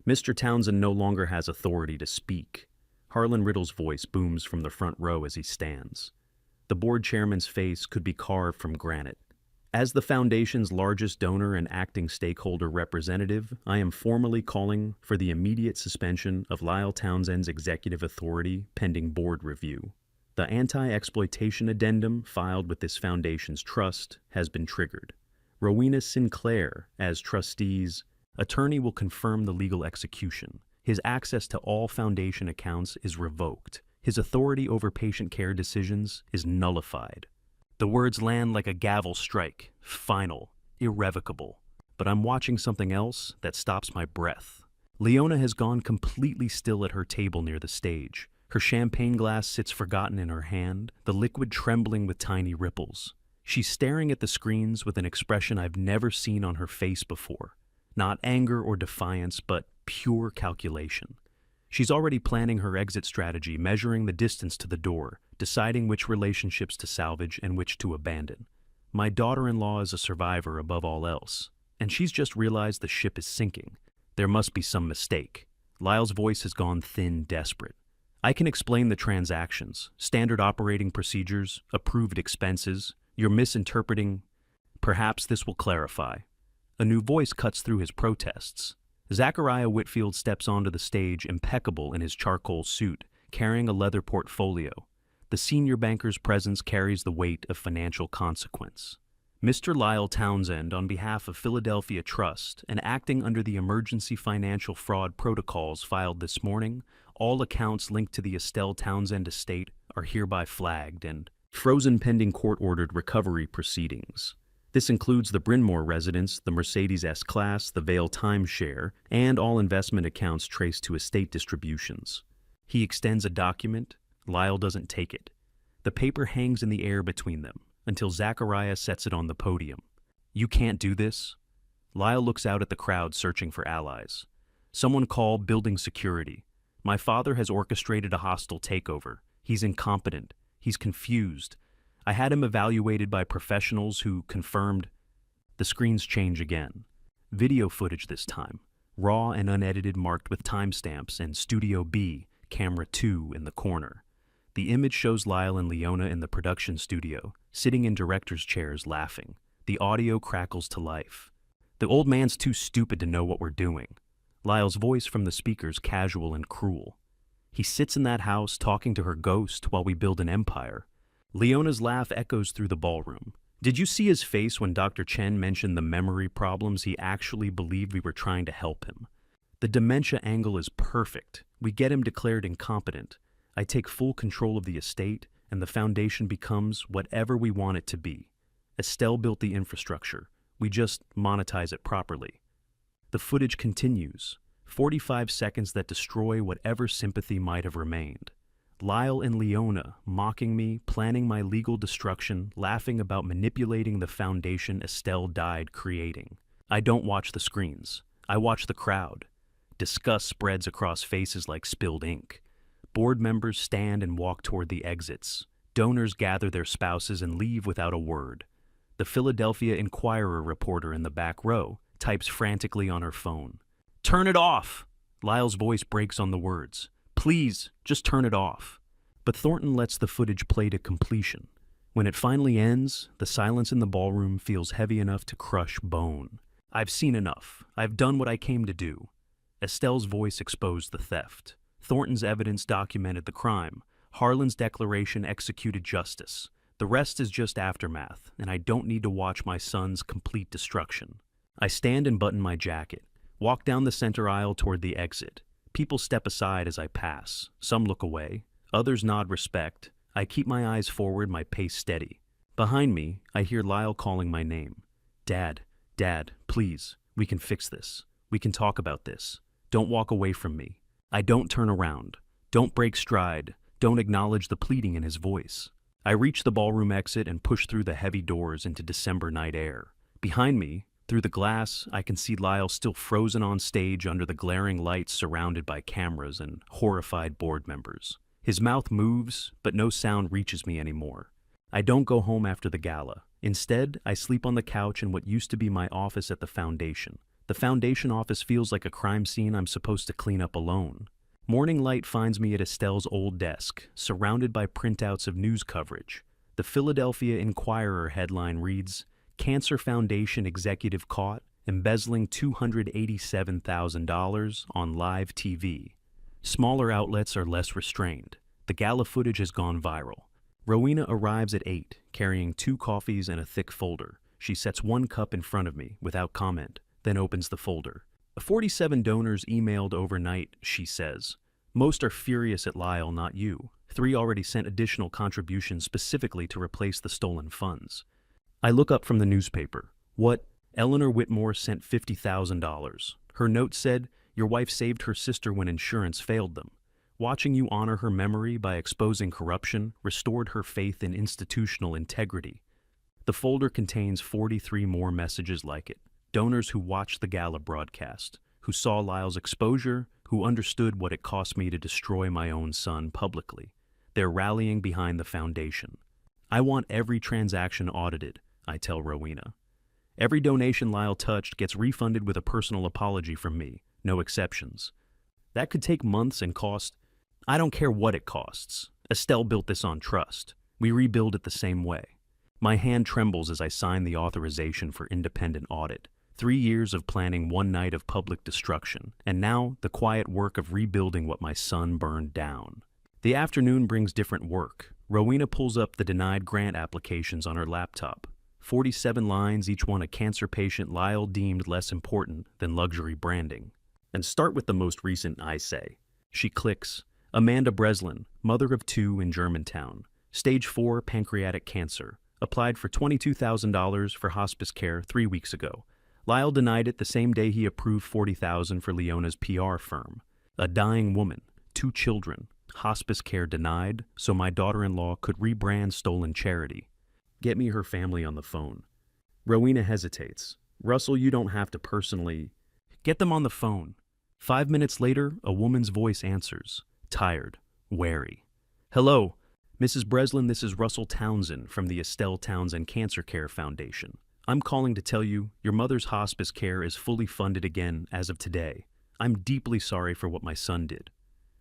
Mr. Townsend no longer has authority to speak. Harlan Riddle's voice booms from the front row as he stands. The board chairman's face could be carved from granite. As the foundation's largest donor and acting stakeholder representative, I am formally calling for the immediate suspension of Lyle Townsend's executive authority pending board review. The anti-exploitation addendum filed with this foundation's trust has been triggered. Rowena Sinclair, as trustee's attorney, will confirm the legal execution. His access to all foundation accounts is revoked. His authority over patient care decisions is nullified. The words land like a gavel strike, final, irrevocable. But I'm watching something else that stops my breath. Leona has gone completely still at her table near the stage. Her champagne glass sits forgotten in her hand, the liquid trembling with tiny ripples. She's staring at the screens with an expression I've never seen on her face before. Not anger or defiance, but pure calculation. She's already planning her exit strategy, measuring the distance to the door, deciding which relationships to salvage and which to abandon. My daughter-in-law is a survivor above all else, and she's just realized the ship is sinking. There must be some mistake. Lyle's voice has gone thin, desperate. I can explain the transactions, standard operating procedures, approved expenses. You're misinterpreting. Perhaps this will clarify. A new voice cuts through his protests. Zachariah Whitfield steps onto the stage, impeccable in his charcoal suit, carrying a leather portfolio. The senior banker's presence carries the weight of financial consequence. Mr. Lyle Townsend, on behalf of Philadelphia Trust and acting under the emergency financial fraud protocols filed this morning, all accounts linked to the Estelle Townsend estate are hereby flagged and frozen pending court-ordered recovery proceedings. This includes the Bryn Mawr residence, the Mercedes S-Class, the Vail timeshare, and all investment accounts traced to estate distributions. He extends a document. Lyle doesn't take it. The paper hangs in the air between them until Zachariah sets it on the podium. "You can't do this." Lyle looks out at the crowd searching for allies. "Someone call building security. My father has orchestrated a hostile takeover. He's incompetent. He's confused. I had him evaluated by professionals who confirmed." The screens change again. Video footage this time, raw and unedited, marked with timestamps, and Studio B, Camera 2 in the corner. The image shows Lyle and Leona in the production studio, sitting in director's chairs laughing. The audio crackles to life. "The old man's too stupid to know what we're doing." Lyle's voice from the speakers casual and cruel. "He sits in that house talking to her ghost while we build an empire." Leona's laugh echoes through the ballroom. "Did you see his face when Dr. Chen mentioned the memory problems? He actually believed we were trying to help him." The dementia angle is perfect. We get him declared incompetent. I take full control of the estate, and the foundation becomes whatever we want it to be. Estelle built the infrastructure. We just monetize it properly. The footage continues. 45 seconds that destroy whatever sympathy might have remained. Lyle and Leona mocking me, planning my legal destruction, laughing about manipulating the foundation Estelle died creating. I don't watch the screens. I watch the crowd. Disgust spreads across faces like spilled ink. Board members stand and walk toward the exits. Donors gather their spouses and leave without a word. The Philadelphia Inquirer reporter in the back row types frantically on her phone. "Turn it off!" Lyle's voice breaks on the words. "Please, just turn it off." But Thornton lets the footage play to completion. When it finally ends, the silence in the ballroom feels heavy enough to crush bone. "I've seen enough. I've done what I came to do." Estelle's voice exposed the theft. Thornton's evidence documented the crime. Harlan's declaration executed justice. The rest is just aftermath, and I don't need to watch my son's complete destruction. I stand and button my jacket, walk down the center aisle toward the exit. People step aside as I pass. Some look away. Others nod respect. I keep my eyes forward, my pace steady. Behind me, I hear Lyle calling my name. "Dad, Dad, please, we can fix this. We can talk about this. Don't walk away from me." I don't turn around, don't break stride, don't acknowledge the pleading in his voice. I reach the ballroom exit and push through the heavy doors into December night air. Behind me, through the glass, I can see Lyle still frozen on stage under the glaring lights, surrounded by cameras and horrified board members. His mouth moves, but no sound reaches me anymore. I don't go home after the gala. Instead, I sleep on the couch in what used to be my office at the foundation. The foundation office feels like a crime scene I'm supposed to clean up alone. Morning light finds me at Estelle's old desk, surrounded by printouts of news coverage. The Philadelphia Inquirer headline reads, "Cancer Foundation executive caught embezzling $287,000 on live TV." Smaller outlets are less restrained. The gala footage has gone viral. Rowena arrives at 8, carrying 2 coffees and a thick folder. She sets 1 cup in front of me, without comment, then opens the folder. 47 donors emailed overnight, she says. Most are furious at Lyle, not you. 3 already sent additional contributions specifically to replace the stolen funds. I look up from the newspaper. What? Eleanor Whitmore sent $50,000. Her note said, "Your wife saved her sister when insurance failed them. Watching you honor her memory by exposing corruption restored her faith in institutional integrity." The folder contains 43 more messages like it. Donors who watched the gala broadcast, who saw Lyle's exposure, who understood what it cost me to destroy my own son publicly. They're rallying behind the foundation. I want every transaction audited, I tell Rowena. Every donation Lyle touched gets refunded with a personal apology from me, no exceptions. That could take months and cost. I don't care what it costs. Estelle built this on trust. We rebuild it the same way. My hand trembles as I sign the authorization for independent audit. 3 years of planning one night of public destruction, and now the quiet work of rebuilding what my son burned down. The afternoon brings different work. Rowena pulls up the denied grant applications on her laptop. 47 lines, each one a cancer patient Lyle deemed less important than luxury branding. And start with the most recent, I say. She clicks. Amanda Breslin, mother of 2 in Germantown. Stage 4 pancreatic cancer. Applied for $22,000 for hospice care 3 weeks ago. Lyle denied it the same day he approved $40,000 for Leona's PR firm. A dying woman, 2 children, hospice care denied, so my daughter-in-law could rebrand stolen charity. Get me her family on the phone. Rowena hesitates. Russell, you don't have to personally. Get them on the phone. 5 minutes later, a woman's voice answers, tired, wary. Hello, Mrs. Breslin, this is Russell Townsend from the Estelle Townsend Cancer Care Foundation. I'm calling to tell you your mother's hospice care is fully funded again as of today. I'm deeply sorry for what my son did.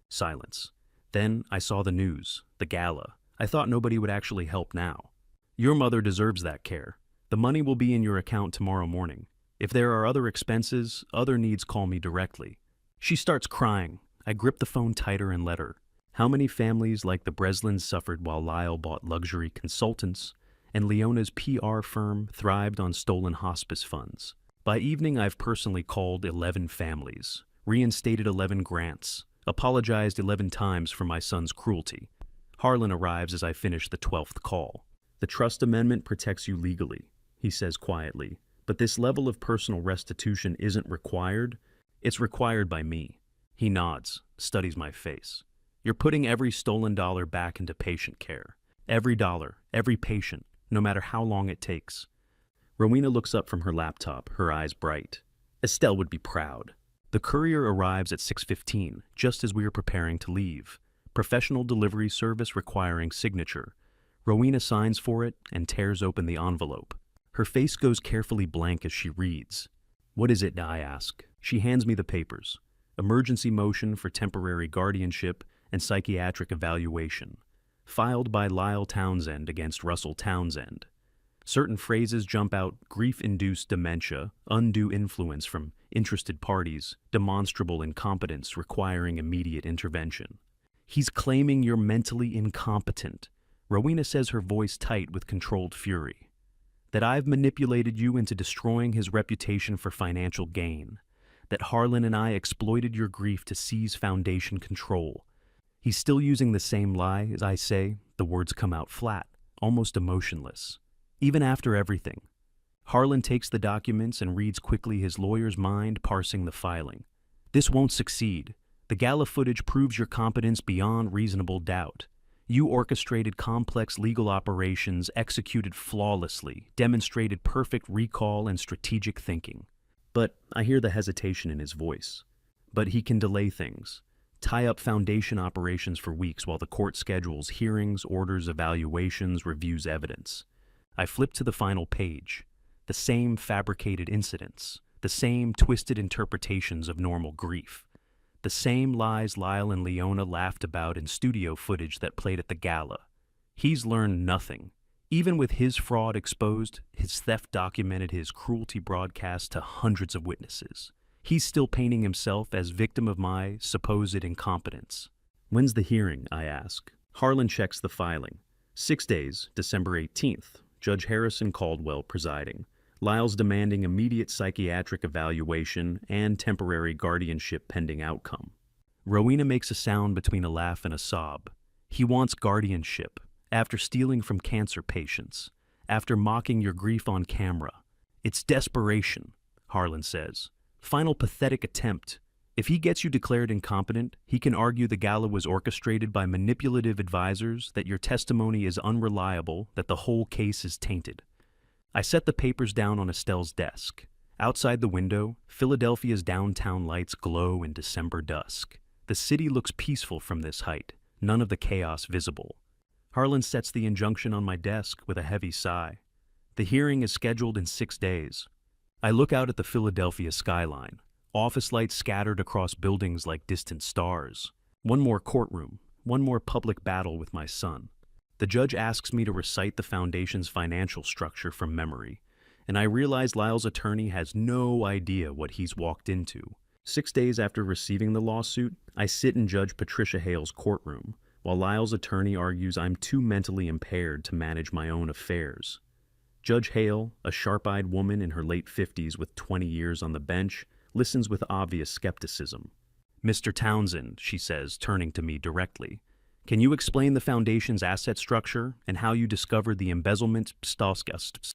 Silence. Then I saw the news, the gala. I thought nobody would actually help now. Your mother deserves that care. The money will be in your account tomorrow morning. If there are other expenses, other needs, call me directly. She starts crying. I grip the phone tighter and let her. How many families like the Breslins suffered while Lyle bought luxury consultants, and Leona's PR firm thrived on stolen hospice funds? By evening, I've personally called 11 families, reinstated 11 grants, apologized 11 times for my son's cruelty. Harlan arrives as I finish the 12th call. The trust amendment protects you legally, he says quietly, but this level of personal restitution isn't required. It's required by me. He nods, studies my face. You're putting every stolen dollar back into patient care. Every dollar, every patient, no matter how long it takes. Rowena looks up from her laptop, her eyes bright. Estelle would be proud. The courier arrives at 6:15, just as we are preparing to leave. Professional delivery service requiring signature. Rowena signs for it and tears open the envelope. Her face goes carefully blank as she reads. What is it, I ask. She hands me the papers. Emergency motion for temporary guardianship and psychiatric evaluation. Filed by Lyle Townsend against Russell Townsend. Certain phrases jump out: grief-induced dementia, undue influence from interested parties, demonstrable incompetence requiring immediate intervention. He's claiming you're mentally incompetent. Rowena says, her voice tight with controlled fury. That I've manipulated you into destroying his reputation for financial gain. That Harlan and I exploited your grief to seize foundation control. He's still using the same lie, as I say. The words come out flat, almost emotionless. Even after everything. Harlan takes the documents and reads quickly, his lawyer's mind parsing the filing. This won't succeed. The Gala footage proves your competence beyond reasonable doubt. You orchestrated complex legal operations, executed flawlessly, demonstrated perfect recall and strategic thinking. But I hear the hesitation in his voice. But he can delay things, tie up foundation operations for weeks while the court schedules hearings, orders evaluations, reviews evidence. I flip to the final page. The same fabricated incidents, the same twisted interpretations of normal grief. The same lies Lyle and Leona laughed about in studio footage that played at the Gala. He's learned nothing. Even with his fraud exposed, his theft documented, his cruelty broadcast to hundreds of witnesses. He's still painting himself as victim of my supposed incompetence. When's the hearing, I ask. Harlan checks the filing. 6 days, December 18th. Judge Harrison Caldwell presiding. Lyle's demanding immediate psychiatric evaluation and temporary guardianship pending outcome. Rowena makes a sound between a laugh and a sob. He wants guardianship, after stealing from cancer patients, after mocking your grief on camera. It's desperation, Harlan says. Final pathetic attempt. If he gets you declared incompetent, he can argue the Gala was orchestrated by manipulative advisors, that your testimony is unreliable, that the whole case is tainted. I set the papers down on Estelle's desk. Outside the window, Philadelphia's downtown lights glow in December dusk. The city looks peaceful from this height, none of the chaos visible. Harlan sets the injunction on my desk with a heavy sigh. The hearing is scheduled in 6 days. I look out at the Philadelphia skyline, office lights scattered across buildings like distant stars. One more courtroom, one more public battle with my son. The judge asks me to recite the foundation's financial structure from memory, and I realize Lyle's attorney has no idea what he's walked into. 6 days after receiving the lawsuit, I sit in Judge Patricia Hale's courtroom, while Lyle's attorney argues I'm too mentally impaired to manage my own affairs. Judge Hale, a sharp-eyed woman in her late 50s with 20 years on the bench, listens with obvious skepticism. "Mr. Townsend," she says, turning to me directly, "can you explain the foundation's asset structure and how you discovered the embezzlement?"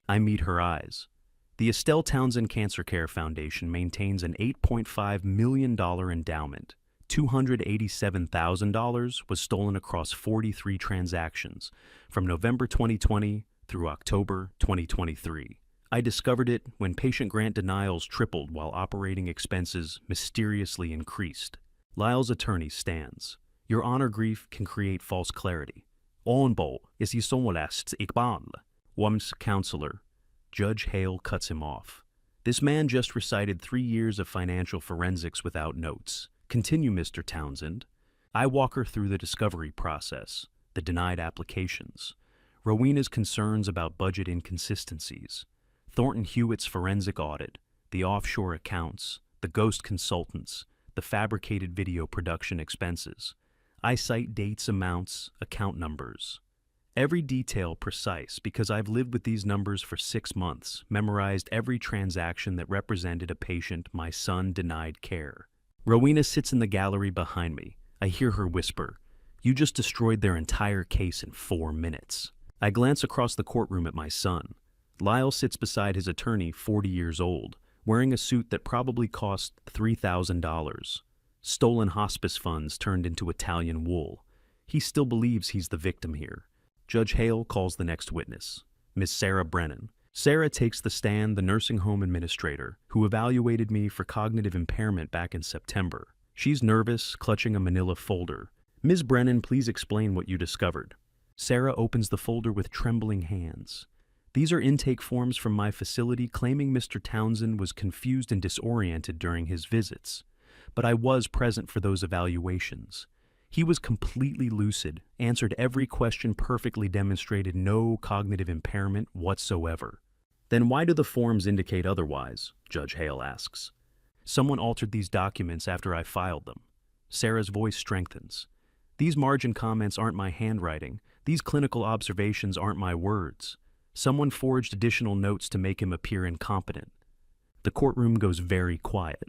I meet her eyes. The Estelle Townsend Cancer Care Foundation maintains an $8.5 million endowment. $287,000 was stolen across 43 transactions from November 2020 through October 2023. I discovered it when patient grant denials tripled while operating expenses mysteriously increased. Lyle's attorney stands. "Your Honor, grief can create false clarity. Onbo is he somolast ikban." Wom's counselor. Judge Hale cuts him off. "This man just recited 3 years of financial forensics without notes. Continue, Mr. Townsend." I walk her through the discovery process, the denied applications, Rowena's concerns about budget inconsistencies, Thornton Hewitt's forensic audit, the offshore accounts, the ghost consultants, the fabricated video production expenses. I cite dates, amounts, account numbers. Every detail precise because I've lived with these numbers for 6 months, memorized every transaction that represented a patient my son denied care. Rowena sits in the gallery behind me. I hear her whisper, "You just destroyed their entire case in 4 minutes." I glance across the courtroom at my son. Lyle sits beside his attorney, 40 years old, wearing a suit that probably cost $3,000. Stolen hospice funds turned into Italian wool. He still believes he's the victim here. Judge Hale calls the next witness, Miss Sarah Brennan. Sarah takes the stand, the nursing home administrator, who evaluated me for cognitive impairment back in September. She's nervous, clutching a manila folder. "Ms. Brennan, please explain what you discovered." Sarah opens the folder with trembling hands. "These are intake forms from my facility claiming Mr. Townsend was confused and disoriented during his visits. But I was present for those evaluations. He was completely lucid, answered every question perfectly, demonstrated no cognitive impairment whatsoever." "Then why do the forms indicate otherwise?" Judge Hale asks. "Someone altered these documents after I filed them." Sarah's voice strengthens. "These margin comments aren't my handwriting. These clinical observations aren't my words. Someone forged additional notes to make him appear incompetent." The courtroom goes very quiet.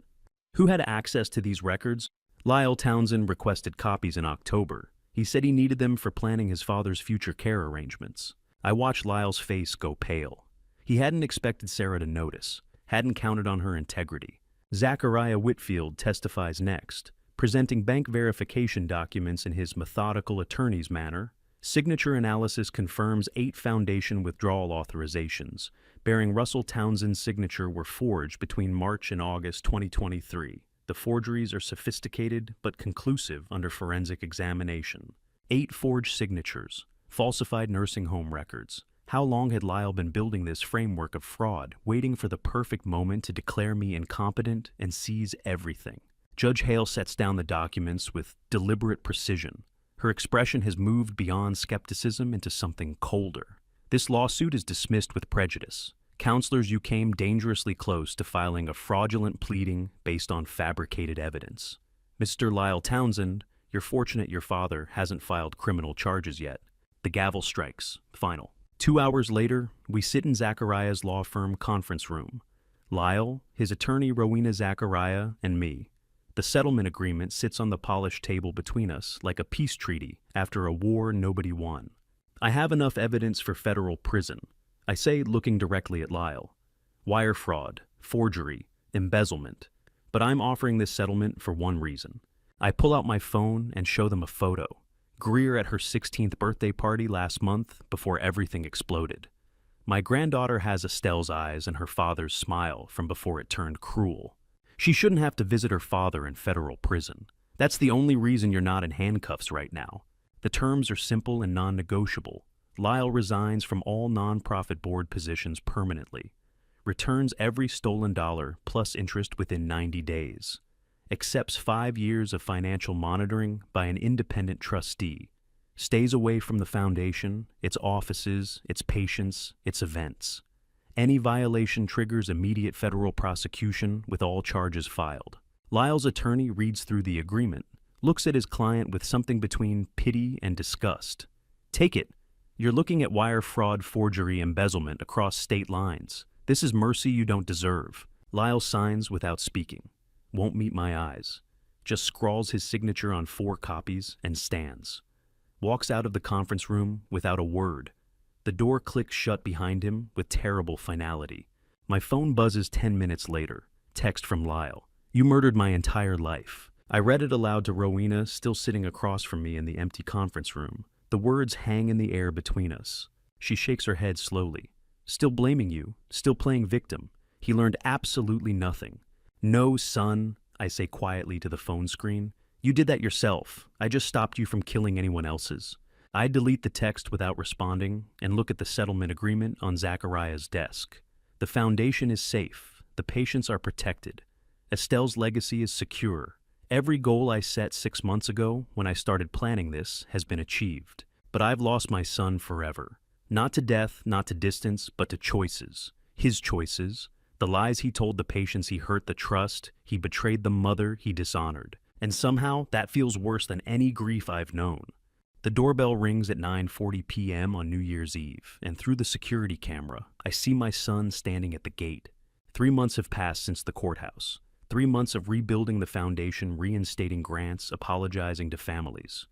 "Who had access to these records?" "Lyle Townsend requested copies in October. He said he needed them for planning his father's future care arrangements." I watched Lyle's face go pale. He hadn't expected Sarah to notice, hadn't counted on her integrity. Zachariah Whitfield testifies next, presenting bank verification documents in his methodical attorney's manner. Signature analysis confirms 8 foundation withdrawal authorizations, bearing Russell Townsend's signature were forged between March and August 2023. The forgeries are sophisticated but conclusive under forensic examination. 8 forged signatures, falsified nursing home records. How long had Lyle been building this framework of fraud, waiting for the perfect moment to declare me incompetent and seize everything? Judge Hale sets down the documents with deliberate precision. Her expression has moved beyond skepticism into something colder. This lawsuit is dismissed with prejudice. Counselors, you came dangerously close to filing a fraudulent pleading based on fabricated evidence. Mr. Lyle Townsend, you're fortunate your father hasn't filed criminal charges yet. The gavel strikes. Final. 2 hours later, we sit in Zachariah's law firm conference room. Lyle, his attorney Rowena Zachariah, and me. The settlement agreement sits on the polished table between us like a peace treaty after a war nobody won. I have enough evidence for federal prison. I say, looking directly at Lyle. Wire fraud, forgery, embezzlement. But I'm offering this settlement for one reason. I pull out my phone and show them a photo. Greer at her 16th birthday party last month before everything exploded. My granddaughter has Estelle's eyes and her father's smile from before it turned cruel. She shouldn't have to visit her father in federal prison. That's the only reason you're not in handcuffs right now. The terms are simple and non-negotiable. Lyle resigns from all nonprofit board positions permanently. Returns every stolen dollar plus interest within 90 days. Accepts 5 years of financial monitoring by an independent trustee. Stays away from the foundation, its offices, its patients, its events. Any violation triggers immediate federal prosecution with all charges filed. Lyle's attorney reads through the agreement, looks at his client with something between pity and disgust. Take it. You're looking at wire fraud, forgery, embezzlement across state lines. This is mercy you don't deserve. Lyle signs without speaking. Won't meet my eyes. Just scrawls his signature on 4 copies and stands. Walks out of the conference room without a word. The door clicks shut behind him with terrible finality. My phone buzzes 10 minutes later. Text from Lyle. You murdered my entire life. I read it aloud to Rowena, still sitting across from me in the empty conference room. The words hang in the air between us. She shakes her head slowly. Still blaming you, still playing victim. He learned absolutely nothing. No, son, I say quietly to the phone screen. You did that yourself. I just stopped you from killing anyone else's. I delete the text without responding and look at the settlement agreement on Zachariah's desk. The foundation is safe. The patients are protected. Estelle's legacy is secure. Every goal I set 6 months ago when I started planning this has been achieved. But I've lost my son forever. Not to death, not to distance, but to choices. His choices. The lies he told the patients, he hurt the trust, he betrayed the mother he dishonored. And somehow that feels worse than any grief I've known. The doorbell rings at 9:40 p.m. on New Year's Eve, and through the security camera, I see my son standing at the gate. 3 months have passed since the courthouse. 3 months of rebuilding the foundation, reinstating grants, apologizing to families.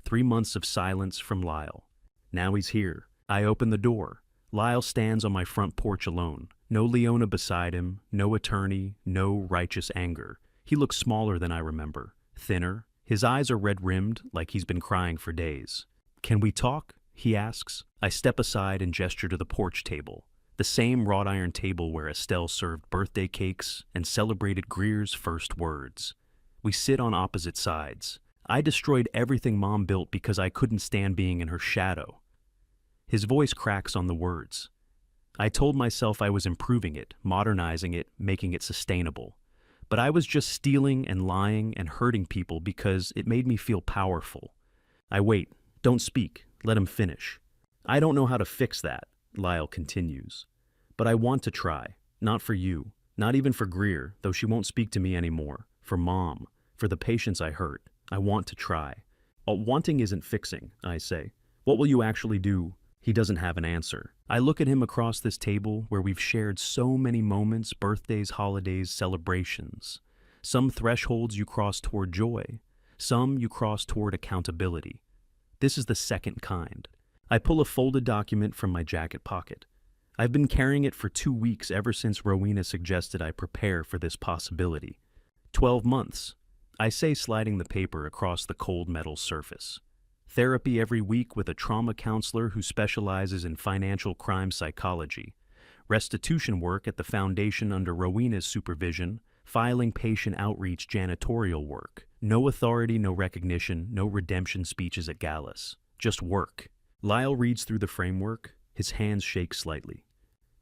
3 months of silence from Lyle. Now he's here. I open the door. Lyle stands on my front porch alone. No Leona beside him, no attorney, no righteous anger. He looks smaller than I remember, thinner. His eyes are red-rimmed, like he's been crying for days. Can we talk? He asks. I step aside and gesture to the porch table. The same wrought iron table where Estelle served birthday cakes and celebrated Greer's first words. We sit on opposite sides. I destroyed everything Mom built because I couldn't stand being in her shadow. His voice cracks on the words. I told myself I was improving it, modernizing it, making it sustainable. But I was just stealing and lying and hurting people because it made me feel powerful. I wait. Don't speak. Let him finish. I don't know how to fix that, Lyle continues. But I want to try. Not for you. Not even for Greer, though she won't speak to me anymore. For Mom. For the patients I hurt. I want to try. Wanting isn't fixing, I say. What will you actually do? He doesn't have an answer. I look at him across this table where we've shared so many moments, birthdays, holidays, celebrations. Some thresholds you cross toward joy. Some you cross toward accountability. This is the second kind. I pull a folded document from my jacket pocket. I've been carrying it for 2 weeks ever since Rowena suggested I prepare for this possibility. 12 months. I say, sliding the paper across the cold metal surface. Therapy every week with a trauma counselor who specializes in financial crime psychology. Restitution work at the foundation under Rowena's supervision. Filing patient outreach janitorial work. No authority, no recognition, no redemption speeches at Gala's. Just work. Lyle reads through the framework. His hands shake slightly.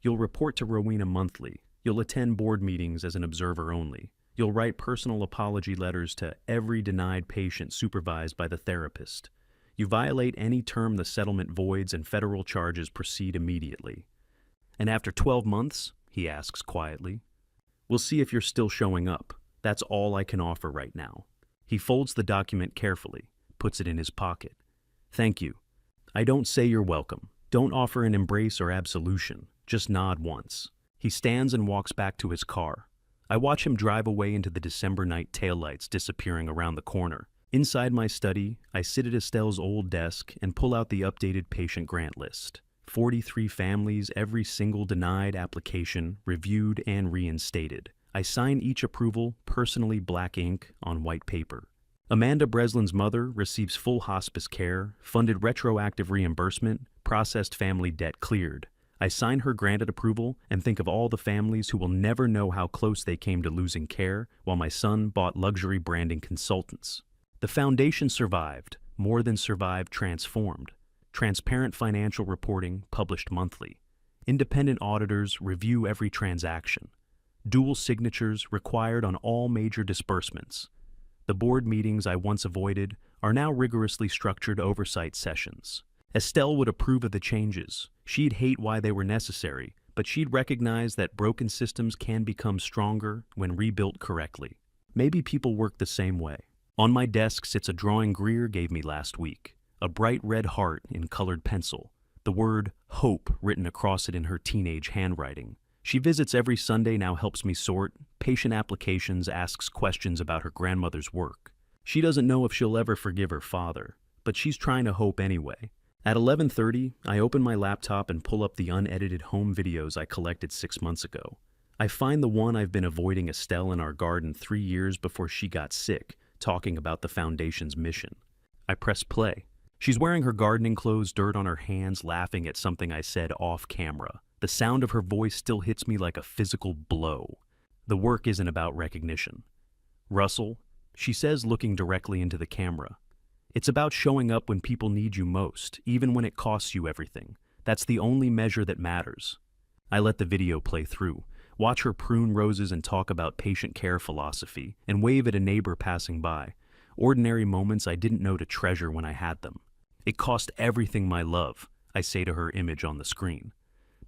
You'll report to Rowena monthly. You'll attend board meetings as an observer only. You'll write personal apology letters to every denied patient supervised by the therapist. You violate any term the settlement voids and federal charges proceed immediately. And after 12 months, he asks quietly, we'll see if you're still showing up. That's all I can offer right now. He folds the document carefully, puts it in his pocket. Thank you. I don't say you're welcome. Don't offer an embrace or absolution. Just nod once. He stands and walks back to his car. I watch him drive away into the December night taillights disappearing around the corner. Inside my study, I sit at Estelle's old desk and pull out the updated patient grant list. 43 families, every single denied application, reviewed and reinstated. I sign each approval, personally black ink, on white paper. Amanda Breslin's mother receives full hospice care, funded retroactive reimbursement, processed family debt cleared. I sign her granted approval and think of all the families who will never know how close they came to losing care while my son bought luxury branding consultants. The foundation survived, more than survived, transformed. Transparent financial reporting published monthly. Independent auditors review every transaction. Dual signatures required on all major disbursements. The board meetings I once avoided are now rigorously structured oversight sessions. Estelle would approve of the changes. She'd hate why they were necessary, but she'd recognize that broken systems can become stronger when rebuilt correctly. Maybe people work the same way. On my desk sits a drawing Greer gave me last week. A bright red heart in colored pencil, the word hope written across it in her teenage handwriting. She visits every Sunday, now helps me sort patient applications, asks questions about her grandmother's work. She doesn't know if she'll ever forgive her father, but she's trying to hope anyway. At 11:30, I open my laptop and pull up the unedited home videos I collected 6 months ago. I find the one I've been avoiding Estelle in our garden 3 years before she got sick, talking about the foundation's mission. I press play. She's wearing her gardening clothes, dirt on her hands, laughing at something I said off camera. The sound of her voice still hits me like a physical blow. The work isn't about recognition. Russell, she says, looking directly into the camera. It's about showing up when people need you most, even when it costs you everything. That's the only measure that matters. I let the video play through, watch her prune roses and talk about patient care philosophy, and wave at a neighbor passing by. Ordinary moments I didn't know to treasure when I had them. It cost everything, my love, I say to her image on the screen.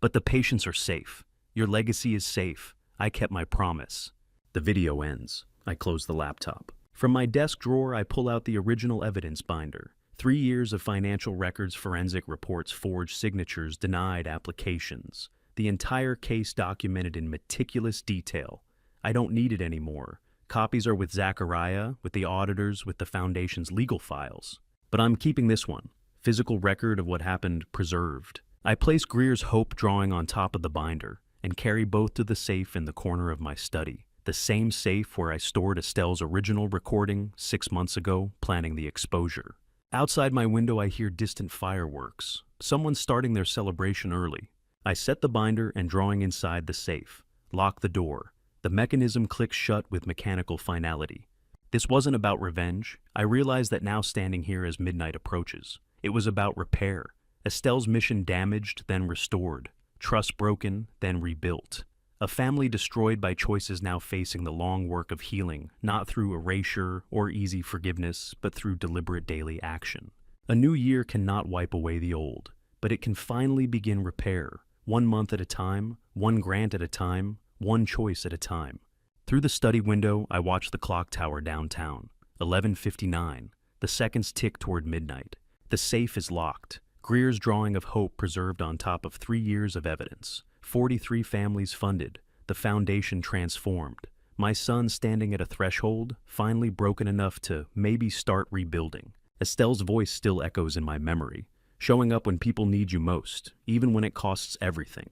But the patients are safe. Your legacy is safe. I kept my promise. The video ends. I close the laptop. From my desk drawer, I pull out the original evidence binder. 3 years of financial records, forensic reports, forged signatures, denied applications. The entire case documented in meticulous detail. I don't need it anymore. Copies are with Zachariah, with the auditors, with the foundation's legal files. But I'm keeping this one. Physical record of what happened preserved. I place Greer's hope drawing on top of the binder and carry both to the safe in the corner of my study. The same safe where I stored Estelle's original recording 6 months ago, planning the exposure. Outside my window, I hear distant fireworks. Someone's starting their celebration early. I set the binder and drawing inside the safe. Lock the door. The mechanism clicks shut with mechanical finality. This wasn't about revenge. I realize that now, standing here as midnight approaches. It was about repair. Estelle's mission damaged, then restored. Trust broken, then rebuilt. A family destroyed by choices now facing the long work of healing, not through erasure or easy forgiveness, but through deliberate daily action. A new year cannot wipe away the old, but it can finally begin repair. 1 month at a time, one grant at a time, one choice at a time. Through the study window, I watch the clock tower downtown. 11:59. The seconds tick toward midnight. The safe is locked. Greer's drawing of hope preserved on top of 3 years of evidence. 43 families funded. The foundation transformed. My son standing at a threshold, finally broken enough to maybe start rebuilding. Estelle's voice still echoes in my memory. Showing up when people need you most, even when it costs everything.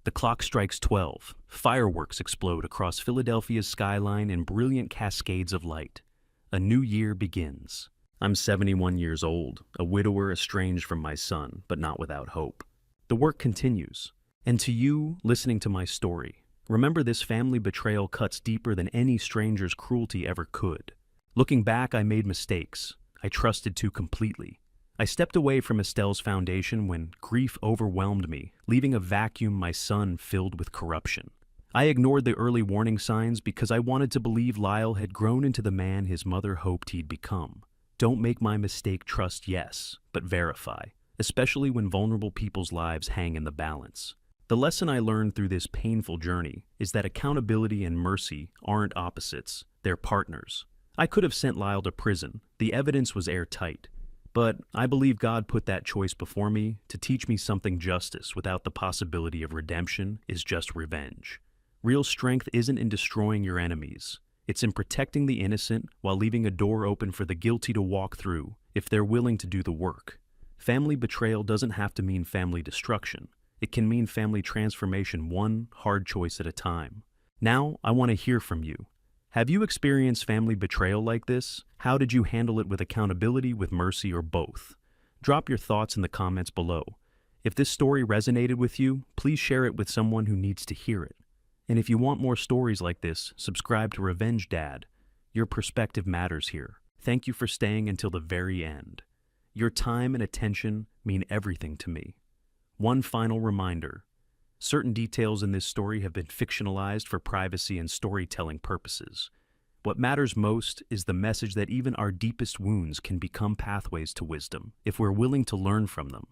The clock strikes 12. Fireworks explode across Philadelphia's skyline in brilliant cascades of light. A new year begins. I'm 71 years old, a widower estranged from my son, but not without hope. The work continues. And to you, listening to my story, remember this family betrayal cuts deeper than any stranger's cruelty ever could. Looking back, I made mistakes. I trusted too completely. I stepped away from Estelle's foundation when grief overwhelmed me, leaving a vacuum my son filled with corruption. I ignored the early warning signs because I wanted to believe Lyle had grown into the man his mother hoped he'd become. Don't make my mistake trust yes, but verify, especially when vulnerable people's lives hang in the balance. The lesson I learned through this painful journey is that accountability and mercy aren't opposites, they're partners. I could have sent Lyle to prison, the evidence was airtight. But I believe God put that choice before me to teach me something justice without the possibility of redemption is just revenge. Real strength isn't in destroying your enemies. It's in protecting the innocent while leaving a door open for the guilty to walk through if they're willing to do the work. Family betrayal doesn't have to mean family destruction. It can mean family transformation one hard choice at a time. Now, I want to hear from you. Have you experienced family betrayal like this? How did you handle it with accountability, with mercy, or both? Drop your thoughts in the comments below. If this story resonated with you, please share it with someone who needs to hear it. And if you want more stories like this, subscribe to Revenge Dad. Your perspective matters here. Thank you for staying until the very end. Your time and attention mean everything to me. One final reminder. Certain details in this story have been fictionalized for privacy and storytelling purposes. What matters most is the message that even our deepest wounds can become pathways to wisdom if we're willing to learn from them.